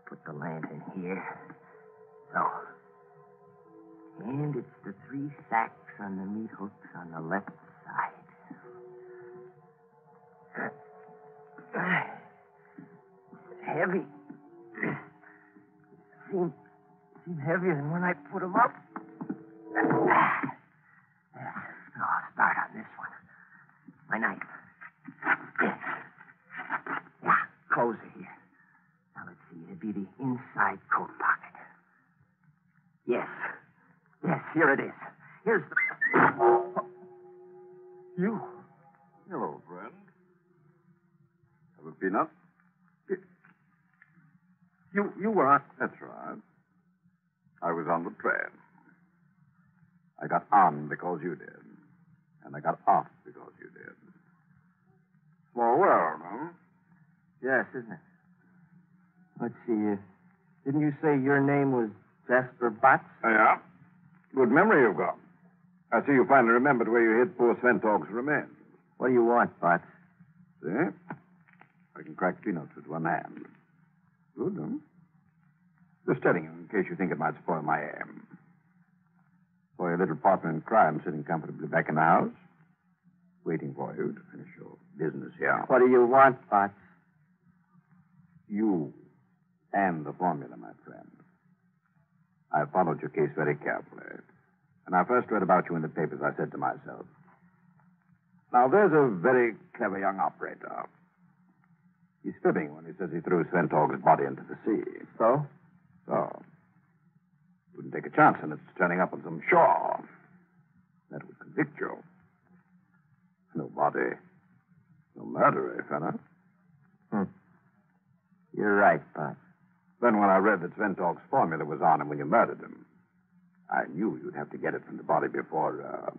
Put the lantern here. So. And it's the 3 sacks on the meat hooks on the left side. It's heavy. Seems heavier than when I put them up. I'll start on this one. My knife. Yeah, closer here. Now let's see. It'd be the inside coat pocket. Yes, here it is. Here's the... You. Hello, friend. Have a peanut? You were on... That's right. I was on the train. I got on because you did. And I got off because you did. Small world, huh? Yes, isn't it? Let's see. Didn't you say your name was Jasper Botts? Yeah. Good memory you've got. I see you finally remembered where you hid poor Sventog's remains. What do you want, Botts? See? I can crack peanuts with one hand. Good, huh? Just telling you in case you think it might spoil my aim. For your little partner in crime sitting comfortably back in the house, waiting for you to finish your business here. What do you want, Botts? You and the formula, my friend. I followed your case very carefully. When I first read about you in the papers, I said to myself, now there's a very clever young operator. He's fibbing when he says he threw Sventog's body into the sea. So? So. Wouldn't take a chance on its turning up on some shore. That would convict you. No body. No murder, eh, fella? You're right, Botts. Then when I read that Sventog's formula was on him when you murdered him, I knew you'd have to get it from the body before,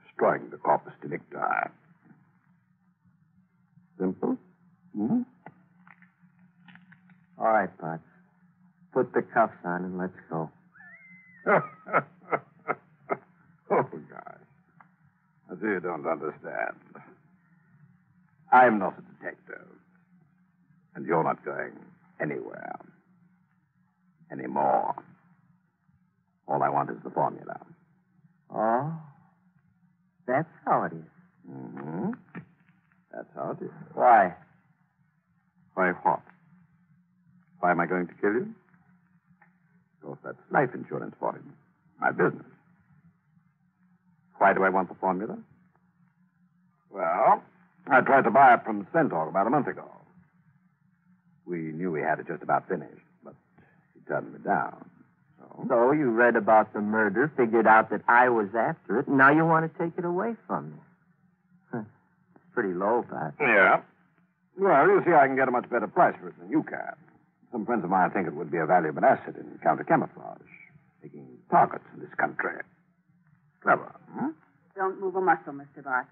destroying the corpus delicti. Simple? Hmm? All right, Botts. Put the cuffs on and let's go. Oh, gosh. I see you don't understand. I'm not a detective. And you're not going anywhere. Anymore. All I want is the formula. Oh? That's how it is. Mm-hmm. That's how it is. Why? Why what? Why am I going to kill you? Because that's life insurance for him. My business. Why do I want the formula? Well, I tried to buy it from Sventog about a month ago. We knew he had it just about finished, but he turned me down. So you read about the murder, figured out that I was after it, and now you want to take it away from me. It's pretty low, Botts. Yeah. Well, you see, I can get a much better price for it than you can. Some friends of mine think it would be a valuable asset in counter-camouflage, making targets in this country. Clever, hmm? Don't move a muscle, Mr. Botts.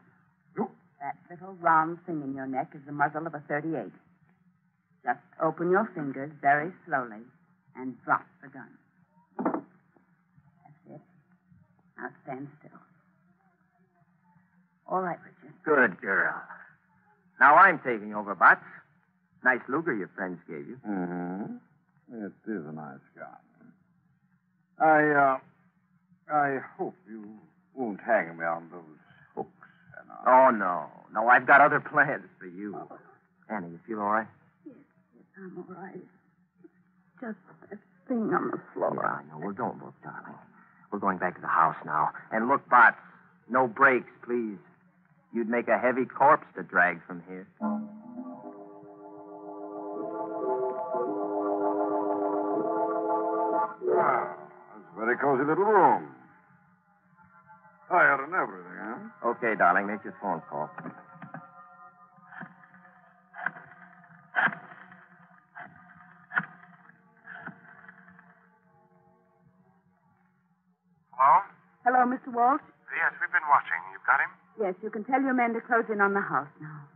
That little round thing in your neck is the muzzle of a .38. Just open your fingers very slowly and drop the gun. That's it. Now stand still. All right, Richard. Good girl. Now I'm taking over, Botts. Nice Luger your friends gave you. Mm-hmm. It is a nice gun. I hope you won't hang me on those hooks. Oh, no. No, I've got other plans for you. Annie, you feel all right? Yes, I'm all right. Just that thing on the floor. Yeah, I know. Well, don't look, darling. We're going back to the house now. And look, Botts, no brakes, please. You'd make a heavy corpse to drag from here. Wow, that's a very cozy little room. Tired and everything, huh? Okay, darling, make your phone call. Hello? Hello, Mr. Walsh? Yes, we've been watching. You've got him? Yes, you can tell your men to close in on the house now.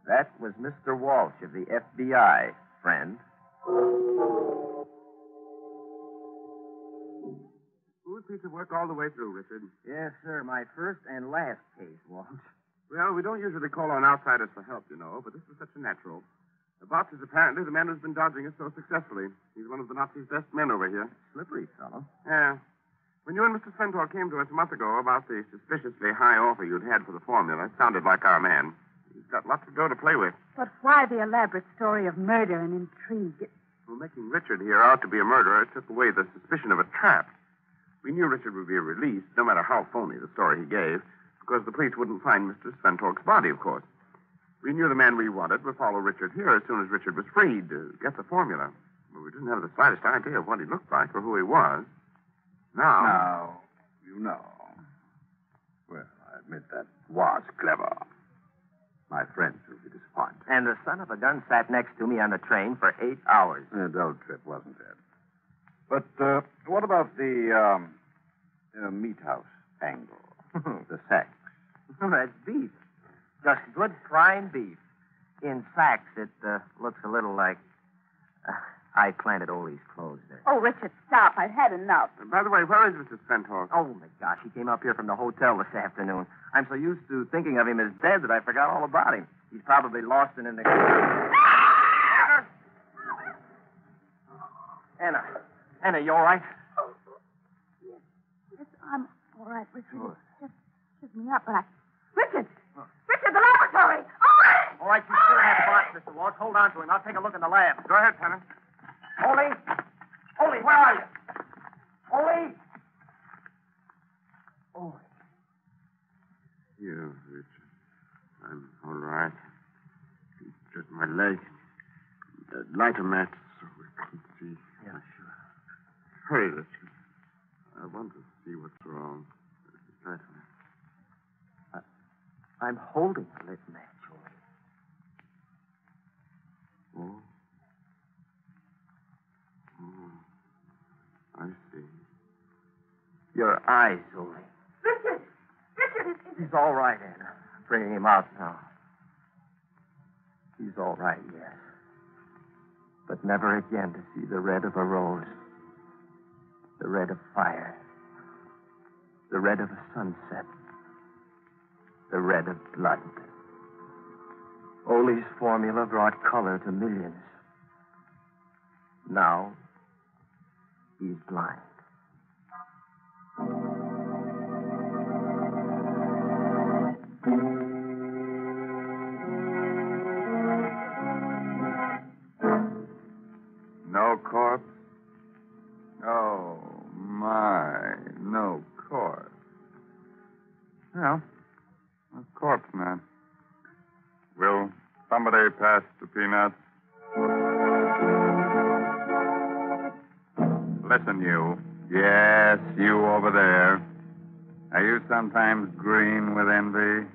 That was Mr. Walsh of the FBI, friend. Smooth piece of work all the way through, Richard. Yes, sir. My first and last case, Walsh. Well, we don't usually call on outsiders for help, you know, but this was such a natural. The boss is apparently the man who's been dodging us so successfully. He's one of the Nazis' best men over here. Slippery fellow. Yeah. When you and Mr. Sventor came to us a month ago about the suspiciously high offer you'd had for the formula, it sounded like our man. He's got lots of dough to play with. But why the elaborate story of murder and intrigue? Well, making Richard here out to be a murderer took away the suspicion of a trap. We knew Richard would be released, no matter how phony the story he gave, because the police wouldn't find Mr. Sventork's body, of course. We knew the man we wanted would follow Richard here as soon as Richard was freed to get the formula. But we didn't have the slightest idea of what he looked like or who he was. Now, you know. Well, I admit that was clever. My friends will be disappointed. And the son of a gun sat next to me on the train for 8 hours. A dull trip, wasn't it? But what about the meat house angle? The sacks. That's beef. Just good prime beef. In sacks, it looks a little like... I planted Ole's clothes there. Oh, Richard, stop. I've had enough. By the way, where is Mr. Sventork? Oh, my gosh. He came up here from the hotel this afternoon. I'm so used to thinking of him as dead that I forgot all about him. He's probably lost in the... Anna, you all right? Yes, I'm all right, Richard. Just took me up, but I... Richard! Richard, the laboratory! All right, you still have the box, Mr. Walsh. Hold on to him. I'll take a look in the lab. Go ahead, Tenant. Ole, where are you? Ole! Ole. Here, Richard. I'm all right. It's just my leg. Light a match so we can see. Yeah, sure. Hurry, Richard. I want to see what's wrong. Light a match. I'm holding a lit match, Ole. Oh. I see. Your eyes, Ole. Richard! Richard, He's all right, Anna. I'm bringing him out now. He's all right, yes. But never again to see the red of a rose. The red of fire. The red of a sunset. The red of blood. Ole's formula brought color to millions. Now, he's blind. No corpse? Oh, my. No corpse. Well, a corpse, man. Will somebody pass the peanuts? Listen, you. Yes, you over there. Are you sometimes green with envy?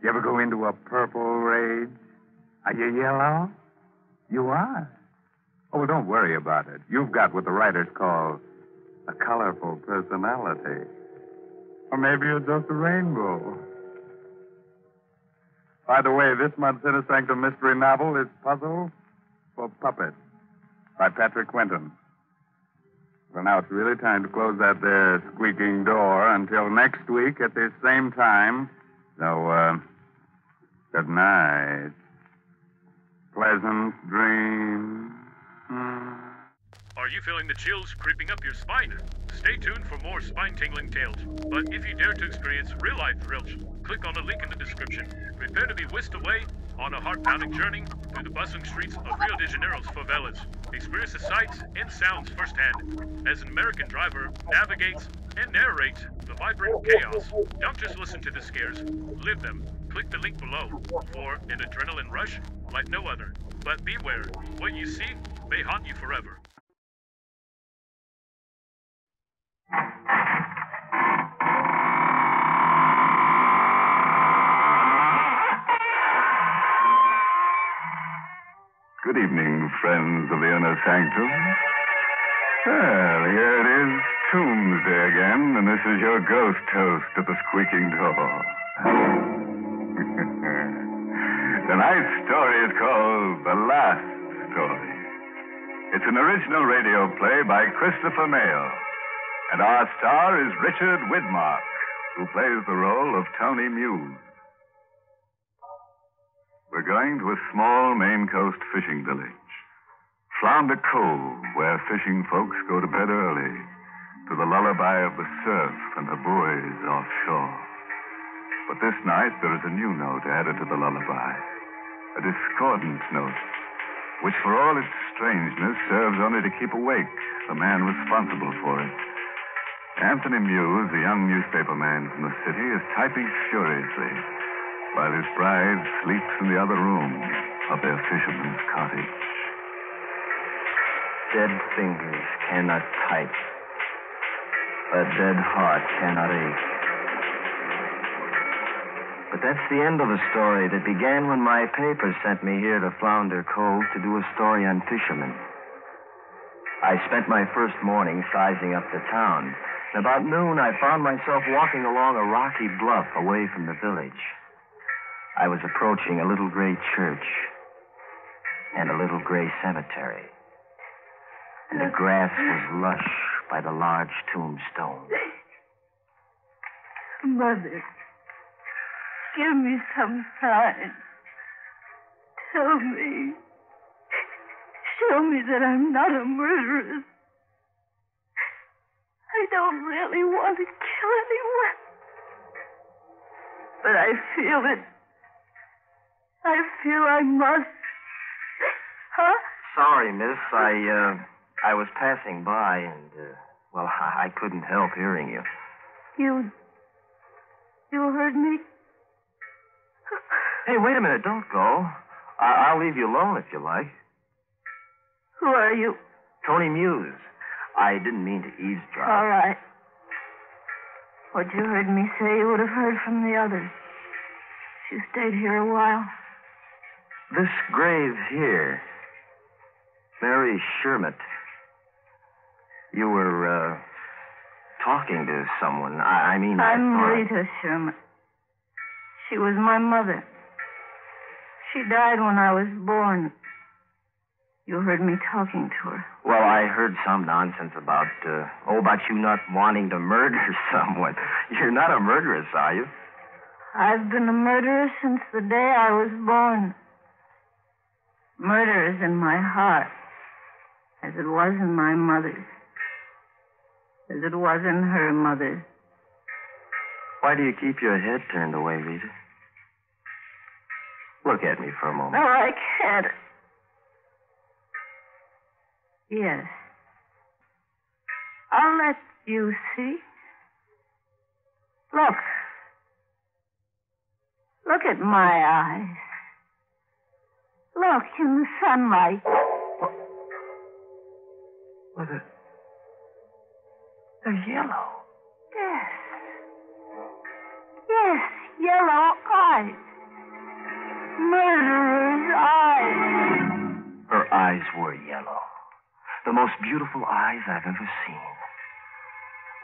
You ever go into a purple rage? Are you yellow? You are. Oh, well, don't worry about it. You've got what the writers call a colorful personality. Or maybe you're just a rainbow. By the way, this month's Inner Sanctum mystery novel is Puzzle for Puppets by Patrick Quentin. Well, now it's really time to close that there squeaking door until next week at this same time. So, good night. Pleasant dreams. Are you feeling the chills creeping up your spine? Stay tuned for more spine-tingling tales. But if you dare to experience real-life thrills, click on the link in the description. Prepare to be whisked away on a heart-pounding journey through the bustling streets of Rio de Janeiro's favelas. Experience the sights and sounds firsthand as an American driver navigates and narrates the vibrant chaos. Don't just listen to the scares, live them. Click the link below for an adrenaline rush like no other. But beware, what you see may haunt you forever. Good evening, friends of the inner sanctum. Well, here it is, Tombsday again, and this is your ghost host at the squeaking door. Tonight's story is called The Last Story. It's an original radio play by Christopher Mayle, and our star is Richard Widmark, who plays the role of Tony Muse. We're going to a small Maine coast fishing village, Flounder Cove, where fishing folks go to bed early, to the lullaby of the surf and the buoys offshore. But this night there is a new note added to the lullaby, a discordant note, which for all its strangeness serves only to keep awake the man responsible for it. Anthony Muse, the young newspaper man from the city, is typing furiously, while his bride sleeps in the other room of their fisherman's cottage. Dead fingers cannot type. A dead heart cannot ache. But that's the end of the story that began when my paper sent me here to Flounder Cove to do a story on fishermen. I spent my first morning sizing up the town. And about noon, I found myself walking along a rocky bluff away from the village. I was approaching a little gray church and a little gray cemetery. And the grass was lush by the large tombstone. Mother, give me some sign. Tell me. Show me that I'm not a murderess. I don't really want to kill anyone. But I feel it. I feel I must. Huh? Sorry, miss. I was passing by and, well, I couldn't help hearing you. You heard me? Hey, wait a minute. Don't go. I'll leave you alone if you like. Who are you? Tony Muse. I didn't mean to eavesdrop. All right. What you heard me say, you would have heard from the others. You stayed here a while. This grave here, Mary Shermott. You were, talking to someone. I'm Rita Sherman. She was my mother. She died when I was born. You heard me talking to her. Well, I heard some nonsense about you not wanting to murder someone. You're not a murderess, are you? I've been a murderer since the day I was born. Murder is in my heart, as it was in my mother's, as it was in her mother's. Why do you keep your head turned away, Rita? Look at me for a moment. No, I can't. Yes. I'll let you see. Look. Look at my eyes. Look in the sunlight. Well, they're yellow. Yes. Yes, yellow eyes. Murderer's eyes. Her eyes were yellow. The most beautiful eyes I've ever seen.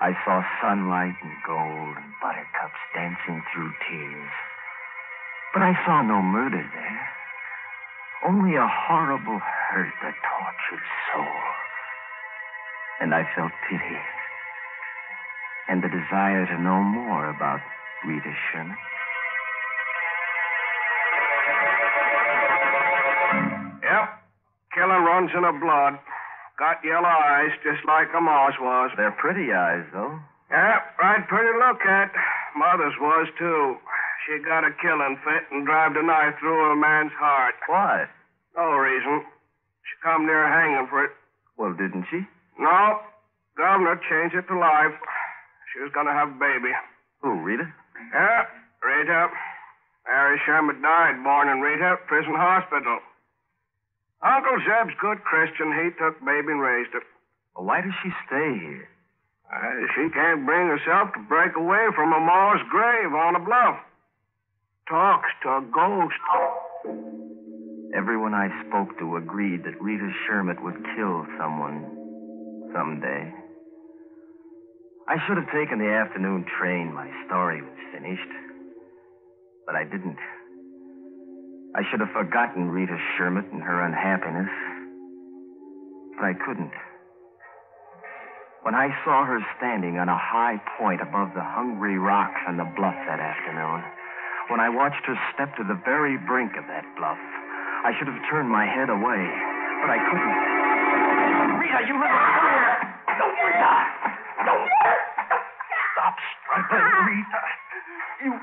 I saw sunlight and gold and buttercups dancing through tears. But I saw no murder there. Only a horrible hurt, a tortured soul. And I felt pity. And the desire to know more about Rita Sherman. Yep. Killing runs in her blood. Got yellow eyes, just like a mouse was. They're pretty eyes, though. Yep, right pretty to look at. Mother's was, too. She got a killing fit and drive a knife through a man's heart. Why? No reason. She come near hanging for it. Well, didn't she? No. Governor changed it to life. She was gonna have a baby. Who, Rita? Yeah, Rita. Mary Sherman died, born in Rita, prison hospital. Uncle Zeb's good Christian. He took baby and raised her. Well, why does she stay here? She can't bring herself to break away from a Ma's grave on a bluff. Talks to a ghost. Everyone I spoke to agreed that Rita Sherman would kill someone someday. I should have taken the afternoon train. My story was finished. But I didn't. I should have forgotten Rita Sherman and her unhappiness. But I couldn't. When I saw her standing on a high point above the hungry rocks on the bluff that afternoon, when I watched her step to the very brink of that bluff, I should have turned my head away, but I couldn't. Rita, you little... Don't, Rita! Don't! Stop struggling, Rita. You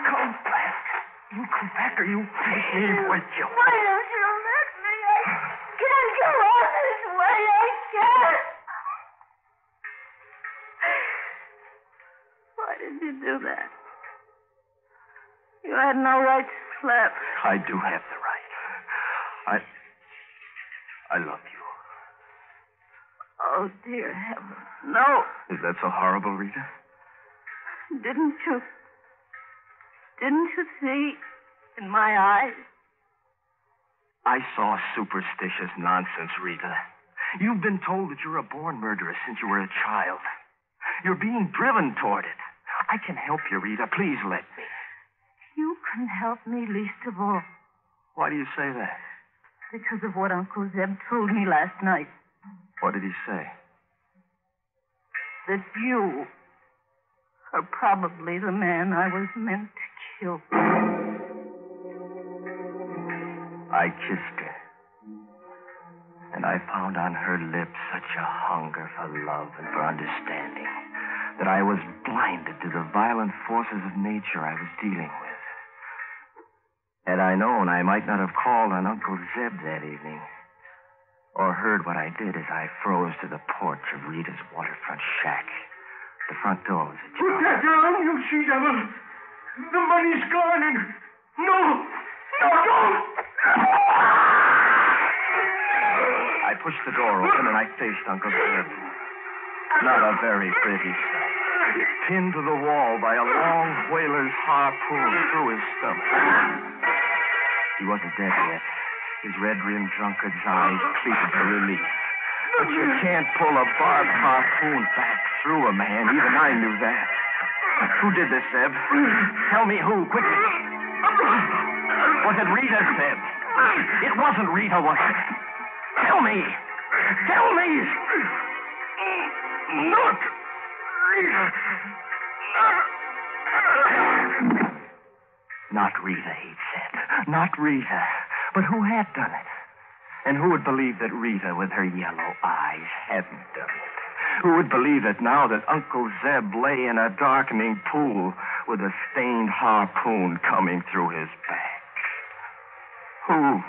come back. You come back or you take me with you. Why don't you let me? I can't go on this way. I can't. Why did you do that? You had no right to slap. I do have the right. I love you. Oh, dear heavens, no. Is that so horrible, Rita? Didn't you see in my eyes? I saw superstitious nonsense, Rita. You've been told that you're a born murderer since you were a child. You're being driven toward it. I can help you, Rita. Please let me. You can help me least of all. Why do you say that? Because of what Uncle Zeb told me last night. What did he say? That you are probably the man I was meant to kill. I kissed her. And I found on her lips such a hunger for love and for understanding that I was blinded to the violent forces of nature I was dealing with. Had I known, I might not have called on Uncle Zeb that evening, or heard what I did as I froze to the porch of Rita's waterfront shack. The front door was ajar. Put that down, you she-devil. The money's gone and... No, don't! I pushed the door open and I faced Uncle Zeb. Not a very pretty sight. Pinned to the wall by a long whaler's harpoon through his stomach. He wasn't dead yet. His red-rimmed drunkard's eyes pleaded for relief. But you can't pull a barbed harpoon back through a man. Even I knew that. Who did this, Zeb? Tell me who, quickly. Was it Rita, Zeb? It wasn't Rita, was it? Tell me. Tell me. Not Rita. Not Rita, he'd said. Not Rita. But who had done it? And who would believe that Rita, with her yellow eyes, hadn't done it? Who would believe that now that Uncle Zeb lay in a darkening pool with a stained harpoon coming through his back? Who?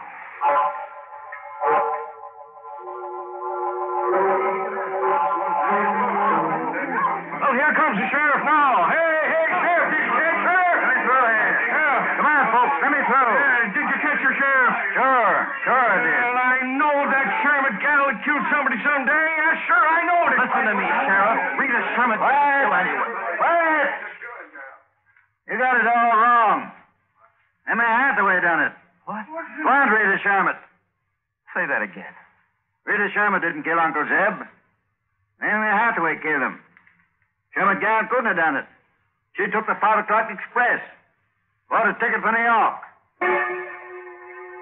Oh, here comes the sheriff now. Hey, sheriff, did you catch her? Let me through here. Yeah. Come on, folks, let me through. Did you catch her, Sheriff? Sure I did. Well, I know that Sherman gal would kill somebody someday. Yeah, sure, I know it. Listen to me, Sheriff. Rita Sherman Quiet. kill anyone. Quiet! You got it all wrong. Emma Hathaway done it. What? Wasn't Rita Sherman. Say that again. Rita Sherman didn't kill Uncle Zeb. Emma Hathaway killed him. Sherman gal couldn't have done it. She took the 5 o'clock express. Bought a ticket for New York.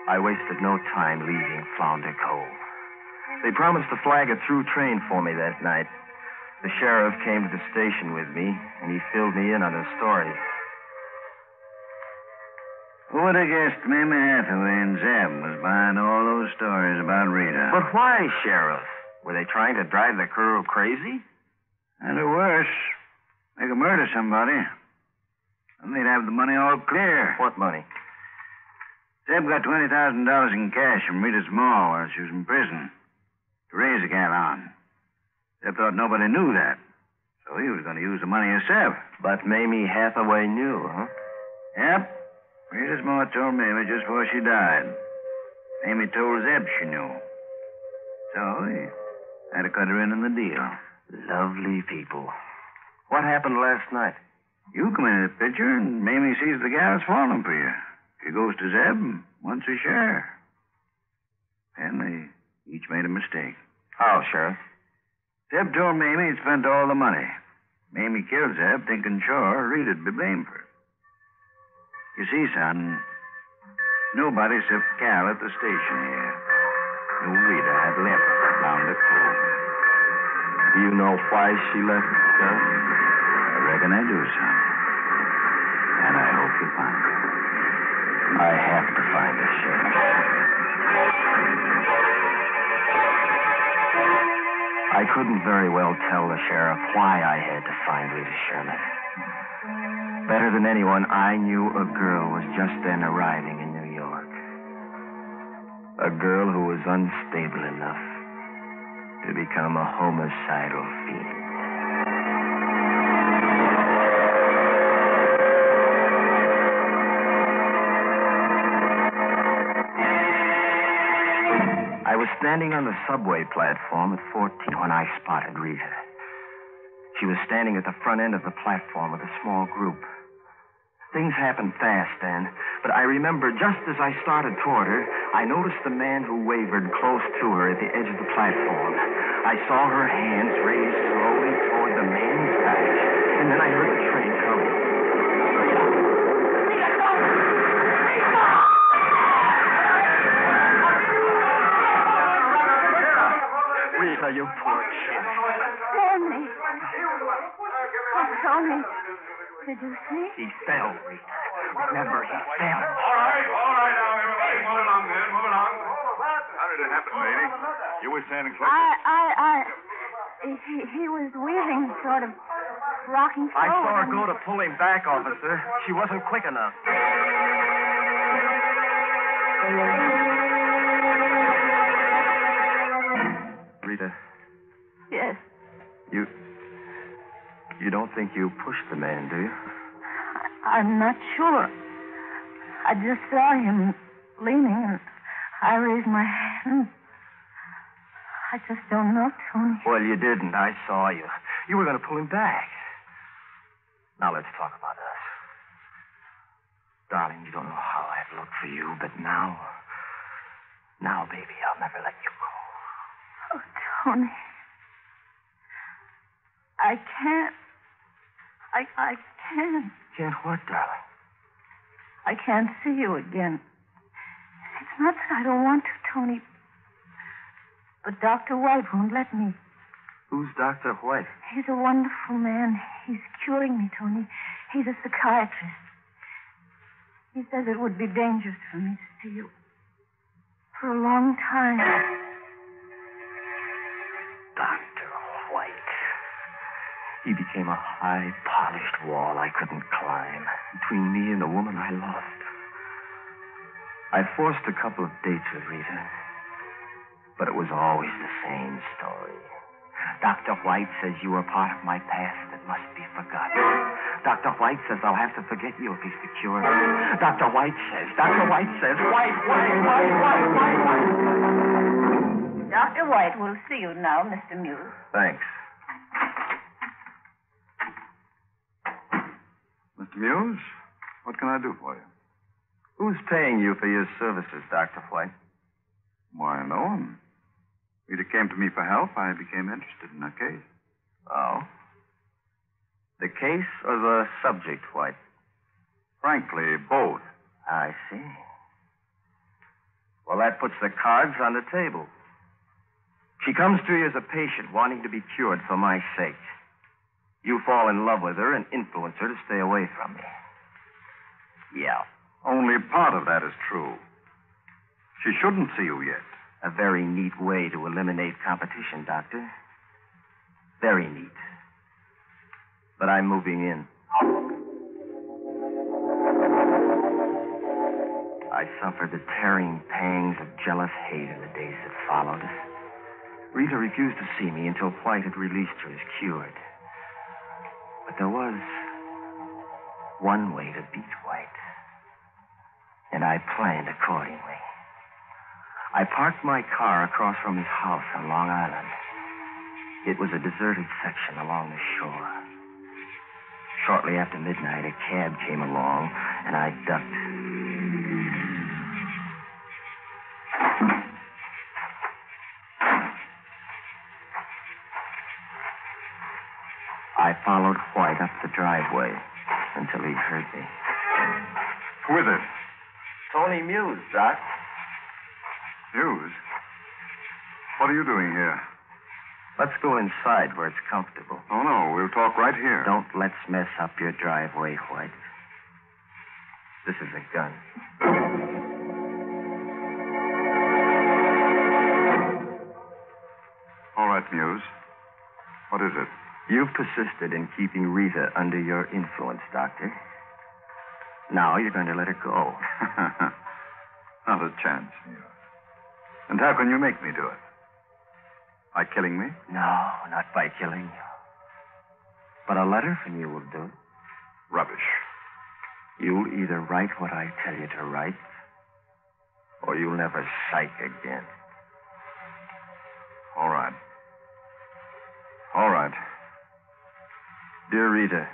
I wasted no time leaving Flounder Cove. They promised to flag a through train for me that night. The sheriff came to the station with me, and he filled me in on the story. Who would have guessed Mamie Hathaway and Zeb was behind all those stories about Rita? But why, Sheriff? Were they trying to drive the crew crazy? And or worse, they could murder somebody. And they'd have the money all clear. What money? Zeb got $20,000 in cash from Rita's ma while she was in prison to raise the gal on. Zeb thought nobody knew that, so he was going to use the money himself. But Mamie Hathaway knew, huh? Yep. Rita's ma told Mamie just before she died. Mamie told Zeb she knew. So he had to cut her in on the deal. Lovely people. What happened last night? You come into the picture, and Mamie sees the gal's falling for you. She She goes to Zeb and wants a share. And they each made a mistake. How, Sheriff? Zeb told Mamie he'd spent all the money. Mamie killed Zeb, thinking sure Reta'd be blamed for it. You see, son, nobody except Cal at the station here knew Rita had left down the cove. Do you know why she left, Sheriff? I reckon I do, son. And I hope you find her. I have to find her, Sheriff. I couldn't very well tell the sheriff why I had to find Rita Sherman. Better than anyone, I knew a girl was just then arriving in New York. A girl who was unstable enough to become a homicidal fiend. I was standing on the subway platform at 14 when I spotted Rita. She was standing at the front end of the platform with a small group. Things happened fast then, but I remember just as I started toward her, I noticed the man who wavered close to her at the edge of the platform. I saw her hands raised slowly toward the man's back, and then I heard the train coming. Rita, you poor kid. Tony. Oh, Tony. Did you see? He fell, Rita. Remember, he fell. All right now, everybody. Move along there, move along. How did it happen, lady? You were standing close. He was wheeling, sort of rocking forward. I saw her go to pull him back, officer. She wasn't quick enough. Rita. Yes. You don't think you pushed the man, do you? I'm not sure. I just saw him leaning, and I raised my hand. I just don't know, Tony. Well, you didn't. I saw you. You were going to pull him back. Now let's talk about us. Darling, you don't know how I've looked for you, but now, baby, I'll never let you go. Oh, Tony. I can't. I can't. Can't what, darling? I can't see you again. It's not that I don't want to, Tony. But Dr. White won't let me. Who's Dr. White? He's a wonderful man. He's curing me, Tony. He's a psychiatrist. He says it would be dangerous for me to see you for a long time. Dr. White. He became a high, polished wall I couldn't climb between me and the woman I loved. I forced a couple of dates with Rita, but it was always the same story. Dr. White says you were part of my past that must be forgotten. Dr. White says I'll have to forget you if he's the cure. Dr. White says, White. Dr. White will see you now, Mr. Muse. Thanks. Mr. Muse, what can I do for you? Who's paying you for your services, Dr. White? Why, no one. Rita came to me for help. I became interested in her case. Oh? The case or the subject, White? Frankly, both. I see. Well, that puts the cards on the table. She comes to you as a patient wanting to be cured for my sake. You fall in love with her and influence her to stay away from me. Yeah. Only part of that is true. She shouldn't see you yet. A very neat way to eliminate competition, Doctor. Very neat. But I'm moving in. I suffered the tearing pangs of jealous hate in the days that followed. Rita refused to see me until White had released her as cured. But there was one way to beat White. And I planned accordingly. I parked my car across from his house on Long Island. It was a deserted section along the shore. Shortly after midnight, a cab came along, and I ducked. driveway until he heard me. Who is it? Tony Muse, Doc. Muse? What are you doing here? Let's go inside where it's comfortable. Oh, no. We'll talk right here. Don't let's mess up your driveway, White. This is a gun. All right, Muse. What is it? You've persisted in keeping Rita under your influence, Doctor. Now you're going to let her go. Not a chance. And how can you make me do it? By killing me? No, not by killing you. But a letter from you will do. Rubbish. You'll either write what I tell you to write, or you'll never psych again. All right. All right. Dear Rita,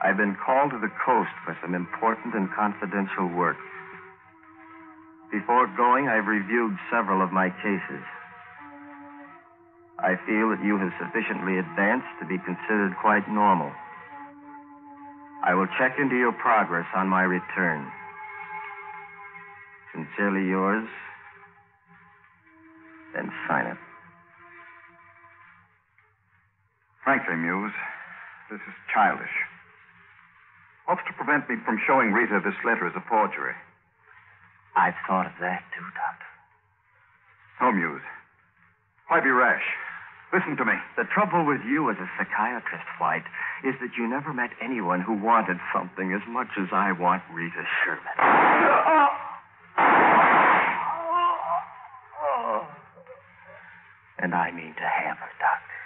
I've been called to the coast for some important and confidential work. Before going, I've reviewed several of my cases. I feel that you have sufficiently advanced to be considered quite normal. I will check into your progress on my return. Sincerely yours, then sign it. Frankly, Muse, this is childish. What's to prevent me from showing Rita this letter as a forgery? I've thought of that, too, Doctor. No, Muse. Why be rash? Listen to me. The trouble with you as a psychiatrist, White, is that you never met anyone who wanted something as much as I want Rita Sherman. And I mean to have her, Doctor.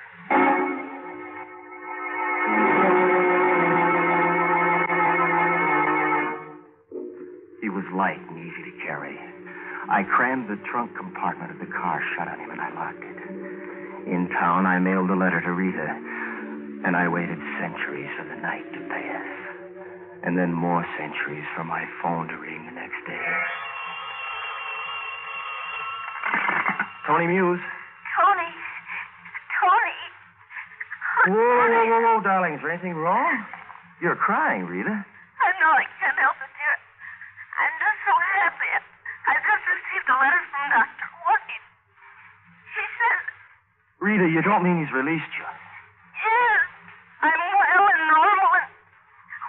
He was light and easy to carry. I crammed the trunk compartment of the car shut on him, and I locked it. In town, I mailed the letter to Rita, and I waited centuries for the night to pass, and then more centuries for my phone to ring the next day. Tony Muse. Tony. Whoa, darling. Is there anything wrong? You're crying, Rita. I know I can't help it, dear. I'm just so happy. I just received a letter from Dr. White. He says... Rita, you don't mean he's released you? Yes. I'm well and normal. And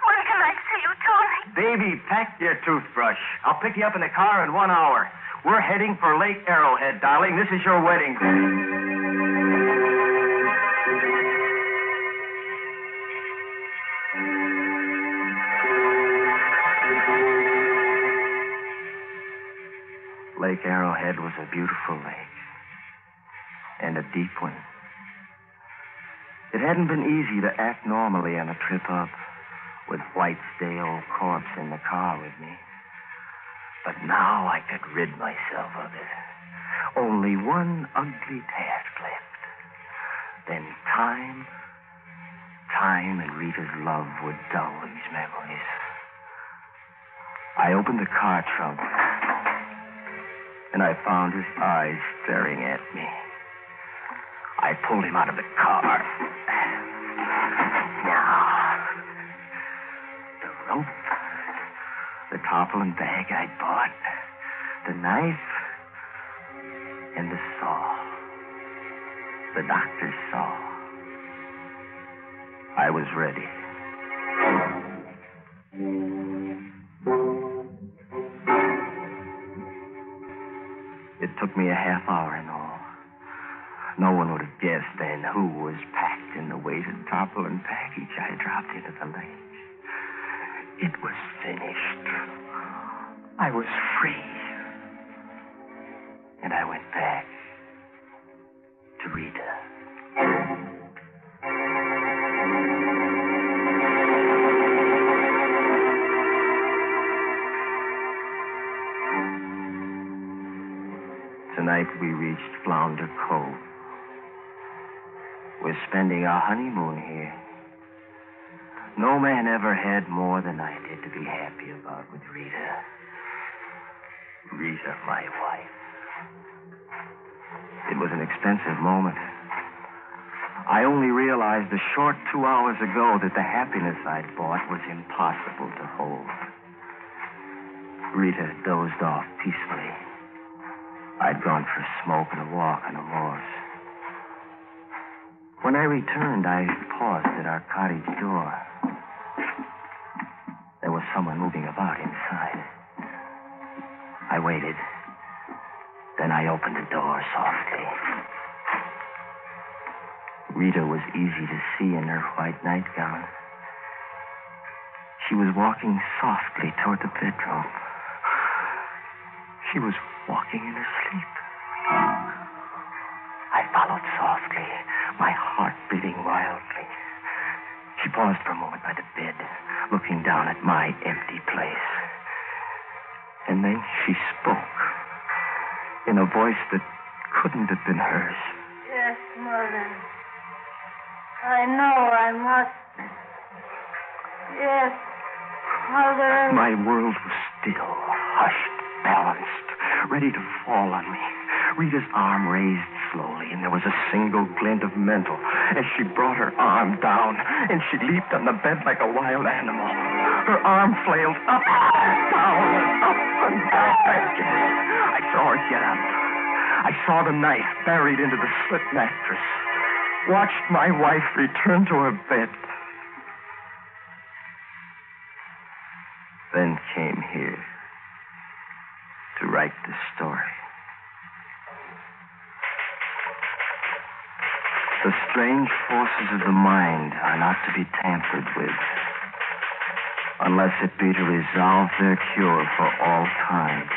when can I see you, Tony? Baby, pack your toothbrush. I'll pick you up in the car in 1 hour. We're heading for Lake Arrowhead, darling. This is your wedding day. Lake Arrowhead was a beautiful lake, and a deep one. It hadn't been easy to act normally on a trip up, with White's day-old corpse in the car with me. But now I could rid myself of it. Only one ugly task left. Then time and Rita's love would dull these memories. I opened the car trunk, and I found his eyes staring at me. I pulled him out of the car. Now, the rope, the tarpaulin bag I bought, the knife, and the saw. The doctor's saw. I was ready. It took me a half hour in all. No one would have guessed then who was packed in the weighted tarpaulin package I dropped into the lake. It was finished. I was free. And I went back to Rita. Tonight we reached Flounder Cove. We're spending our honeymoon here. No man ever had more than I did to be happy about with Rita. Rita, my wife. It was an expensive moment. I only realized a short 2 hours ago that the happiness I'd bought was impossible to hold. Rita dozed off peacefully. I'd gone for a smoke and a walk on the moors. When I returned, I paused at our cottage door. There was someone moving about inside. I waited. Then I opened the door softly. Rita was easy to see in her white nightgown. She was walking softly toward the bedroom. She was walking in her sleep. I followed softly, my heart beating wildly. She paused for a moment by the bed, looking down at my empty place. And then she spoke in a voice that couldn't have been hers. Yes, Mother. I know I must. Yes, Mother. My world was still, hushed, balanced, ready to fall on me. Rita's arm raised slowly, and there was a single glint of mental as she brought her arm down, and she leaped on the bed like a wild animal. Her arm flailed up, down, up, and back. I saw her get up. I saw the knife buried into the slit mattress. Watched my wife return to her bed. Then came here to write the story. The strange forces of the mind are not to be tampered with, unless it be to resolve their cure for all time.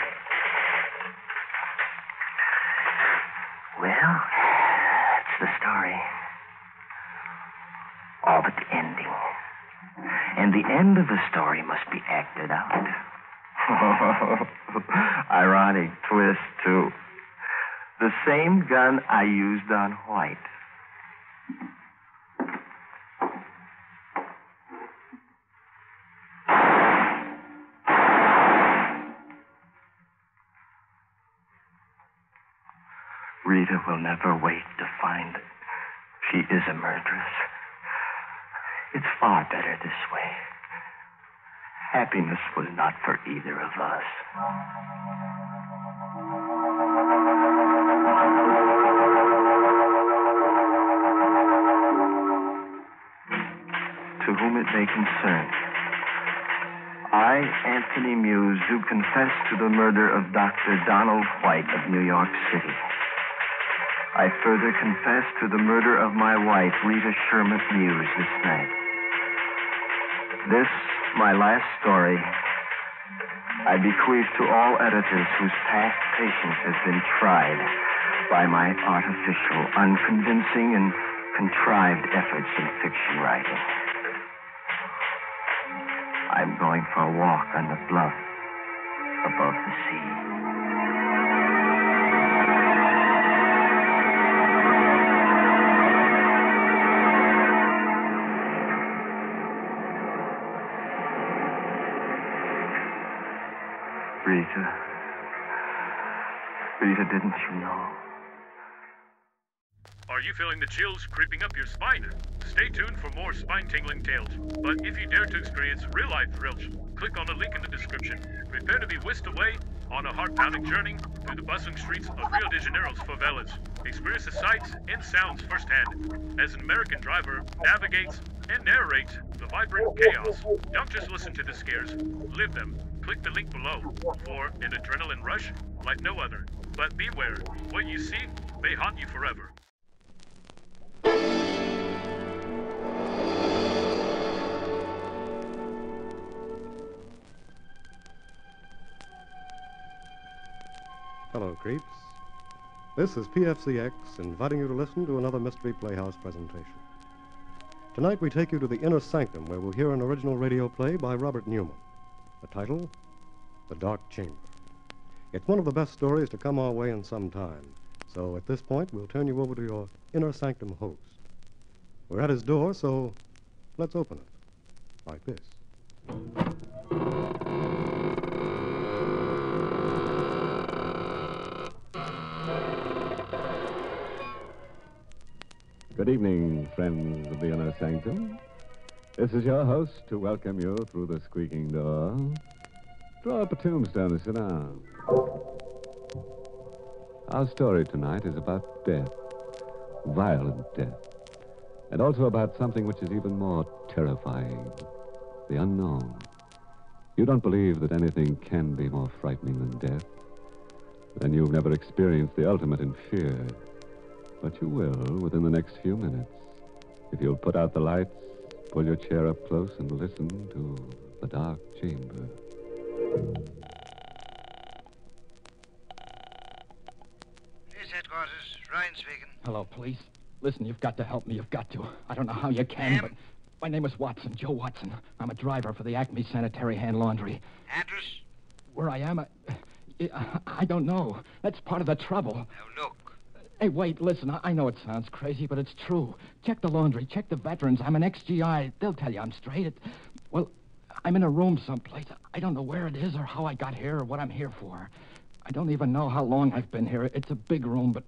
Well, that's the story. All but the ending. And the end of the story must be acted out. Ironic twist, too. The same gun I used on White. Rita will never wait to find that she is a murderess. It's far better this way. Happiness was not for either of us. To whom it may concern, I, Anthony Muse, do confess to the murder of Dr. Donald White of New York City. I further confess to the murder of my wife, Rita Sherman Muse, this night. This, my last story, I bequeath to all editors whose past patience has been tried by my artificial, unconvincing, and contrived efforts in fiction writing. I'm going for a walk on the bluff above the sea. Rita, didn't you know? Are you feeling the chills creeping up your spine? Stay tuned for more spine-tingling tales. But if you dare to experience real-life thrills, click on the link in the description. Prepare to be whisked away on a heart-pounding journey through the bustling streets of Rio de Janeiro's favelas. Experience the sights and sounds firsthand as an American driver navigates and narrates the vibrant chaos. Don't just listen to the scares, live them. Click the link below for an adrenaline rush like no other. But beware, what you see may haunt you forever. Hello, creeps. This is PFCX inviting you to listen to another Mystery Playhouse presentation. Tonight we take you to the Inner Sanctum, where we'll hear an original radio play by Robert Newman. The title, The Dark Chamber. It's one of the best stories to come our way in some time. So at this point, we'll turn you over to your Inner Sanctum host. We're at his door, so let's open it. Like this. Good evening, friends of the Inner Sanctum. This is your host to welcome you through the squeaking door. Draw up a tombstone and sit down. Our story tonight is about death, violent death, and also about something which is even more terrifying, the unknown. You don't believe that anything can be more frightening than death, then you've never experienced the ultimate in fear. But you will within the next few minutes, if you'll put out the lights, pull your chair up close, and listen to the dark chamber. Police headquarters, Ryan speaking. Hello, police. Listen, you've got to help me. You've got to. I don't know how you can, but my name is Watson, Joe Watson. I'm a driver for the Acme Sanitary Hand Laundry. Address? Where I am, I don't know. That's part of the trouble. Now, look. Hey, wait, listen. I know it sounds crazy, but it's true. Check the laundry. Check the veterans. I'm an ex-GI. They'll tell you I'm straight. Well, I'm in a room someplace. I don't know where it is or how I got here or what I'm here for. I don't even know how long I've been here. It's a big room, but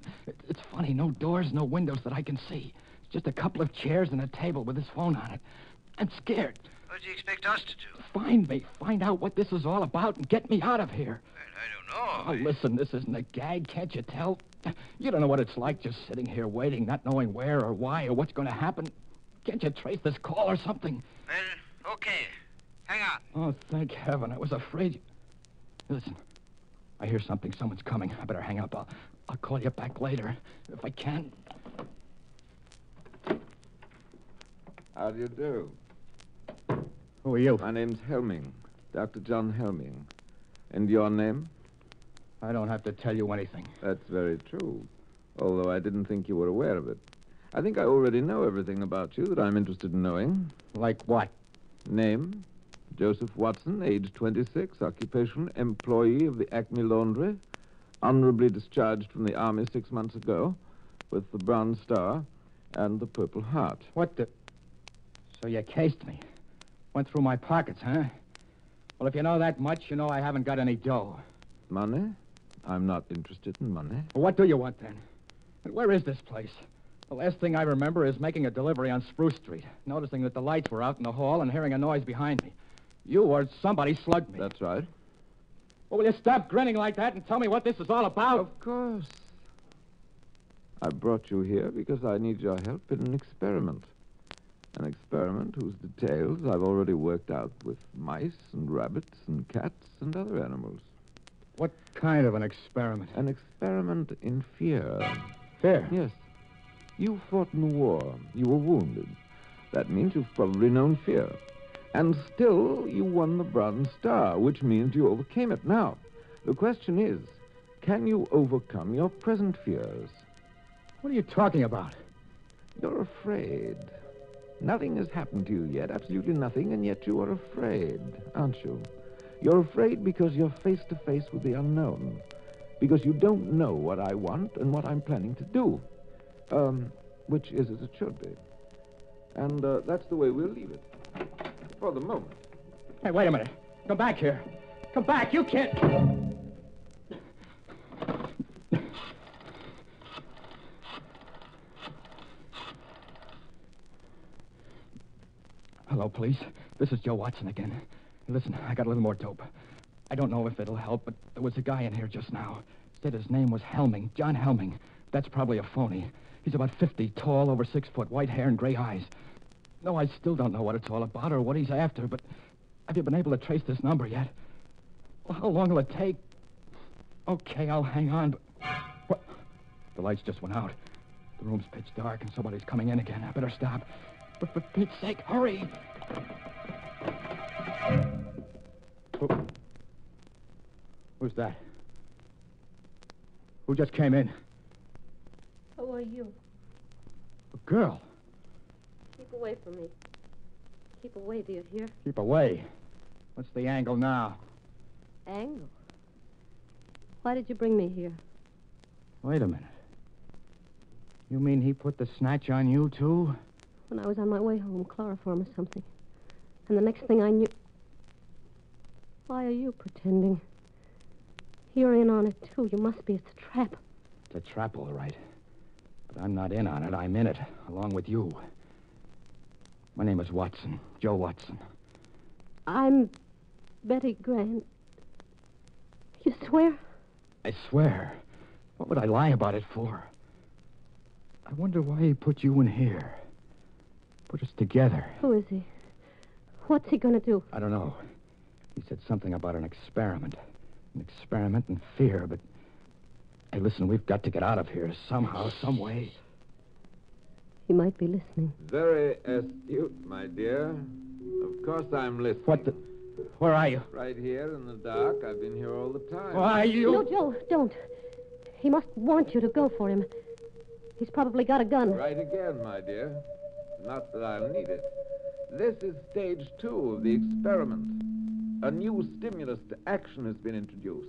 it's funny. No doors, no windows that I can see. It's just a couple of chairs and a table with his phone on it. I'm scared. What do you expect us to do? Find me. Find out what this is all about and get me out of here. I don't know. Oh, listen, this isn't a gag. Can't you tell? You don't know what it's like just sitting here waiting, not knowing where or why or what's going to happen. Can't you trace this call or something? Well, okay. Hang on. Oh, thank heaven. I was afraid. Listen, I hear something. Someone's coming. I better hang up. I'll call you back later, if I can. How do you do? Who are you? My name's Helming, Dr. John Helming. And your name? I don't have to tell you anything. That's very true, although I didn't think you were aware of it. I think I already know everything about you that I'm interested in knowing. Like what? Name, Joseph Watson, age 26, occupation, employee of the Acme Laundry, honorably discharged from the Army 6 months ago, with the Bronze Star and the Purple Heart. What the... So you cased me. Went through my pockets, huh? Well, if you know that much, you know I haven't got any dough. Money? I'm not interested in money. Well, what do you want, then? And where is this place? The last thing I remember is making a delivery on Spruce Street, noticing that the lights were out in the hall and hearing a noise behind me. You or somebody slugged me. That's right. Well, will you stop grinning like that and tell me what this is all about? Of course. I brought you here because I need your help in an experiment. An experiment whose details I've already worked out with mice and rabbits and cats and other animals. What kind of an experiment? An experiment in fear. Fear? Yes. You fought in the war. You were wounded. That means you've probably known fear. And still, you won the Bronze Star, which means you overcame it. Now, the question is, can you overcome your present fears? What are you talking about? You're afraid. Nothing has happened to you yet, absolutely nothing, and yet you are afraid, aren't you? You're afraid because you're face to face with the unknown, because you don't know what I want and what I'm planning to do, which is as it should be. And that's the way we'll leave it, for the moment. Hey, wait a minute. Come back here. Come back. You can't... Hello, police. This is Joe Watson again. Listen, I got a little more dope. I don't know if it'll help, but there was a guy in here just now. Said his name was Helming, John Helming. That's probably a phony. He's about 50, tall, over 6 foot, white hair and gray eyes. No, I still don't know what it's all about or what he's after, but have you been able to trace this number yet? Well, how long will it take? Okay, I'll hang on, but... What? The lights just went out. The room's pitch dark and somebody's coming in again. I better stop. But for Pete's sake, hurry! Who's that? Who just came in? Who are you? A girl. Keep away from me. Keep away, do you hear? Keep away. What's the angle now? Angle? Why did you bring me here? Wait a minute. You mean he put the snatch on you, too? When I was on my way home, chloroform or something. And the next thing I knew... Why are you pretending? You're in on it, too. You must be. It's a trap. It's a trap, all right. But I'm not in on it. I'm in it, along with you. My name is Watson, Joe Watson. I'm Betty Grant. You swear? I swear. What would I lie about it for? I wonder why he put you in here. Put us together. Who is he? What's he going to do? I don't know. He said something about an experiment. An experiment in fear, but... Hey, listen, we've got to get out of here somehow, some way. He might be listening. Very astute, my dear. Of course I'm listening. What the... Where are you? Right here in the dark. I've been here all the time. Why, you... No, Joe, don't. He must want you to go for him. He's probably got a gun. Right again, my dear. Not that I'll need it. This is stage 2 of the experiment. A new stimulus to action has been introduced.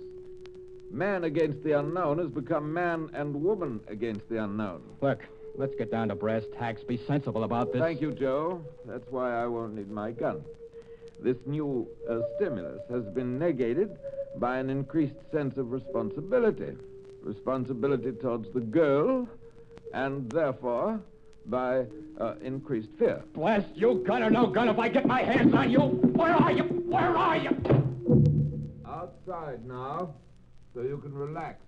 Man against the unknown has become man and woman against the unknown. Look, let's get down to brass tacks. Be sensible about this. Thank you, Joe. That's why I won't need my gun. This new stimulus has been negated by an increased sense of responsibility. Responsibility towards the girl, and therefore by increased fear. Blast you, gun or no gun, if I get my hands on you! Where are you? Where are you? Outside now, so you can relax.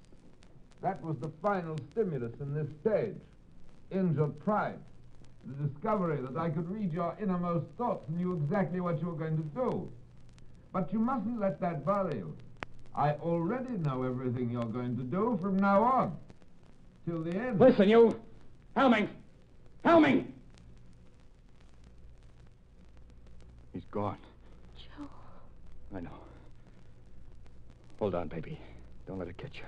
That was the final stimulus in this stage. Injured pride. The discovery that I could read your innermost thoughts and knew exactly what you were going to do. But you mustn't let that bother you. I already know everything you're going to do from now on. Till the end. Listen, you! Helming! Helming! He's gone. Joe. I know. Hold on, baby. Don't let it get you.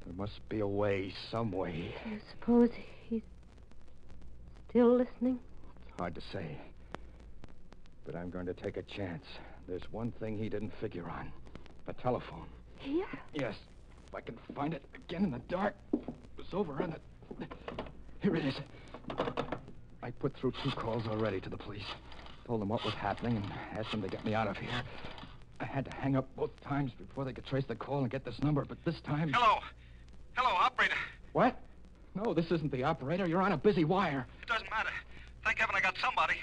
There must be a way, some way. You suppose he's still listening? It's hard to say. But I'm going to take a chance. There's one thing he didn't figure on. A telephone. Here? Yes. If I can find it again in the dark. It was over on the... Here it is. I put through 2 calls already to the police. Told them what was happening and asked them to get me out of here. I had to hang up both times before they could trace the call and get this number, but this time... Hello. Hello, operator. What? No, this isn't the operator. You're on a busy wire. It doesn't matter. Thank heaven I got somebody.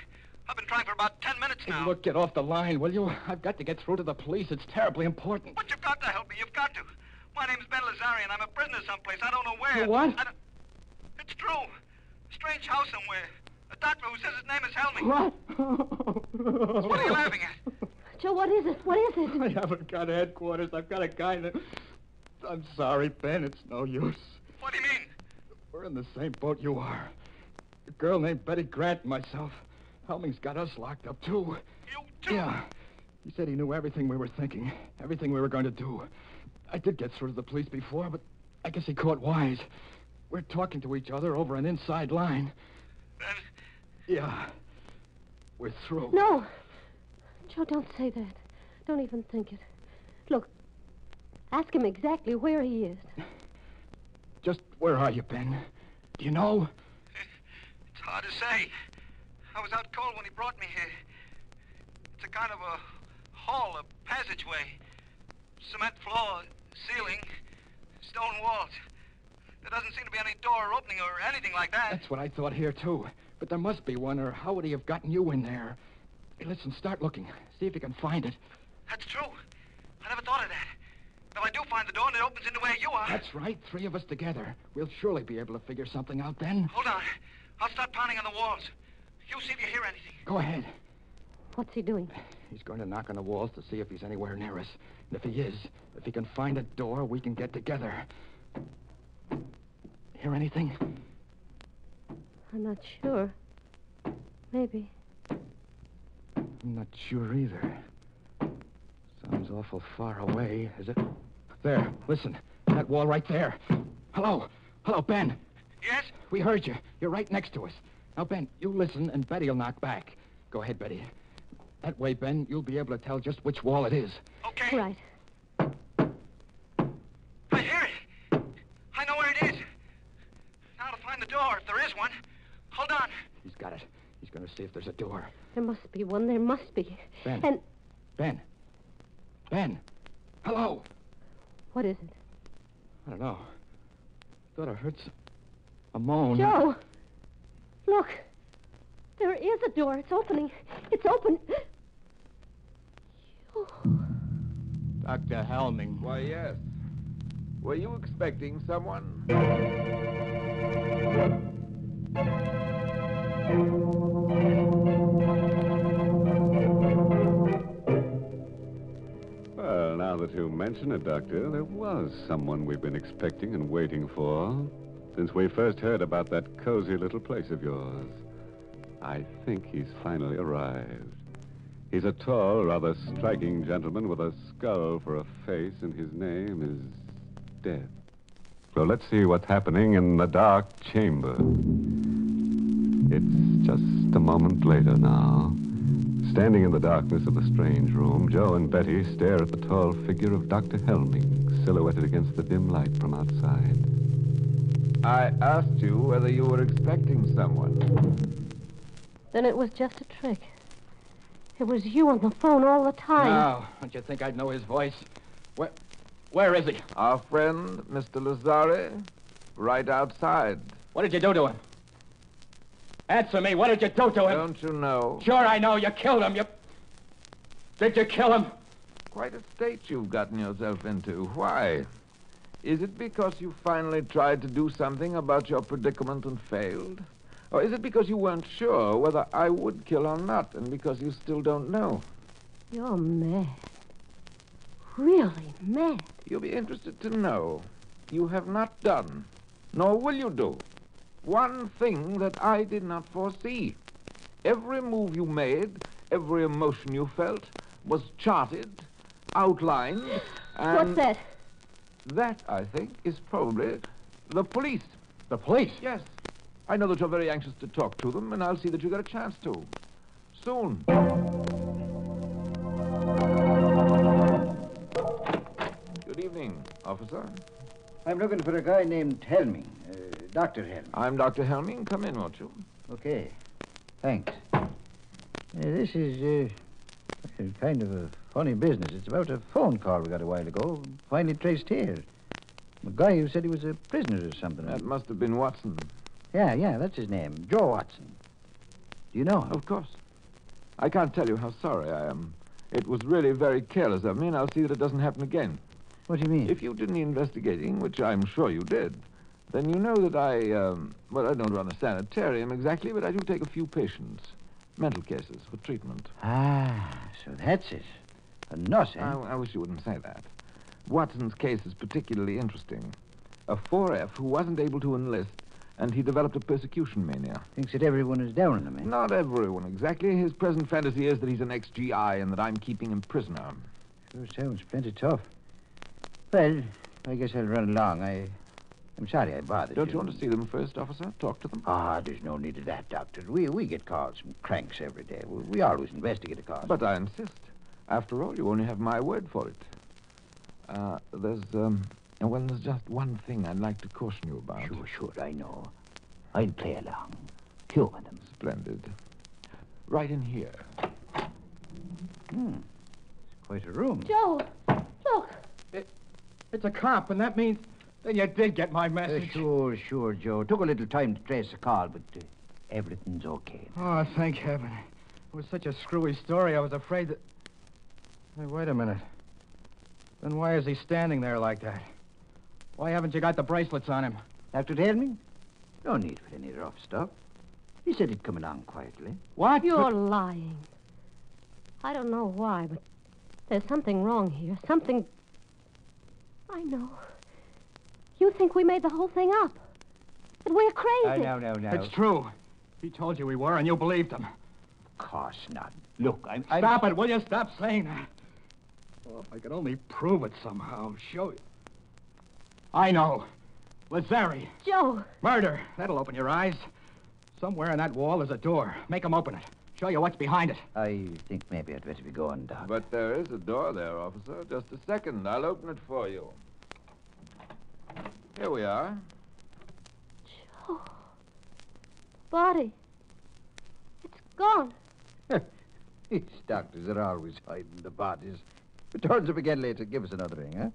I've been trying for about 10 minutes now. Hey, look, get off the line, will you? I've got to get through to the police. It's terribly important. But you've got to help me. You've got to. My name's Ben Lazarian. I'm a prisoner someplace. I don't know where. You what? It's true. A strange house somewhere. A doctor who says his name is Helming. What? What are you laughing at? Joe, what is it? What is it? I haven't got headquarters. I've got a guy that... I'm sorry, Ben. It's no use. What do you mean? We're in the same boat you are. A girl named Betty Grant and myself. Helming's got us locked up, too. You too? Yeah. He said he knew everything we were thinking, everything we were going to do. I did get through to the police before, but I guess he caught wise. We're talking to each other over an inside line. Ben? Yeah. We're through. No. Joe, don't say that. Don't even think it. Look, ask him exactly where he is. Just where are you, Ben? Do you know? It's hard to say. I was out cold when he brought me here. It's a kind of a hall, a passageway. Cement floor, ceiling, stone walls. There doesn't seem to be any door or opening or anything like that. That's what I thought here, too. But there must be one, or how would he have gotten you in there? Hey, listen, start looking. See if you can find it. That's true. I never thought of that. If I do find the door and it opens into where you are... That's right, 3 of us together. We'll surely be able to figure something out then. Hold on. I'll start pounding on the walls. You see if you hear anything. Go ahead. What's he doing? He's going to knock on the walls to see if he's anywhere near us. And if he is, if he can find a door, we can get together. Hear anything? I'm not sure. Maybe. I'm not sure either. Sounds awful far away, is it? There, listen. That wall right there. Hello. Hello, Ben. Yes? We heard you. You're right next to us. Now, Ben, you listen, and Betty will knock back. Go ahead, Betty. That way, Ben, you'll be able to tell just which wall it is. Okay. Right. I hear it. I know where it is. Now to find the door, if there is one. Hold on. He's got it. He's going to see if there's a door. There must be one. There must be. Ben. And... Ben. Ben. Hello. What is it? I don't know. Thought I heard A moan. Joe! Look. There is a door. It's opening. It's open. Dr. Helming. Why, yes. Were you expecting someone? Well, now that you mention it, Doctor, there was someone we've been expecting and waiting for since we first heard about that cozy little place of yours. I think he's finally arrived. He's a tall, rather striking gentleman with a skull for a face, and his name is Death. So let's see what's happening in the dark chamber. It's just a moment later now. Standing in the darkness of the strange room, Joe and Betty stare at the tall figure of Dr. Helming, silhouetted against the dim light from outside. I asked you whether you were expecting someone. Then it was just a trick. It was you on the phone all the time. No, don't you think I'd know his voice? Where is he? Our friend, Mr. Lazare, right outside. What did you do to him? Answer me. What did you do to him? Don't you know? Sure, I know. You killed him. Did you kill him? Quite a state you've gotten yourself into. Why? Is it because you finally tried to do something about your predicament and failed? Or is it because you weren't sure whether I would kill or not, and because you still don't know? You're mad. Really mad. You'll be interested to know you have not done, nor will you do, one thing that I did not foresee. Every move you made, every emotion you felt, was charted, outlined, and... What's that? That, I think, is probably the police. The police? Yes. I know that you're very anxious to talk to them, and I'll see that you get a chance to. Soon. Good evening, officer. I'm looking for a guy named Helming, Dr. Helming. I'm Dr. Helming. Come in, won't you? Okay. Thanks. This is kind of a funny business. It's about a phone call we got a while ago, finally traced here. A guy who said he was a prisoner or something. That must have been Watson. Yeah, that's his name. Joe Watson. Do you know him? Of course. I can't tell you how sorry I am. It was really very careless of me, and I'll see that it doesn't happen again. What do you mean? If you did any investigating, which I'm sure you did, then you know that I don't run a sanitarium exactly, but I do take a few patients. Mental cases for treatment. Ah, so that's it. A nurse, eh? I wish you wouldn't say that. Watson's case is particularly interesting. A 4F who wasn't able to enlist, and he developed a persecution mania. Thinks that everyone is down on him, eh? Not everyone, exactly. His present fantasy is that he's an ex-GI and that I'm keeping him prisoner. Sure sounds plenty tough. Well, I guess I'll run along. I'm sorry I bothered Don't you want to see them first, officer? Talk to them? There's no need of that, Doctor. We get calls from cranks every day. We always investigate a cause. But I insist. After all, you only have my word for it. There's just one thing I'd like to caution you about. Sure, I know. I'll play along. Humor them. Splendid. Right in here. It's quite a room. Joe, look. It's a cop, and that means... Then you did get my message. Sure, Joe. Took a little time to trace the call, but everything's okay. Oh, thank heaven. It was such a screwy story, I was afraid that... Hey, wait a minute. Then why is he standing there like that? Why haven't you got the bracelets on him? Dr. Helming? No need for any rough stuff. He said he'd come along quietly. What? You're lying. I don't know why, but there's something wrong here. Something... I know. You think we made the whole thing up. That we're crazy. No. It's true. He told you we were, and you believed him. Of course not. Look, I'm... Stop it, will you? Stop saying that. Oh, if I could only prove it somehow. Show you. I know. Lazare. Joe. Murder. That'll open your eyes. Somewhere in that wall is a door. Make him open it. Show you what's behind it. I think maybe I'd better be going, Doc. But there is a door there, officer. Just a second. I'll open it for you. Here we are. Joe. Body. It's gone. These doctors are always hiding the bodies. If it turns up again later, give us another ring, huh?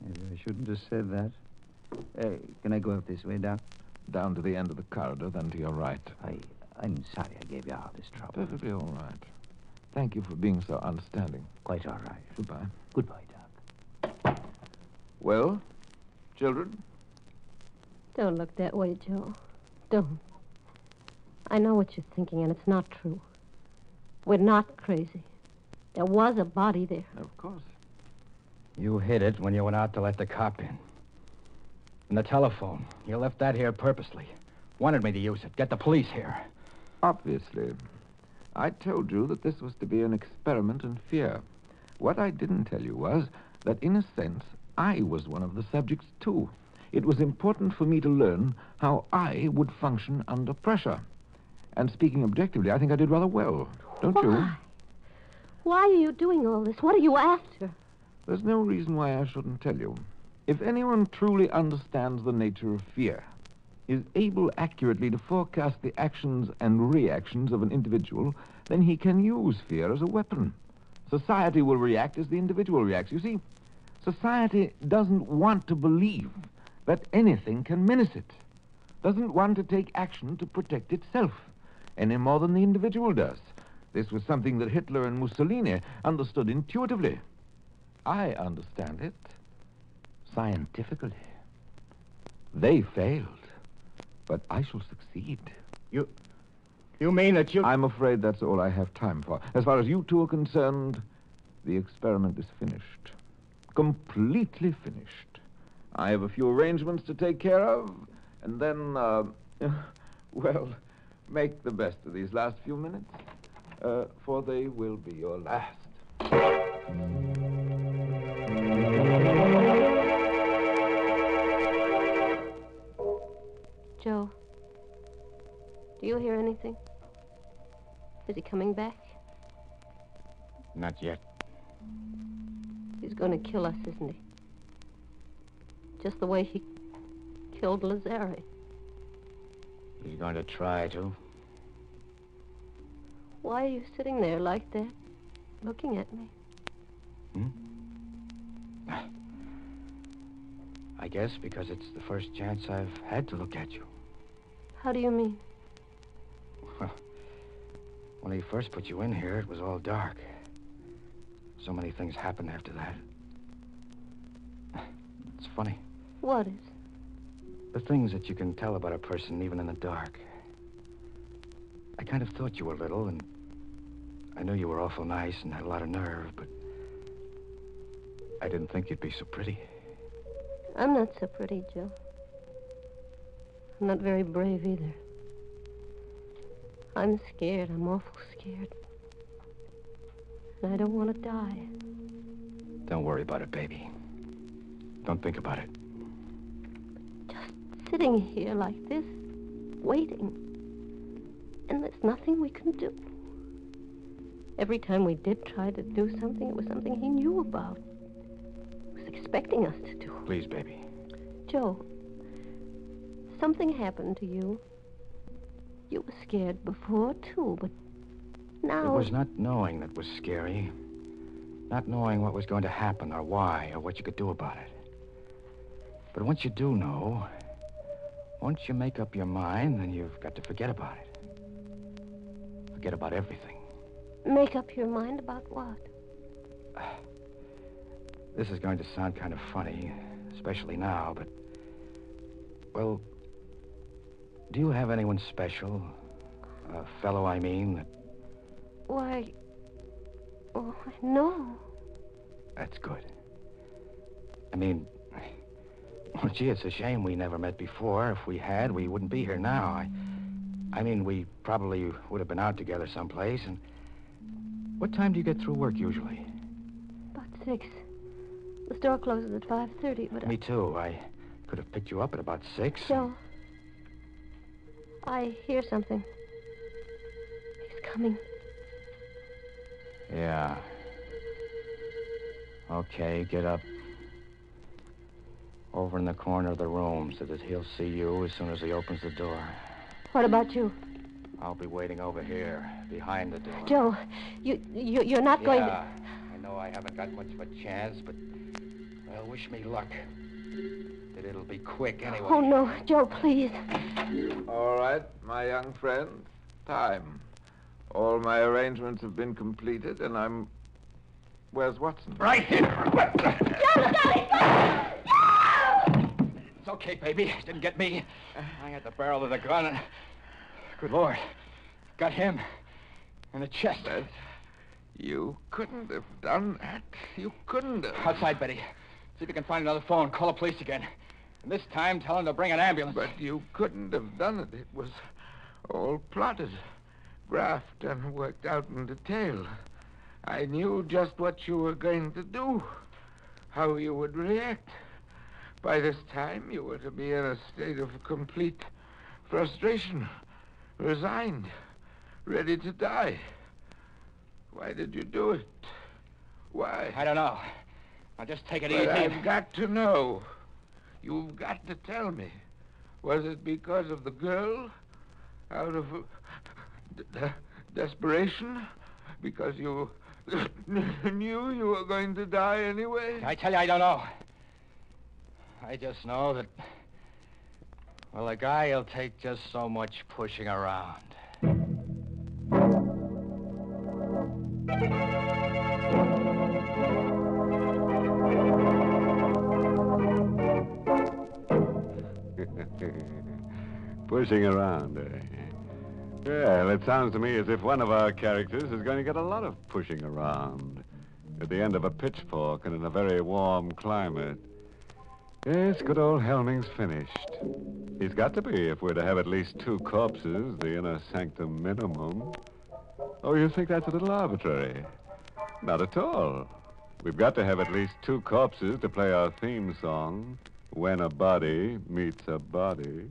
Maybe I shouldn't have said that. Can I go out this way, Doc? down to the end of the corridor, then to your right. I'm sorry I gave you all this trouble. Perfectly all right. Thank you for being so understanding. Quite all right. Goodbye. Goodbye, Doc. Well, children? Don't look that way, Joe. Don't. I know what you're thinking, and it's not true. We're not crazy. There was a body there. Of course. You hid it when you went out to let the cop in. And the telephone. You left that here purposely. Wanted me to use it. Get the police here. Obviously. I told you that this was to be an experiment in fear. What I didn't tell you was that, in a sense, I was one of the subjects, too. It was important for me to learn how I would function under pressure. And speaking objectively, I think I did rather well. Don't you? Why are you doing all this? What are you after? There's no reason why I shouldn't tell you. If anyone truly understands the nature of fear, is able accurately to forecast the actions and reactions of an individual, then he can use fear as a weapon. Society will react as the individual reacts. You see, society doesn't want to believe that anything can menace it. Doesn't want to take action to protect itself, any more than the individual does. This was something that Hitler and Mussolini understood intuitively. I understand it scientifically. They failed, but I shall succeed. You mean that you... I'm afraid that's all I have time for. As far as you two are concerned, the experiment is finished. Completely finished. I have a few arrangements to take care of, and then, well, make the best of these last few minutes, for they will be your last. Joe, do you hear anything? Is he coming back? Not yet. He's going to kill us, isn't he? Just the way he killed Lazare. He's going to try to. Why are you sitting there like that, looking at me? I guess because it's the first chance I've had to look at you. How do you mean? Well, when he first put you in here, it was all dark. So many things happened after that. It's funny. What is? The things that you can tell about a person even in the dark. I kind of thought you were little, and I knew you were awful nice and had a lot of nerve, but I didn't think you'd be so pretty. I'm not so pretty, Joe. I'm not very brave either. I'm scared. I'm awful scared. And I don't want to die. Don't worry about it, baby. Don't think about it. Just sitting here like this, waiting. And there's nothing we can do. Every time we did try to do something, it was something he knew about. He was expecting us to do. Please, baby. Joe, something happened to you. You were scared before, too, but now... It was not knowing that was scary. Not knowing what was going to happen or why or what you could do about it. But once you do know, once you make up your mind, then you've got to forget about it. Forget about everything. Make up your mind about what? This is going to sound kind of funny, especially now, but... Well, do you have anyone special? A fellow, I mean, that... Why... Oh, no. That's good. I mean... Well, gee, it's a shame we never met before. If we had, we wouldn't be here now. I mean, we probably would have been out together someplace, and... What time do you get through work, usually? About 6. The store closes at 5:30, but... Me too. I could have picked you up at about 6. Joe, I hear something. He's coming. Yeah. Okay, get up. Over in the corner of the room so that he'll see you as soon as he opens the door. What about you? I'll be waiting over here, behind the door. Joe, you're not going to... I know I haven't got much of a chance, but... Well, wish me luck. that it'll be quick anyway. Oh, no. Joe, please. All right, my young friend. Time. All my arrangements have been completed, and I'm... Where's Watson? Right here. Joe, It's okay, baby. Didn't get me. I had the barrel of the gun and... Good Lord. Got him. In the chest. But you couldn't have done that. You couldn't have. Outside, Betty. See if you can find another phone. Call the police again. And this time, tell them to bring an ambulance. But you couldn't have done it. It was all plotted, graphed, and worked out in detail. I knew just what you were going to do, how you would react. By this time, you were to be in a state of complete frustration, resigned, ready to die. Why did you do it? Why? I don't know. Now just take it But easy. I've got to know. You've got to tell me. Was it because of the girl? Out of desperation? Because you knew you were going to die anyway? I tell you, I don't know. I just know that... Well, a guy will take just so much pushing around. Pushing around, eh? Well, it sounds to me as if one of our characters is going to get a lot of pushing around at the end of a pitchfork and in a very warm climate. Yes, good old Helming's finished. He's got to be if we're to have at least 2 corpses, the inner sanctum minimum. Oh, you think that's a little arbitrary? Not at all. We've got to have at least 2 corpses to play our theme song, When a Body Meets a Body.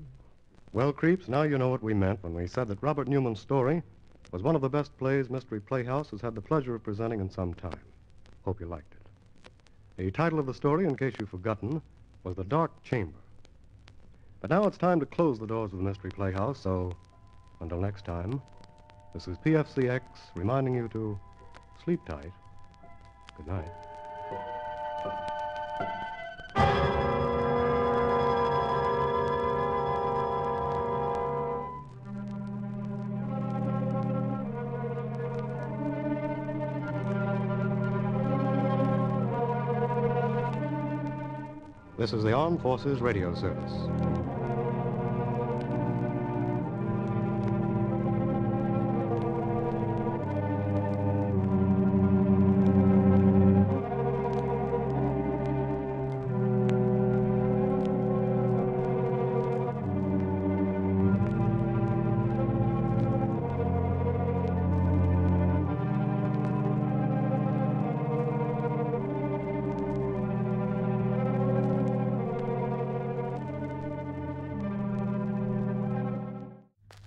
Well, creeps, now you know what we meant when we said that Robert Newman's story was one of the best plays Mystery Playhouse has had the pleasure of presenting in some time. Hope you liked it. The title of the story, in case you've forgotten, was The Dark Chamber. But now it's time to close the doors of the Mystery Playhouse, so until next time, this is PFCX reminding you to sleep tight. Good night. This is the Armed Forces Radio Service.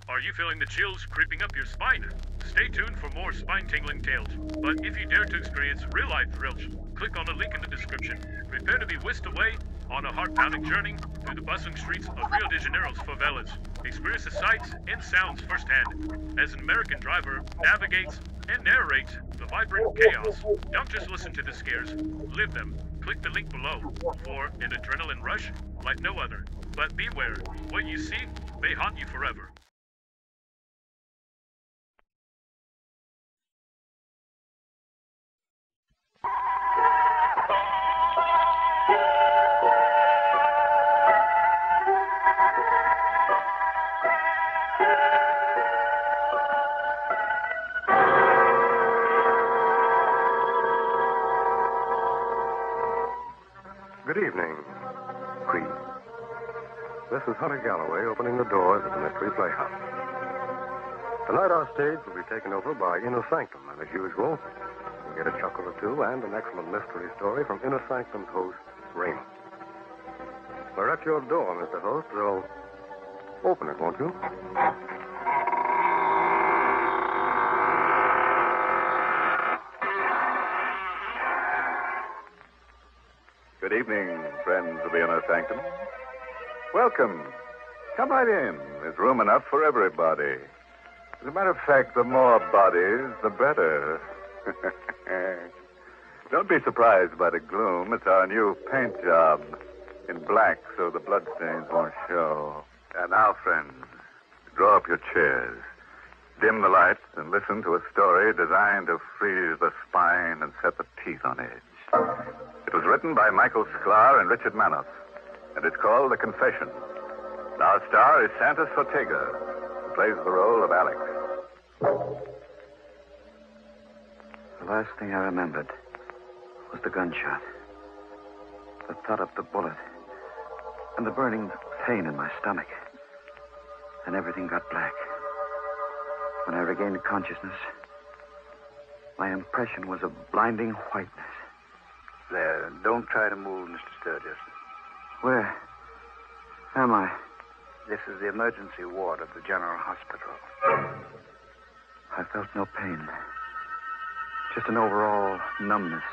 Are you feeling the chills creeping up your spine? Stay tuned for more spine-tingling tales. But if you dare to experience real-life thrills, click on the link in the description. Prepare to be whisked away on a heart-pounding journey through the bustling streets of Rio de Janeiro's favelas. Experience the sights and sounds firsthand as an American driver navigates and narrates the vibrant chaos. Don't just listen to the scares, live them. Click the link below for an adrenaline rush like no other. But beware, what you see may haunt you forever. Good evening, Creep. This is Hunter Galloway opening the doors of the Mystery Playhouse. Tonight our stage will be taken over by Inner Sanctum, and as usual, you'll get a chuckle or two and an excellent mystery story from Inner Sanctum's host, Raymond. We're at your door, Mr. Host, so open it, won't you? Good evening, friends of the Inner Sanctum. Welcome. Come right in. There's room enough for everybody. As a matter of fact, the more bodies, the better. Don't be surprised by the gloom. It's our new paint job. In black, so the bloodstains won't show. And now, friends, draw up your chairs. Dim the lights and listen to a story designed to freeze the spine and set the teeth on edge. It was written by Michael Sklar and Richard Manoff, and it's called The Confession. And our star is Santos Ortega, who plays the role of Alex. The last thing I remembered was the gunshot, the thud of the bullet, and the burning pain in my stomach. And everything got black. When I regained consciousness, my impression was of blinding whiteness. There, don't try to move, Mr. Sturgis. Where am I? This is the emergency ward of the General Hospital. I felt no pain. Just an overall numbness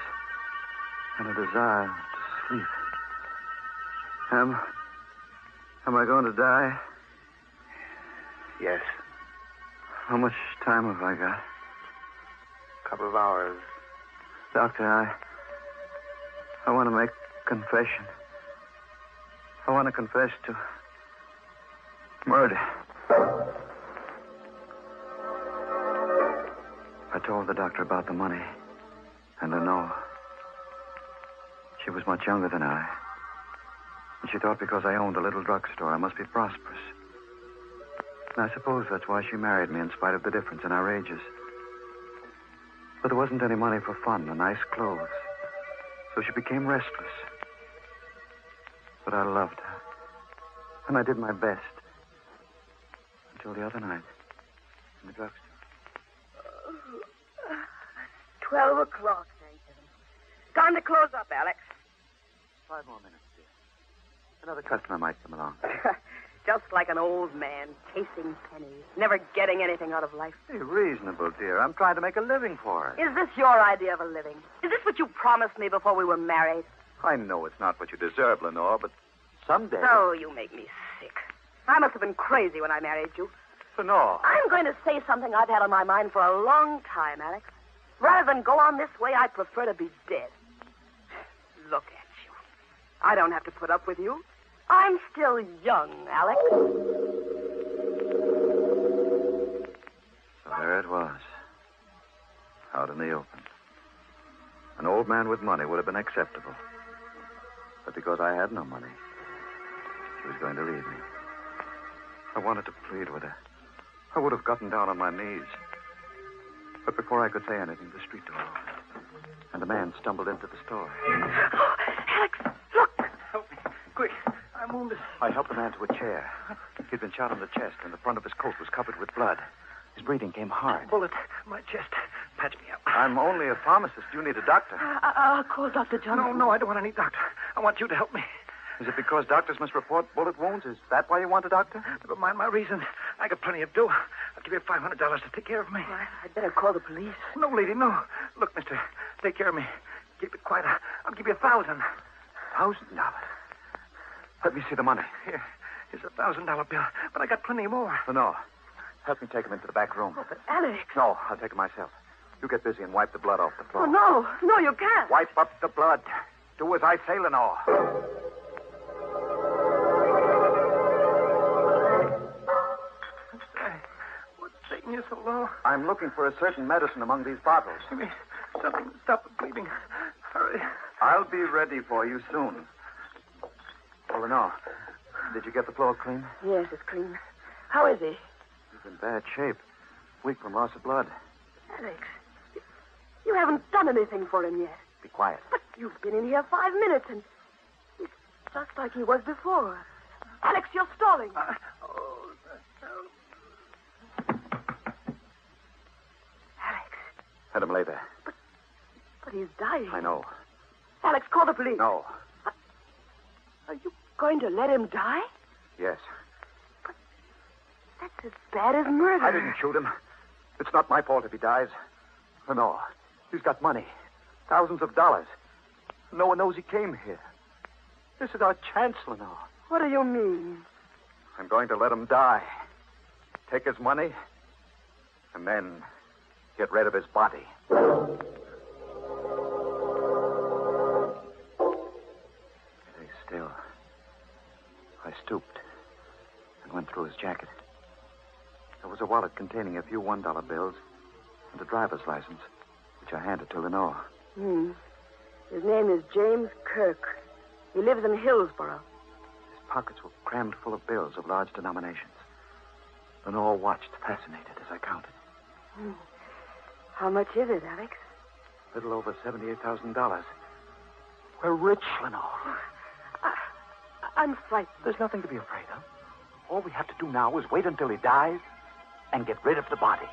and a desire to sleep. Am I going to die? Yes. How much time have I got? A couple of hours. Doctor, I want to make a confession. I want to confess to murder. I told the doctor about the money and Lenore. She was much younger than I. And she thought because I owned a little drugstore, I must be prosperous. And I suppose that's why she married me in spite of the difference in our ages. But there wasn't any money for fun or nice clothes. So she became restless. But I loved her. And I did my best. Until the other night. In the drugstore. 12 o'clock, thank heaven. Time to close up, Alex. 5 more minutes, dear. Another customer might come along. Just like an old man, chasing pennies, never getting anything out of life. Be reasonable, dear. I'm trying to make a living for it. Is this your idea of a living? Is this what you promised me before we were married? I know it's not what you deserve, Lenore, but someday... Oh, you make me sick. I must have been crazy when I married you. Lenore. I'm going to say something I've had on my mind for a long time, Alex. Rather than go on this way, I'd prefer to be dead. Look at you. I don't have to put up with you. I'm still young, Alex. So there it was. Out in the open. An old man with money would have been acceptable. But because I had no money, she was going to leave me. I wanted to plead with her. I would have gotten down on my knees. But before I could say anything, the street door opened. And a man stumbled into the store. Oh, Alex, look. Help me. Quick. I'm wounded. I helped the man to a chair. He'd been shot on the chest, and the front of his coat was covered with blood. His breathing came hard. Bullet. My chest. Patch me up. I'm only a pharmacist. You need a doctor. I'll call Dr. Johnson. No, I don't want any doctor. I want you to help me. Is it because doctors must report bullet wounds? Is that why you want a doctor? Never mind my reason. I got plenty of dough. I'll give you $500 to take care of me. Well, I'd better call the police. No, lady, no. Look, mister, take care of me. Keep it quiet. I'll give you $1,000. $1,000? Let me see the money. Here's a $1,000 bill, but I got plenty more. No. Help me take him into the back room. Oh, but Alex. No, I'll take him myself. You get busy and wipe the blood off the floor. Oh, no, you can't. Wipe up the blood. Do as I say, Lenore. What's taking you so long? I'm looking for a certain medicine among these bottles. Give me something to stop the bleeding. Hurry. I'll be ready for you soon. Oh, Lenore, did you get the floor clean? Yes, it's clean. How is he? He's in bad shape. Weak from loss of blood. Alex, you haven't done anything for him yet. Be quiet. But you've been in here 5 minutes, and he's just like he was before. Alex, you're stalling. Alex. Let him lay there. But he's dying. I know. Alex, call the police. No. Are you going to let him die? Yes. That's as bad as murder. I didn't shoot him. It's not my fault if he dies. No. He's got money. Thousands of dollars. No one knows he came here. This is our chance, Lenore. What do you mean? I'm going to let him die. Take his money, and then get rid of his body. Stay still. stooped and went through his jacket. There was a wallet containing a few $1 bills and a driver's license, which I handed to Lenore. His name is James Kirk. He lives in Hillsborough. His pockets were crammed full of bills of large denominations. Lenore watched, fascinated, as I counted. How much is it, Alex? A little over $78,000. We're rich, Lenore. I'm frightened. There's nothing to be afraid of. All we have to do now is wait until he dies and get rid of the body.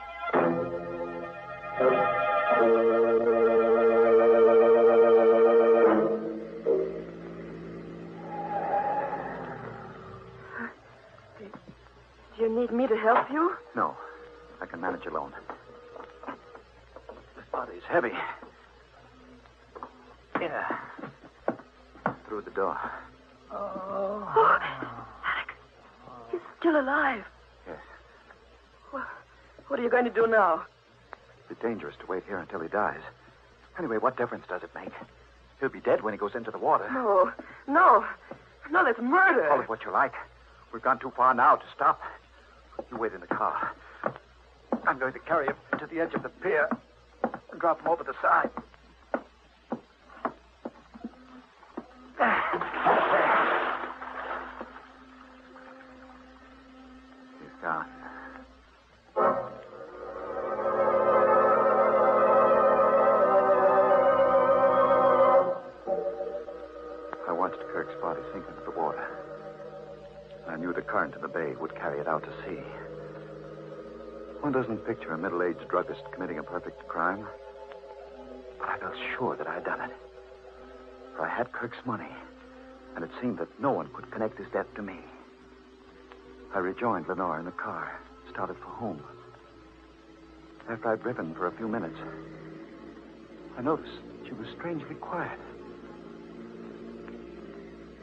Do you need me to help you? No, I can manage alone. This body's heavy. Yeah. Through the door. Oh, Alex, he's still alive. Yes. Well, what are you going to do now? It's dangerous to wait here until he dies. Anyway, what difference does it make? He'll be dead when he goes into the water. No, that's murder. Call it what you like. We've gone too far now to stop. You wait in the car. I'm going to carry him to the edge of the pier and drop him over the side. He's gone. I watched Kirk's body sink into the water. I knew the current in the bay would carry it out to sea. One doesn't picture a middle-aged druggist committing a perfect crime. But I felt sure that I had done it. For I had Kirk's money, and it seemed that no one could connect his death to me. I rejoined Lenore in the car, started for home. After I'd driven for a few minutes, I noticed she was strangely quiet.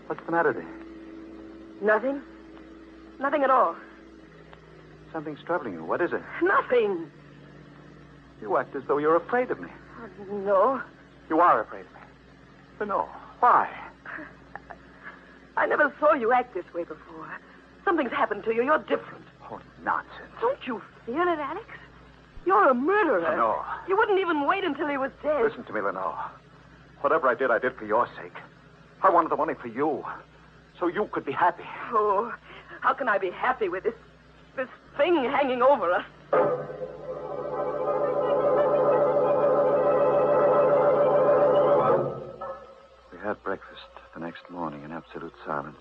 What's the matter, dear? Nothing. Nothing at all. Something's troubling you. What is it? Nothing. You act as though you're afraid of me. No. You are afraid of me. Lenore, why? I never saw you act this way before. Something's happened to you. You're different. Oh, nonsense. Don't you feel it, Alex? You're a murderer. Lenore. You wouldn't even wait until he was dead. Listen to me, Lenore. Whatever I did for your sake. I wanted the money for you, so you could be happy. Oh, how can I be happy with this thing hanging over us? We had breakfast the next morning in absolute silence.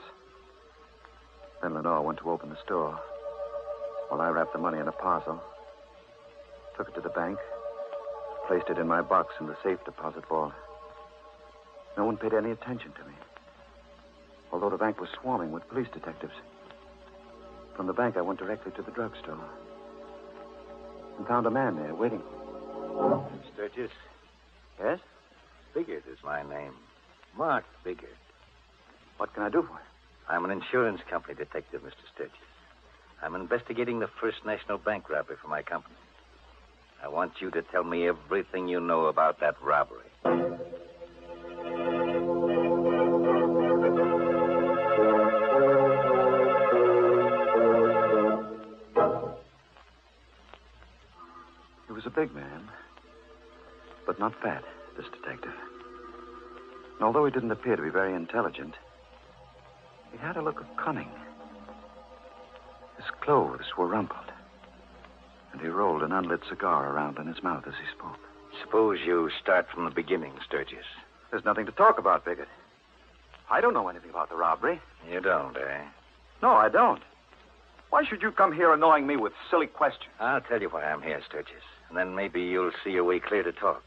Then Lenore went to open the store, while I wrapped the money in a parcel, took it to the bank, placed it in my box in the safe deposit vault. No one paid any attention to me, although the bank was swarming with police detectives. From the bank, I went directly to the drugstore and found a man there waiting. Sturgis? Yes? Biggert is my name. Mark Biggert. What can I do for you? I'm an insurance company detective, Mr. Sturgis. I'm investigating the First National Bank robbery for my company. I want you to tell me everything you know about that robbery. He was a big man, but not fat, this detective. And although he didn't appear to be very intelligent, he had a look of cunning. His clothes were rumpled, and he rolled an unlit cigar around in his mouth as he spoke. Suppose you start from the beginning, Sturgis. There's nothing to talk about, Biggert. I don't know anything about the robbery. You don't, eh? No, I don't. Why should you come here annoying me with silly questions? I'll tell you why I'm here, Sturgis, and then maybe you'll see your way clear to talk.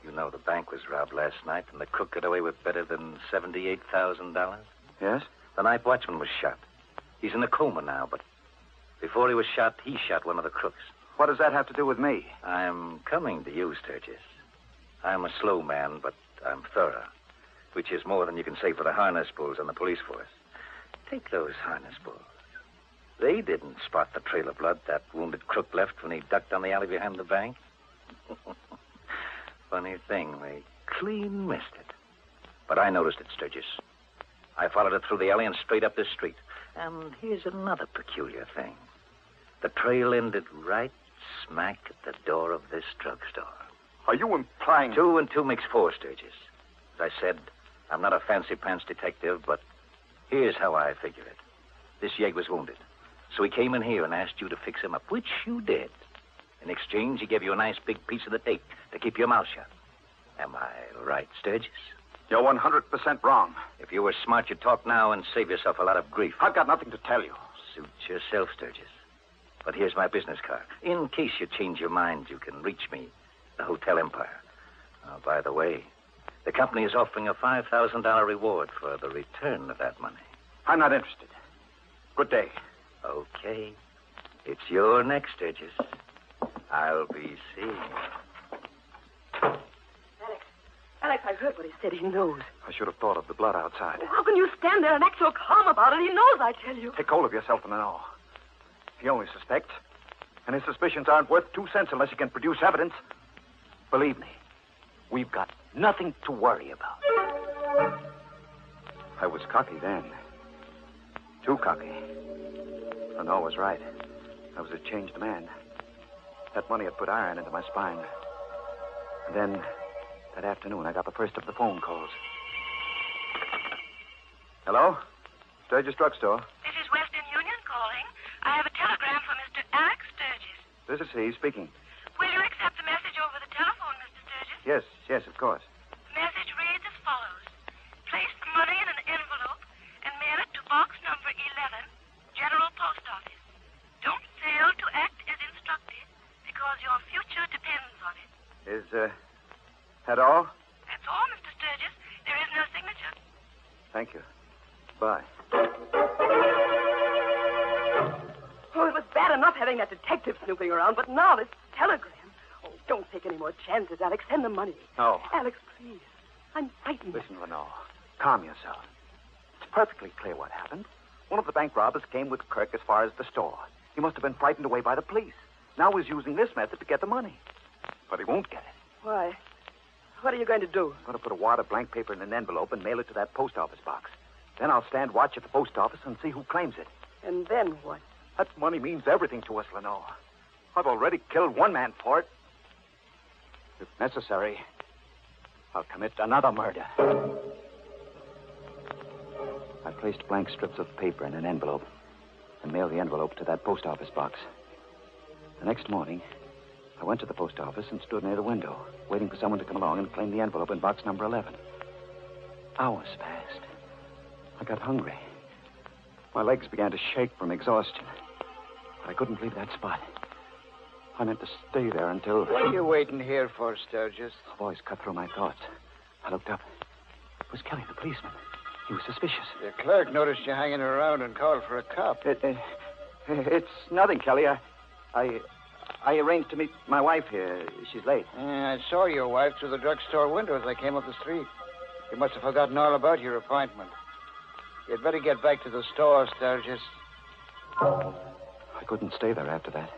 You know the bank was robbed last night, and the crook got away with better than $78,000. Yes? The night watchman was shot. He's in a coma now, but before he was shot, he shot one of the crooks. What does that have to do with me? I'm coming to you, Sturgis. I'm a slow man, but I'm thorough, which is more than you can say for the harness bulls on the police force. Take those harness bulls. They didn't spot the trail of blood that wounded crook left when he ducked down the alley behind the bank. Funny thing, they clean missed it. But I noticed it, Sturgis. I followed it through the alley and straight up this street. And here's another peculiar thing. The trail ended right smack at the door of this drugstore. Are you implying... 2 and 2 makes 4, Sturgis. As I said, I'm not a fancy-pants detective, but here's how I figure it. This yegg was wounded, so he came in here and asked you to fix him up, which you did. In exchange, he gave you a nice big piece of the tape to keep your mouth shut. Am I right, Sturgis? You're 100% wrong. If you were smart, you'd talk now and save yourself a lot of grief. I've got nothing to tell you. Suit yourself, Sturgis. But here's my business card. In case you change your mind, you can reach me, the Hotel Empire. By the way, the company is offering a $5,000 reward for the return of that money. I'm not interested. Good day. Okay. It's your neck, Sturgis. I'll be seeing you. Alex, I heard what he said. He knows. I should have thought of the blood outside. How can you stand there and act so calm about it? He knows, I tell you. Take hold of yourself and know. He only suspects, and his suspicions aren't worth 2 cents unless he can produce evidence. Believe me, we've got nothing to worry about. I was cocky then. Too cocky. Lenore was right. I was a changed man. That money had put iron into my spine. And then, that afternoon, I got the first of the phone calls. Hello? Sturgis Drugstore. This is Western Union calling. I have a telegram from Mr. Alex Sturgis. This is he speaking. Will you accept the message over the telephone, Mr. Sturgis? Yes, of course. The message reads as follows. Place the money in an envelope and mail it to box number 11, General Post Office. Don't fail to act as instructed because your future depends on it. Is, that all? That's all, Mr. Sturgis. There is no signature. Thank you. Bye. Oh, it was bad enough having that detective snooping around, but now this telegram. Oh, don't take any more chances, Alex. Send the money. No. Alex, please. I'm frightened. Listen, Lenore. Calm yourself. It's perfectly clear what happened. One of the bank robbers came with Kirk as far as the store. He must have been frightened away by the police. Now he's using this method to get the money. But he won't get it. Why? What are you going to do? I'm going to put a wad of blank paper in an envelope and mail it to that post office box. Then I'll stand watch at the post office and see who claims it. And then what? That money means everything to us, Lenore. I've already killed one man for it. If necessary, I'll commit another murder. I placed blank strips of paper in an envelope and mailed the envelope to that post office box. The next morning, I went to the post office and stood near the window, waiting for someone to come along and claim the envelope in box number 11. Hours passed. I got hungry. My legs began to shake from exhaustion. But I couldn't leave that spot. I meant to stay there until... What are you waiting here for, Sturgis? A voice cut through my thoughts. I looked up. It was Kelly, the policeman. He was suspicious. The clerk noticed you hanging around and called for a cop. It's nothing, Kelly. I arranged to meet my wife here. She's late. I saw your wife through the drugstore window as I came up the street. You must have forgotten all about your appointment. You'd better get back to the store, Sturgis. I couldn't stay there after that.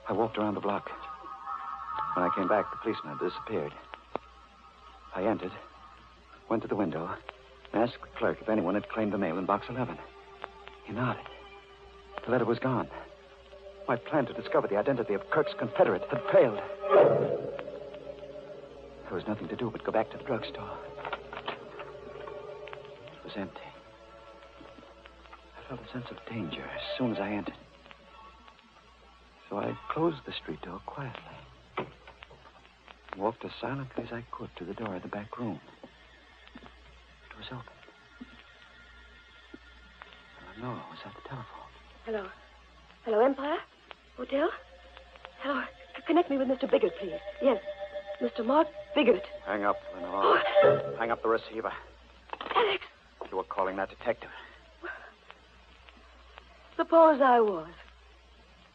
I walked around the block. When I came back, the policeman had disappeared. I entered, went to the window, and asked the clerk if anyone had claimed the mail in box 11. He nodded. The letter was gone. My plan to discover the identity of Kirk's confederate had failed. There was nothing to do but go back to the drugstore. It was empty. I felt a sense of danger as soon as I entered. So I closed the street door quietly and walked as silently as I could to the door of the back room. It was open. Lenore was at the telephone. Hello. Hello, Empire? Hotel? Hello. Connect me with Mr. Biggert, please. Yes. Mr. Mark Biggert. Hang up, Lenore. Hang up the receiver. Alex! You were calling that detective. Suppose I was.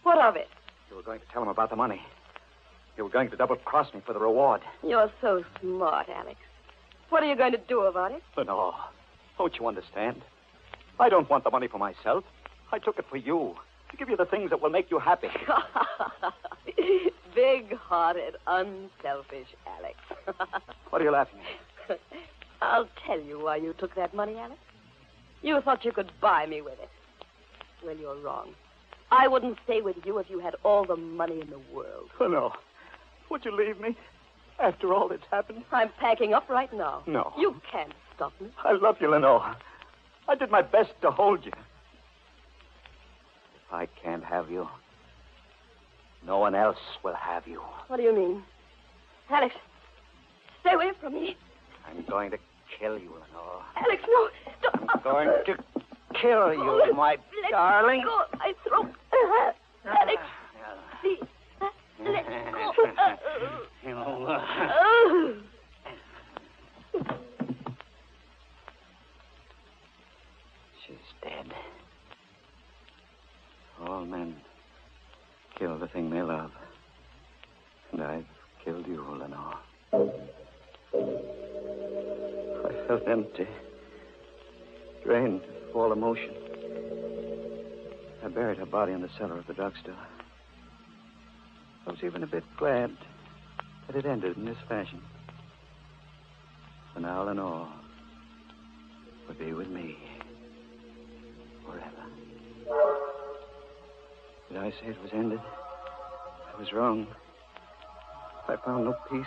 What of it? You were going to tell him about the money. You were going to double-cross me for the reward. You're so smart, Alex. What are you going to do about it? Lenore, don't you understand? I don't want the money for myself. I took it for you, to give you the things that will make you happy. Big-hearted, unselfish Alex. What are you laughing at? I'll tell you why you took that money, Alex. You thought you could buy me with it. Well, you're wrong. I wouldn't stay with you if you had all the money in the world. Oh, no. Would you leave me after all that's happened? I'm packing up right now. No. You can't stop me. I love you, Lenore. I did my best to hold you. If I can't have you, no one else will have you. What do you mean? Alex, stay away from me. I'm going to kill you, Lenore. Alex, no. Don't. I'm going to kill you, my Let darling. go of my throat. Alex, please. Let go. She's dead. All men kill the thing they love. And I've killed you, Lenore. I felt empty, drained of all emotion. I buried her body in the cellar of the drugstore. I was even a bit glad that it ended in this fashion. For now, Lenore would be with me forever. Did I say it was ended? I was wrong. I found no peace.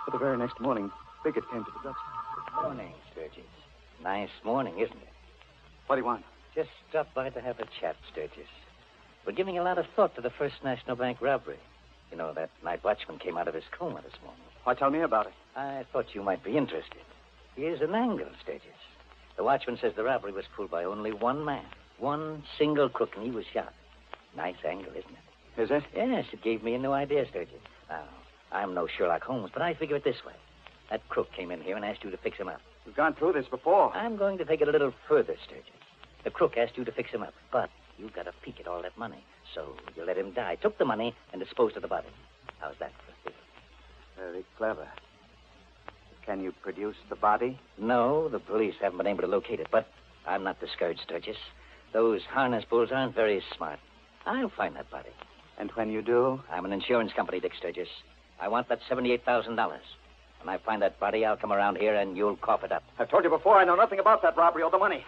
For the very next morning, Biggett came to the drugstore. Good morning, Sturgis. Nice morning, isn't it? What do you want? Just stopped by to have a chat, Sturgis. We're giving a lot of thought to the First National Bank robbery. You know, that night watchman came out of his coma this morning. Why, tell me about it. I thought you might be interested. Here's an angle, Sturgis. The watchman says the robbery was pulled by only one man. One single crook, and he was shot. Nice angle, isn't it? Is it? Yes, it gave me a new idea, Sturgis. Now, I'm no Sherlock Holmes, but I figure it this way. That crook came in here and asked you to fix him up. We've gone through this before. I'm going to take it a little further, Sturgis. The crook asked you to fix him up, but you got a peek at all that money. So you let him die, took the money, and disposed of the body. How's that for a theory? Very clever. Can you produce the body? No, the police haven't been able to locate it, but I'm not discouraged, Sturgis. Those harness bulls aren't very smart. I'll find that body. And when you do? I'm an insurance company, Dick Sturgis. I want that $78,000. When I find that body, I'll come around here and you'll cough it up. I've told you before, I know nothing about that robbery or the money.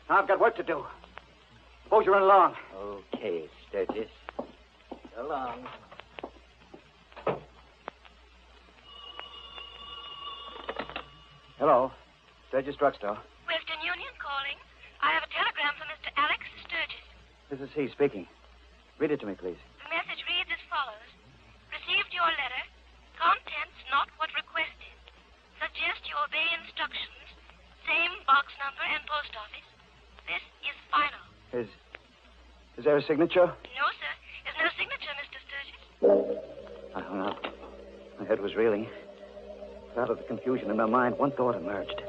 Now I've got work to do. Suppose you run along. Okay, Sturgis. So long. Hello. Sturgis Drugstore. Western Union calling. I have a telegram from Mr. Alex Sturgis. This is he speaking. Read it to me, please. The message reads as follows. Received your letter. Contents not what requested. Suggest you obey instructions. Same box number and post office. This is final. Is there a signature? No, sir. Is no signature, Mr. Sturgis. I hung up. My head was reeling. Out of the confusion in my mind, one thought emerged.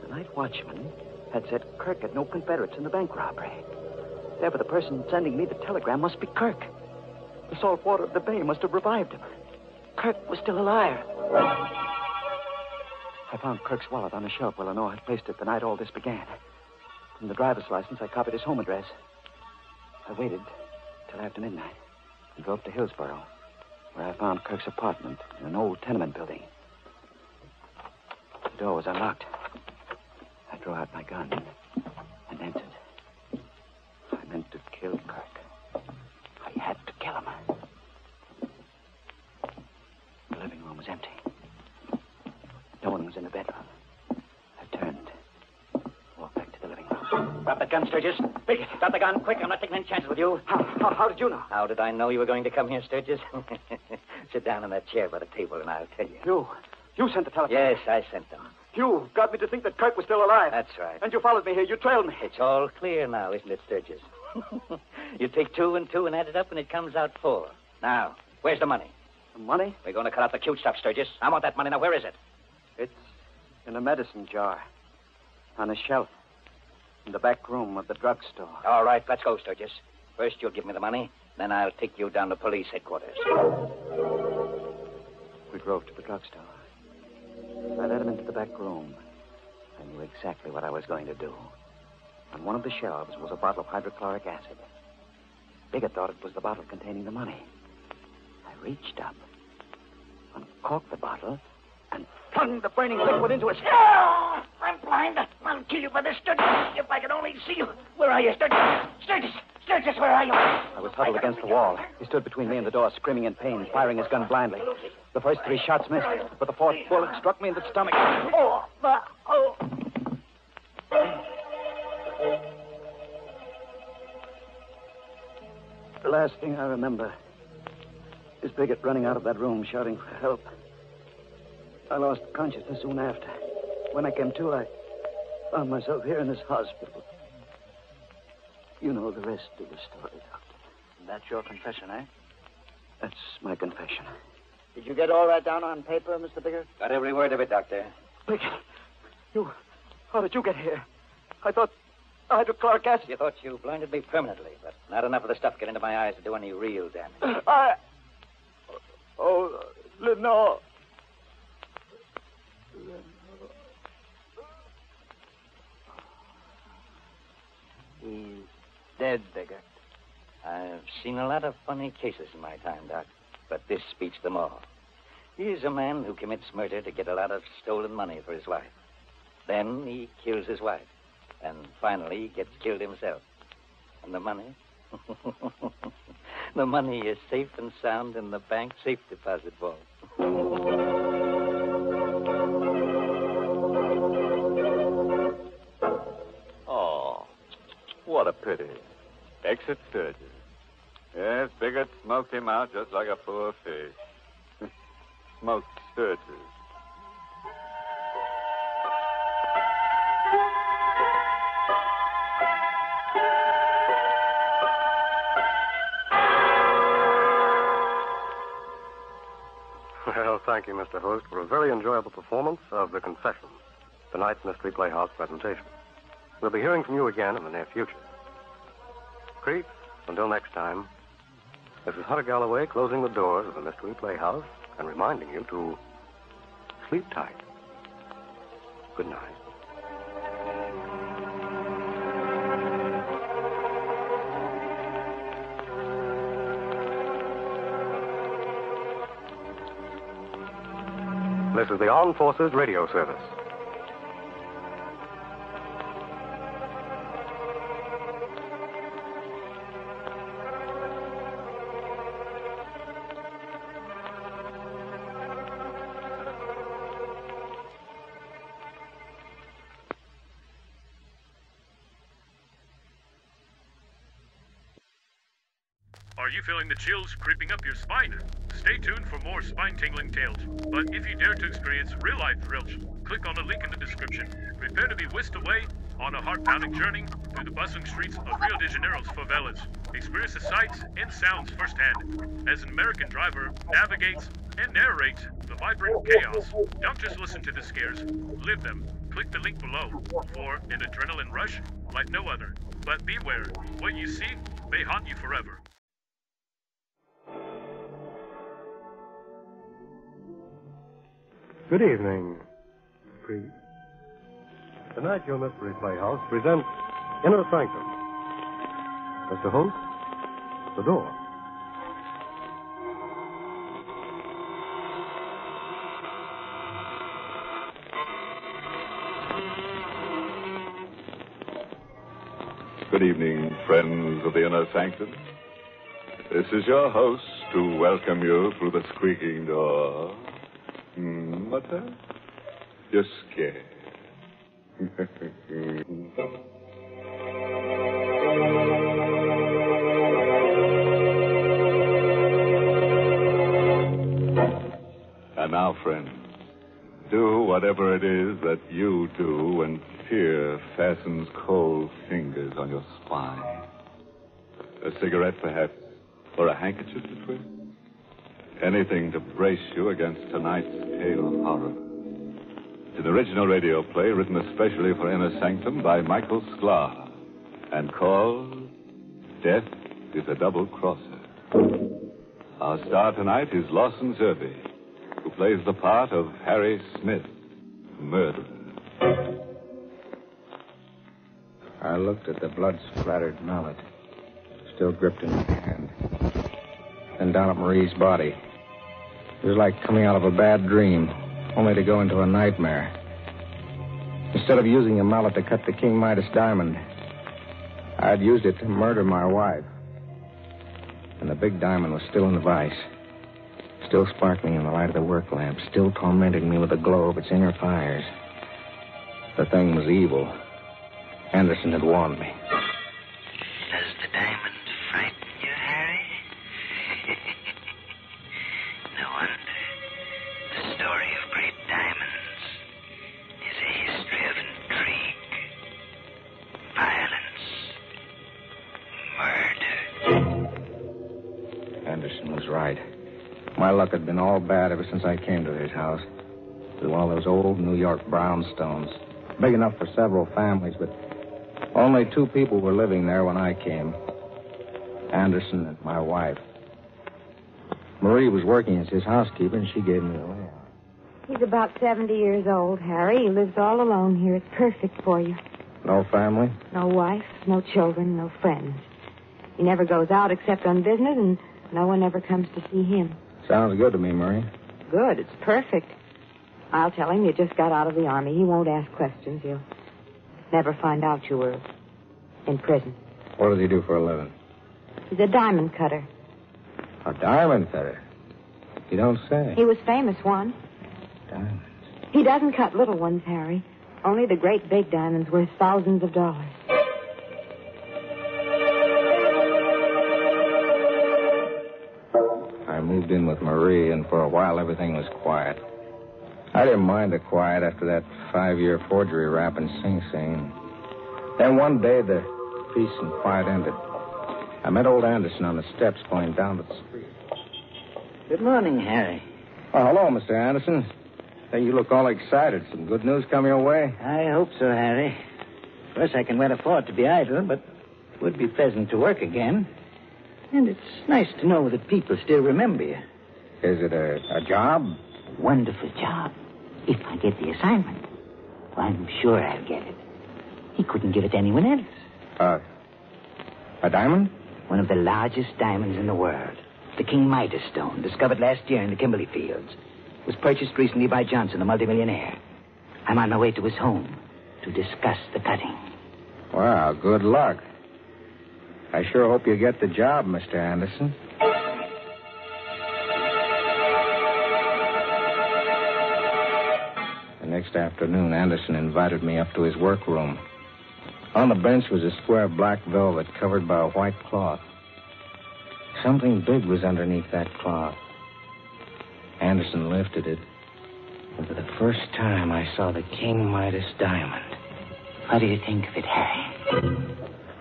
The night watchman had said Kirk had no Confederates in the bank robbery. Therefore, the person sending me the telegram must be Kirk. The salt water of the bay must have revived him. Kirk was still alive. I found Kirk's wallet on a shelf where Lenore had placed it the night all this began. From the driver's license, I copied his home address. I waited till after midnight and drove to Hillsborough, where I found Kirk's apartment in an old tenement building. The door was unlocked. I drew out my gun and entered. I meant to kill Kirk. I had to kill him. The living room was empty. No one was in the bedroom. I turned. Walked back to the living room. Drop that gun, Sturgis. Biggett, drop the gun, quick. I'm not taking any chances with you. How did you know? How did I know you were going to come here, Sturgis? Sit down in that chair by the table and I'll tell you. You sent the telegram? Yes, I sent them. You got me to think that Kirk was still alive. That's right. And you followed me here. You trailed me. It's all clear now, isn't it, Sturgis? You take 2 and 2 and add it up, and it comes out 4. Now, where's the money? The money? We're going to cut out the cute stuff, Sturgis. I want that money. Now, where is it? It's in a medicine jar. On a shelf. In the back room of the drugstore. All right, let's go, Sturgis. First, you'll give me the money. Then I'll take you down to police headquarters. We drove to the drugstore. I led him into the back room. I knew exactly what I was going to do. On one of the shelves was a bottle of hydrochloric acid. Biggett thought it was the bottle containing the money. I reached up, uncorked the bottle, and flung the burning liquid into his... blind? I'll kill you, Brother Sturgis. If I could only see you. Where are you, Sturgis? Sturgis, where are you? I was huddled against the wall. He stood between me and the door, screaming in pain, firing his gun blindly. The first 3 shots missed, but the 4th bullet struck me in the stomach. Oh. The last thing I remember is Bigot running out of that room, shouting for help. I lost consciousness soon after. When I came to, I found myself here in this hospital. You know the rest of the story, Doctor. That's your confession, eh? That's my confession. Did you get all that down on paper, Mr. Biggert? Got every word of it, Doctor. Bigot, how did you get here? I thought hydrochloric acid. You thought you blinded me permanently, but not enough of the stuff get into my eyes to do any real damage. Lenore. He's dead, Biggert. I've seen a lot of funny cases in my time, Doc, but this beats them all. He's a man who commits murder to get a lot of stolen money for his wife. Then he kills his wife. And finally, he gets killed himself. And the money? The money is safe and sound in the bank safe deposit vault. Oh, what a pity. Exit Sturgis. Yes, Bigot smoked him out just like a poor fish. Smoked Sturgis. Well, thank you, Mr. Host, for a very enjoyable performance of The Confession, tonight's Mystery Playhouse presentation. We'll be hearing from you again in the near future. Creeps, until next time, this is Hunter Galloway closing the doors of the Mystery Playhouse and reminding you to sleep tight. Good night. This is the Armed Forces Radio Service. Are you feeling the chills creeping up your spine? Stay tuned for more spine-tingling tales. But if you dare to experience real-life thrills, click on the link in the description. Prepare to be whisked away on a heart-pounding journey through the bustling streets of Rio de Janeiro's favelas. Experience the sights and sounds firsthand as an American driver navigates and narrates the vibrant chaos. Don't just listen to the scares, live them. Click the link below for an adrenaline rush like no other. But beware, what you see may haunt you forever. Good evening, Creep. Tonight, your Mystery Playhouse presents Inner Sanctum. Mr. Host, the door. Good evening, friends of the Inner Sanctum. This is your host to welcome you through the squeaking door. What's that? You're scared. And now, friends, do whatever it is that you do when fear fastens cold fingers on your spine. A cigarette, perhaps, or a handkerchief to twist? Anything to brace you against tonight's tale of horror. It's an original radio play written especially for Inner Sanctum by Michael Sklar and called Death is a Double Crosser. Our star tonight is Lawson Zerby, who plays the part of Harry Smith, murderer. I looked at the blood-splattered mallet, still gripped in my hand, then down at Marie's body. It was like coming out of a bad dream, only to go into a nightmare. Instead of using a mallet to cut the King Midas diamond, I'd used it to murder my wife. And the big diamond was still in the vise, still sparkling in the light of the work lamp, still tormenting me with the glow of its inner fires. The thing was evil. Anderson had warned me. Does the diamond frighten you, Harry? No wonder. The story of great diamonds is a history of intrigue, violence, murder. Anderson was right. My luck had been all bad ever since I came to his house. It was one of those old New York brownstones, big enough for several families, but only 2 people were living there when I came. Anderson and my wife. Marie was working as his housekeeper, and she gave me the layout. He's about 70 years old, Harry. He lives all alone here. It's perfect for you. No family? No wife, no children, no friends. He never goes out except on business, and no one ever comes to see him. Sounds good to me, Marie. Good. It's perfect. I'll tell him you just got out of the Army. He won't ask questions. He'll never find out you were in prison. What does he do for a living? He's a diamond cutter. A diamond cutter? You don't say. He was famous once. Diamonds. He doesn't cut little ones, Harry. Only the great big diamonds worth thousands of dollars. I moved in with Marie, and for a while everything was quiet. I didn't mind the quiet after that 5-year forgery rap in Sing Sing. Then one day the peace and quiet ended. I met old Anderson on the steps going down to the street. Good morning, Harry. Oh, hello, Mr. Anderson. Hey, you look all excited. Some good news come your way? I hope so, Harry. Of course, I can well afford to be idle, but it would be pleasant to work again. And it's nice to know that people still remember you. Is it a job? Wonderful job. If I get the assignment. I'm sure I'll get it. He couldn't give it to anyone else. A diamond? One of the largest diamonds in the world. The King Midas stone, discovered last year in the Kimberley fields. Was purchased recently by Johnson, the multimillionaire. I'm on my way to his home to discuss the cutting. Well, good luck. I sure hope you get the job, Mr. Anderson. The next afternoon, Anderson invited me up to his workroom. On the bench was a square of black velvet covered by a white cloth. Something big was underneath that cloth. Anderson lifted it, and for the first time I saw the King Midas diamond. What do you think of it, Harry?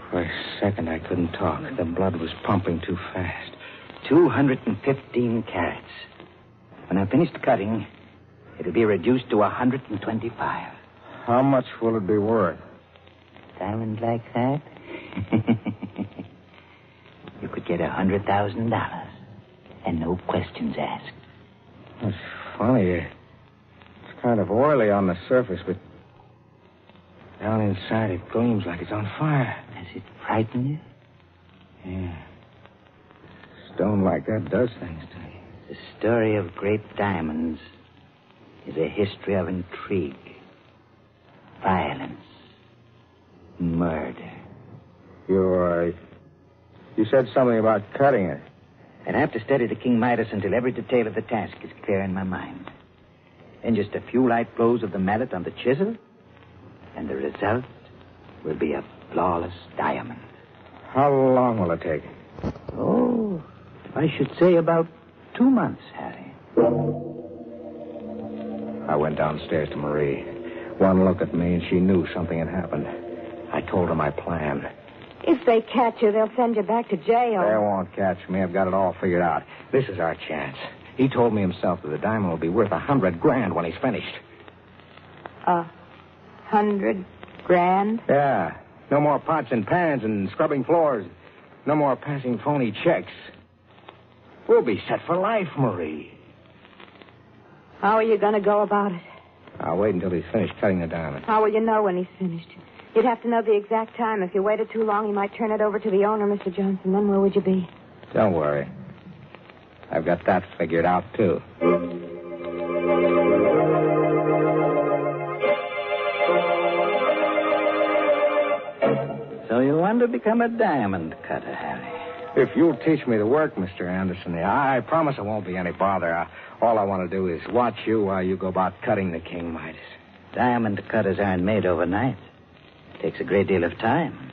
For a second, I couldn't talk. The blood was pumping too fast. 215 carats. When I'm finished cutting, it'll be reduced to 125. How much will it be worth? Diamond like that? You could get $100,000. And no questions asked. It's funny. It's kind of oily on the surface, but down inside it gleams like it's on fire. Does it frighten you? Yeah. Stone like that does things to me. The story of great diamonds is a history of intrigue, violence, murder. You said something about cutting it. I'd have to study the King Midas until every detail of the task is clear in my mind. Then just a few light blows of the mallet on the chisel, and the result will be a flawless diamond. How long will it take? Oh, I should say about 2 months, Harry. I went downstairs to Marie. One look at me, and she knew something had happened. I told her my plan. If they catch you, they'll send you back to jail. They won't catch me. I've got it all figured out. This is our chance. He told me himself that the diamond will be worth $100,000 when he's finished. $100,000? Yeah. No more pots and pans and scrubbing floors. No more passing phony checks. We'll be set for life, Marie. How are you going to go about it? I'll wait until he's finished cutting the diamond. How will you know when he's finished? You'd have to know the exact time. If you waited too long, he might turn it over to the owner, Mr. Johnson. Then where would you be? Don't worry. I've got that figured out, too. So you want to become a diamond cutter, Harry? If you'll teach me the work, Mr. Anderson, I promise it won't be any bother. All I want to do is watch you while you go about cutting the King Midas. Diamond cutters aren't made overnight. It takes a great deal of time.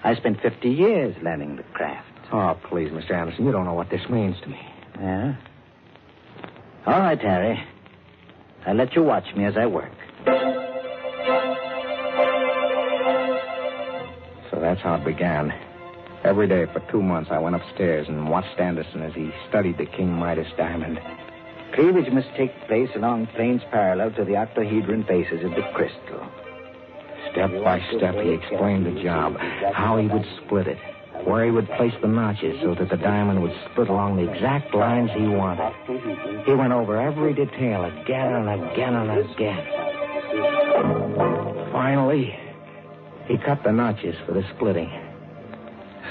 I spent 50 years learning the craft. Oh, please, Mr. Anderson, you don't know what this means to me. Yeah? All right, Harry. I'll let you watch me as I work. So that's how it began. Every day for 2 months, I went upstairs and watched Anderson as he studied the King Midas diamond. Cleavage must take place along planes parallel to the octahedron faces of the crystal. Step by step, he explained the job, how he would split it, where he would place the notches so that the diamond would split along the exact lines he wanted. He went over every detail again and again and again. Finally, he cut the notches for the splitting.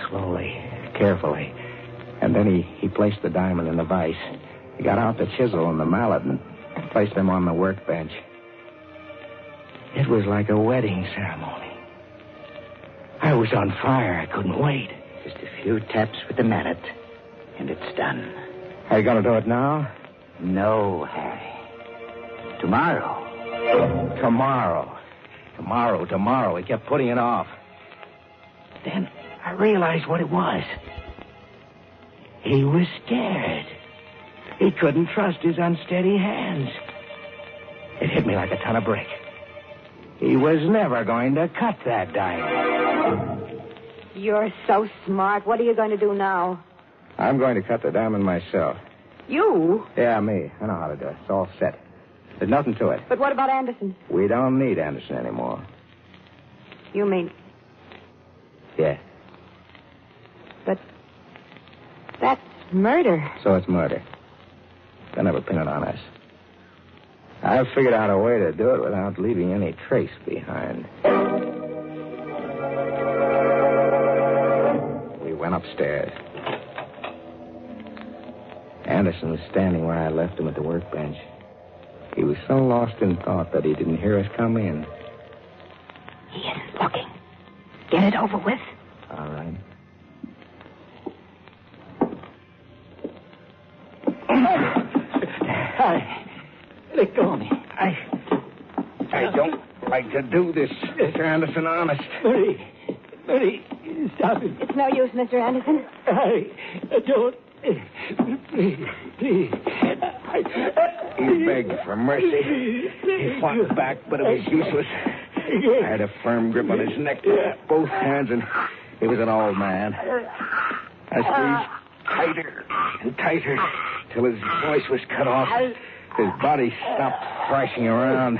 Slowly, carefully. And then he placed the diamond in the vise. He got out the chisel and the mallet and placed them on the workbench. It was like a wedding ceremony. I was on fire. I couldn't wait. Just a few taps with the mallet, and it's done. Are you going to do it now? No, Harry. Tomorrow. Tomorrow. He kept putting it off. Then I realized what it was. He was scared. He couldn't trust his unsteady hands. It hit me like a ton of brick. He was never going to cut that diamond. You're so smart. What are you going to do now? I'm going to cut the diamond myself. You? Yeah, me. I know how to do it. It's all set. There's nothing to it. But what about Anderson? We don't need Anderson anymore. You mean... Yeah. But that's murder. So it's murder. They'll never pin it on us. I've figured out a way to do it without leaving any trace behind. We went upstairs. Anderson was standing where I left him at the workbench. He was so lost in thought that he didn't hear us come in. He isn't looking. Get it over with. All right. Let go of me. I don't like to do this, Mr. Anderson, honest. Murray, stop it. It's no use, Mr. Anderson. I don't. Please. He begged for mercy. He fought back, but it was useless. I had a firm grip on his neck with both hands, and he was an old man. I squeezed tighter and tighter till his voice was cut off. His body stopped thrashing around.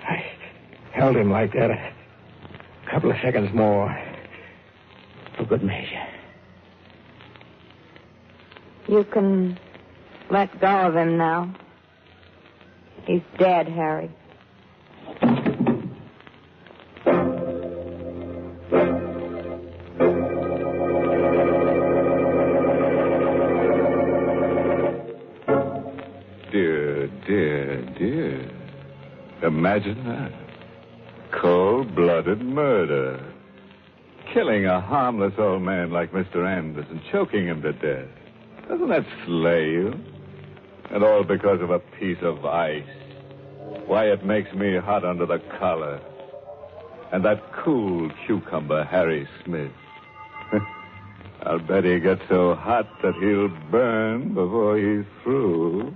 I held him like that a couple of seconds more for good measure. You can let go of him now. He's dead, Harry. Dear. Imagine that. Cold-blooded murder. Killing a harmless old man like Mr. Anderson, choking him to death. Doesn't that slay you? And all because of a piece of ice. Why, it makes me hot under the collar. And that cool cucumber, Harry Smith. I'll bet he gets so hot that he'll burn before he's through.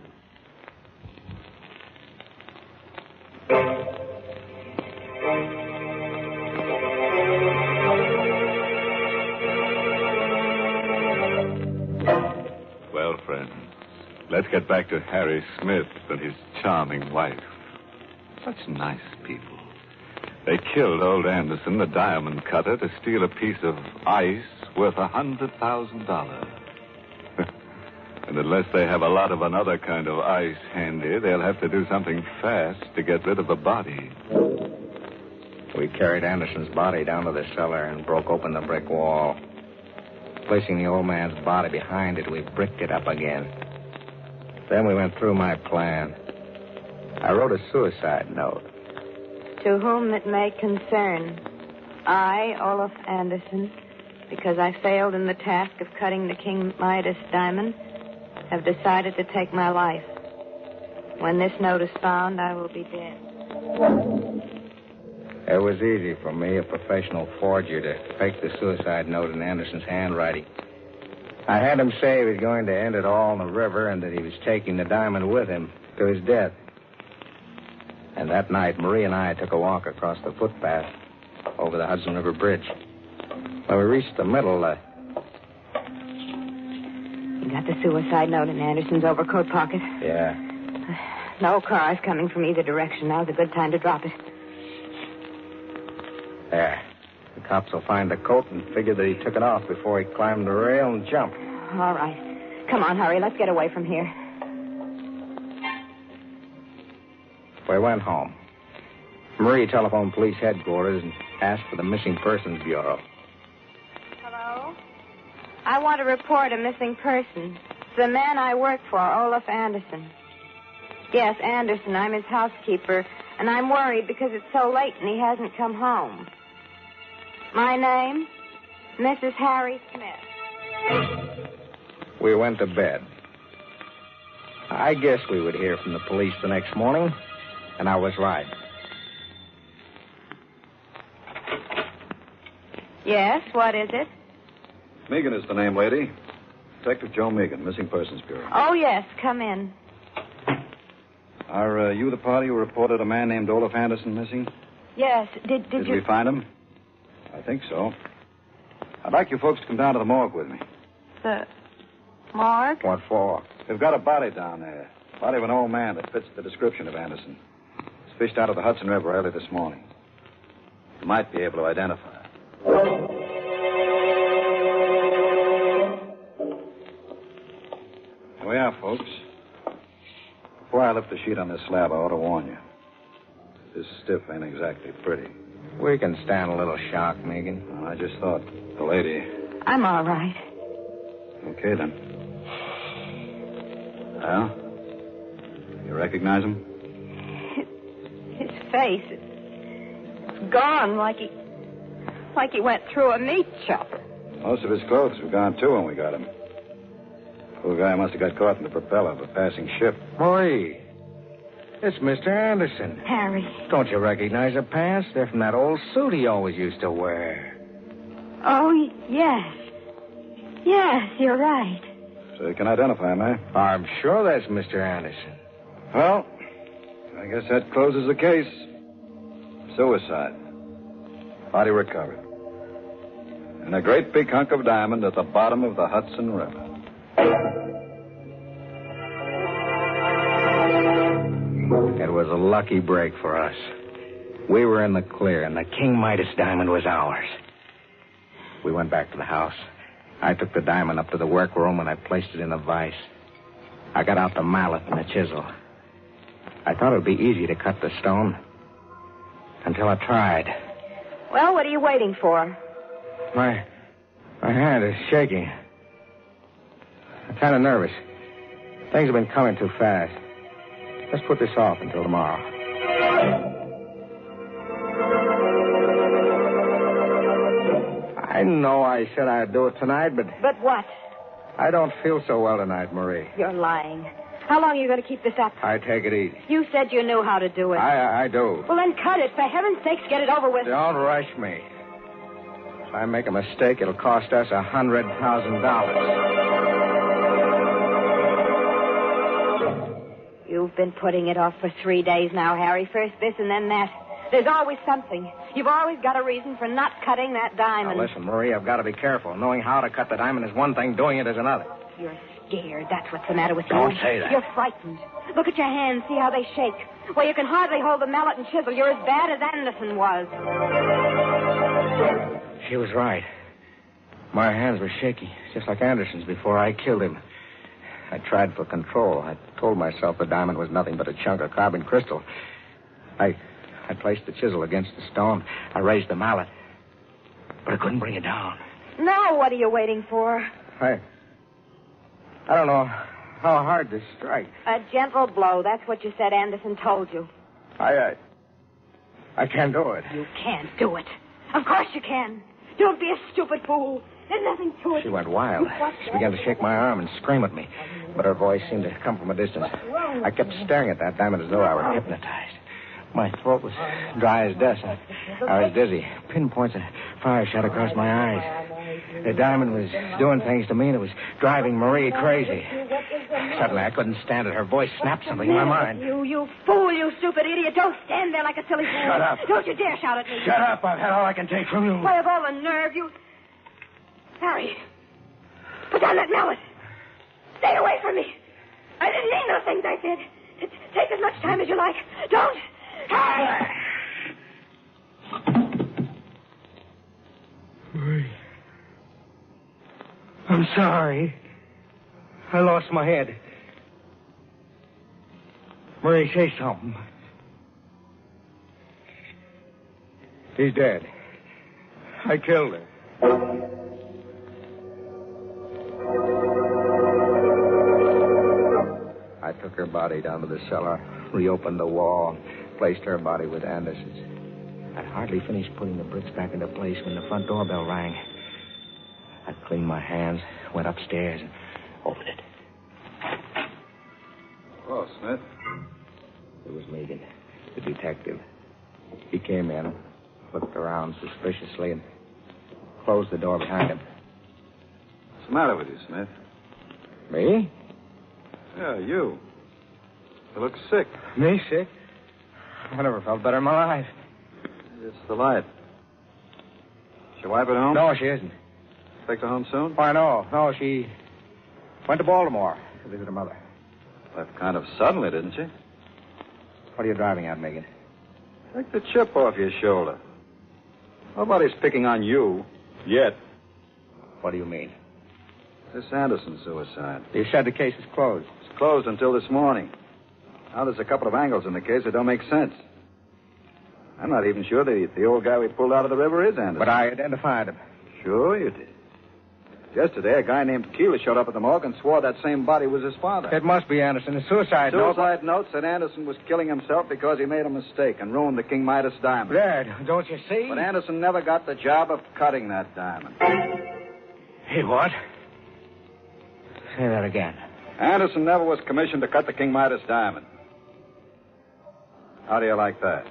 Well, friends, let's get back to Harry Smith and his charming wife. Such nice people. They killed old Anderson, the diamond cutter, to steal a piece of ice worth $100,000. And unless they have a lot of another kind of ice handy, they'll have to do something fast to get rid of the body. We carried Anderson's body down to the cellar and broke open the brick wall. Placing the old man's body behind it, we bricked it up again. Then we went through my plan. I wrote a suicide note. To whom it may concern, I, Olaf Anderson, because I failed in the task of cutting the King Midas diamond, have decided to take my life. When this note is found, I will be dead. It was easy for me, a professional forger, to fake the suicide note in Anderson's handwriting. I had him say he was going to end it all in the river and that he was taking the diamond with him to his death. And that night, Marie and I took a walk across the footpath over the Hudson River Bridge. When we reached the middle, You got the suicide note in Anderson's overcoat pocket? Yeah. No cars coming from either direction. Now's a good time to drop it. There. The cops will find the coat and figure that he took it off before he climbed the rail and jumped. All right. Come on, hurry. Let's get away from here. We went home. Marie telephoned police headquarters and asked for the Missing Persons Bureau. Hello? I want to report a missing person. It's the man I work for, Olaf Anderson. Yes, Anderson. I'm his housekeeper, and I'm worried because it's so late and he hasn't come home. My name? Mrs. Harry Smith. We went to bed. I guess we would hear from the police the next morning, and I was right. Yes, what is it? Megan is the name, lady. Detective Joe Megan, Missing Persons Bureau. Oh, yes, come in. Are you the party who reported a man named Olaf Anderson missing? Yes, did Did you... we find him? I think so. I'd like you folks to come down to the morgue with me. The morgue? What for? We've got a body down there. Body of an old man that fits the description of Anderson. It's fished out of the Hudson River early this morning. You might be able to identify it. Here we are, folks. Before I lift the sheet on this slab, I ought to warn you. This stiff ain't exactly pretty. We can stand a little shock, Megan. Well, I just thought the lady... I'm all right. Okay, then. Well, you recognize him? His face is gone like he went through a meat chopper. Most of his clothes were gone, too, when we got him. Poor guy must have got caught in the propeller of a passing ship. Marie, it's Mr. Anderson. Harry. Don't you recognize the pants? They're from that old suit he always used to wear. Oh, yes. Yes, you're right. So you can identify him, eh? I'm sure that's Mr. Anderson. Well, I guess that closes the case. Suicide. Body recovered. And a great big hunk of diamond at the bottom of the Hudson River. It was a lucky break for us. We were in the clear, and the King Midas diamond was ours. We went back to the house. I took the diamond up to the workroom, and I placed it in a vise. I got out the mallet and the chisel. I thought it would be easy to cut the stone. Until I tried. Well, what are you waiting for? My hand is shaking. I'm kind of nervous. Things have been coming too fast. Let's put this off until tomorrow. I know I said I'd do it tonight, but... But what? I don't feel so well tonight, Marie. You're lying. How long are you going to keep this up? I take it easy. You said you knew how to do it. I do. Well, then cut it. For heaven's sakes, get it over with. Don't rush me. If I make a mistake, it'll cost us $100,000. You've been putting it off for 3 days now, Harry. First this and then that. There's always something. You've always got a reason for not cutting that diamond. Now, listen, Marie, I've got to be careful. Knowing how to cut the diamond is one thing. Doing it is another. You're scared. That's what's the matter with you. Don't say that. You're frightened. Look at your hands. See how they shake. Well, you can hardly hold the mallet and chisel. You're as bad as Anderson was. She was right. My hands were shaky, just like Anderson's before I killed him. I tried for control. I told myself the diamond was nothing but a chunk of carbon crystal. I placed the chisel against the stone. I raised the mallet. But I couldn't bring it down. Now, what are you waiting for? I don't know how hard to strike. A gentle blow. That's what you said Anderson told you. I I can't do it. You can't do it. Of course you can. Don't be a stupid fool. There's nothing to it. She went wild. She began to shake my arm and scream at me. But her voice seemed to come from a distance. I kept staring at that diamond as though I were hypnotized. My throat was dry as dust. I was dizzy. Pinpoints of fire shot across my eyes. The diamond was doing things to me, and it was driving Marie crazy. Suddenly, I couldn't stand it. Her voice snapped something in my mind. You fool, you stupid idiot. Don't stand there like a silly fool. Shut up. Don't you dare shout at me. Shut up. I've had all I can take from you. Why, of all the nerve, you... Harry, put down that mallet. Stay away from me. I didn't mean those things I said. Take as much time as you like. Don't. Harry! Marie. I'm sorry. I lost my head. Marie, say something. He's dead. I killed her. I took her body down to the cellar, reopened the wall, placed her body with Anderson's. I'd hardly finished putting the bricks back into place when the front doorbell rang. I cleaned my hands, went upstairs, and opened it. Oh, Smith. It was Megan, the detective. He came in, looked around suspiciously, and closed the door behind him. What's the matter with you, Smith? Me? Yeah, you. You look sick. Me sick? I never felt better in my life. It's the light. Is your wife at home? No, she isn't. Expect her home soon? Why, no. No, she went to Baltimore to visit her mother. Left kind of suddenly, didn't she? What are you driving at, Megan? Take the chip off your shoulder. Nobody's picking on you. Yet. What do you mean? This Anderson suicide. You said the case is closed. It's closed until this morning. Now there's a couple of angles in the case that don't make sense. I'm not even sure the old guy we pulled out of the river is Anderson. But I identified him. Sure you did. Yesterday, a guy named Keeler showed up at the morgue and swore that same body was his father. It must be Anderson. The suicide note. Suicide note said Anderson was killing himself because he made a mistake and ruined the King Midas diamond. Dad, don't you see? But Anderson never got the job of cutting that diamond. He what? Say that again. Anderson never was commissioned to cut the King Midas diamond. How do you like that?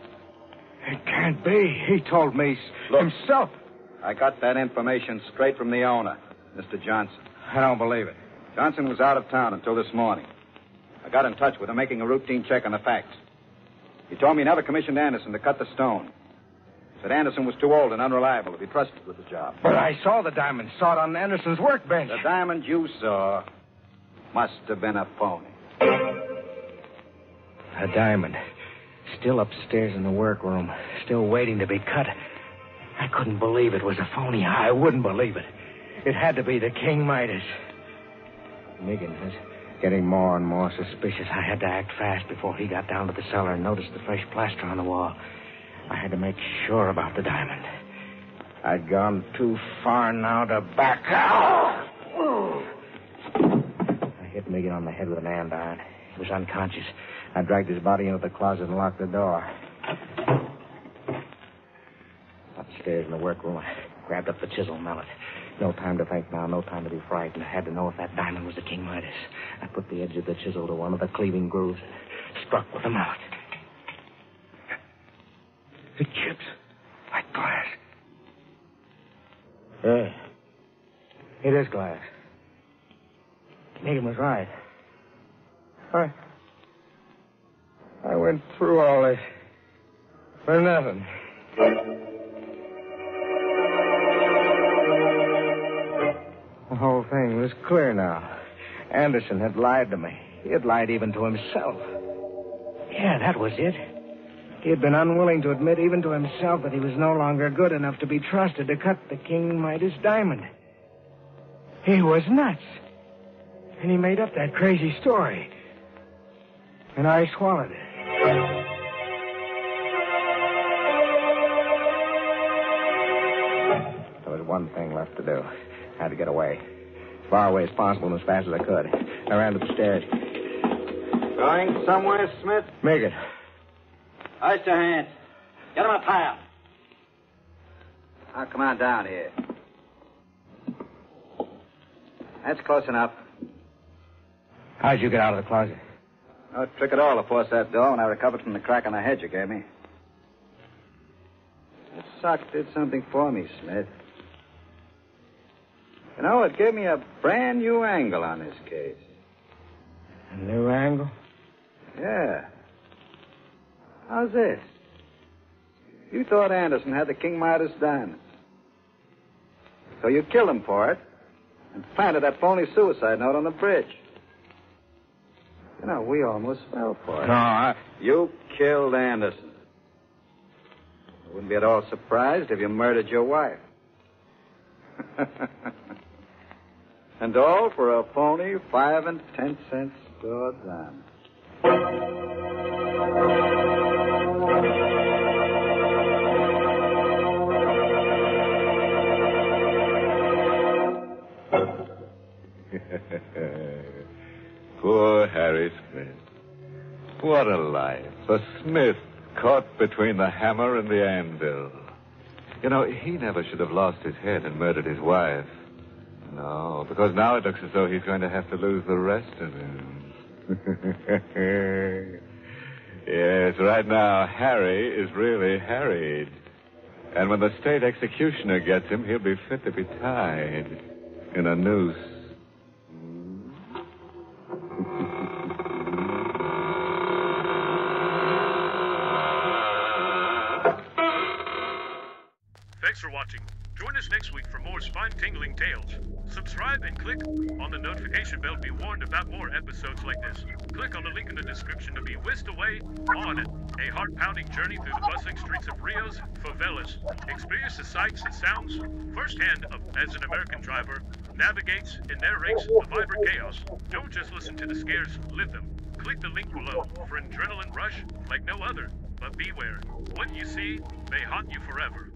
It can't be. He told me himself. I got that information straight from the owner, Mr. Johnson. I don't believe it. Johnson was out of town until this morning. I got in touch with him, making a routine check on the facts. He told me he never commissioned Anderson to cut the stone. Said Anderson was too old and unreliable to be trusted with the job. But I saw the diamond. Saw it on Anderson's workbench. The diamond you saw must have been a phony. A diamond. Still upstairs in the workroom. Still waiting to be cut. I couldn't believe it was a phony. I wouldn't believe it. It had to be the King Midas. Megan was getting more and more suspicious. I had to act fast before he got down to the cellar and noticed the fresh plaster on the wall. I had to make sure about the diamond. I'd gone too far now to back out. I hit Megan on the head with an andiron. He was unconscious. I dragged his body into the closet and locked the door. Upstairs in the workroom, I grabbed up the chisel mallet. No time to think now, no time to be frightened. I had to know if that diamond was the King Midas. I put the edge of the chisel to one of the cleaving grooves and struck with the mallet. It chips like glass. Yeah. It is glass. Megan was right. I went through all this for nothing. The whole thing was clear now. Anderson had lied to me. He had lied even to himself. Yeah, that was it. He had been unwilling to admit even to himself that he was no longer good enough to be trusted to cut the King Midas diamond. He was nuts. And he made up that crazy story. And I swallowed it. There was one thing left to do. I had to get away. As far away as possible and as fast as I could. I ran to the stairs. Going somewhere, Smith? Megan. Ice your hands. Get him a pile. Now, come on down here. That's close enough. How'd you get out of the closet? No trick at all to force that door when I recovered from the crack in the head you gave me. That sock did something for me, Smith. You know, it gave me a brand new angle on this case. A new angle? Yeah. How's this? You thought Anderson had the King Midas diamonds. So you killed him for it and planted that phony suicide note on the bridge. You know, we almost fell for it. No, You killed Anderson. I wouldn't be at all surprised if you murdered your wife. And all for a phony 5 and 10 cent store diamond. Poor Harry Smith. What a life. A Smith caught between the hammer and the anvil. You know, he never should have lost his head and murdered his wife. No, because now it looks as though he's going to have to lose the rest of him. Yes, right now, Harry is really harried. And when the state executioner gets him, he'll be fit to be tied in a noose. Thanks for watching. Join us next week for more spine-tingling tales. Subscribe and click on the notification bell to be warned about more episodes like this. Click on the link in the description to be whisked away on a heart-pounding journey through the bustling streets of Rio's favelas. Experience the sights and sounds firsthand as an American driver navigates and narrates the vibrant chaos. Don't just listen to the scares, live them. Click the link below for an adrenaline rush like no other. But beware, what you see may haunt you forever.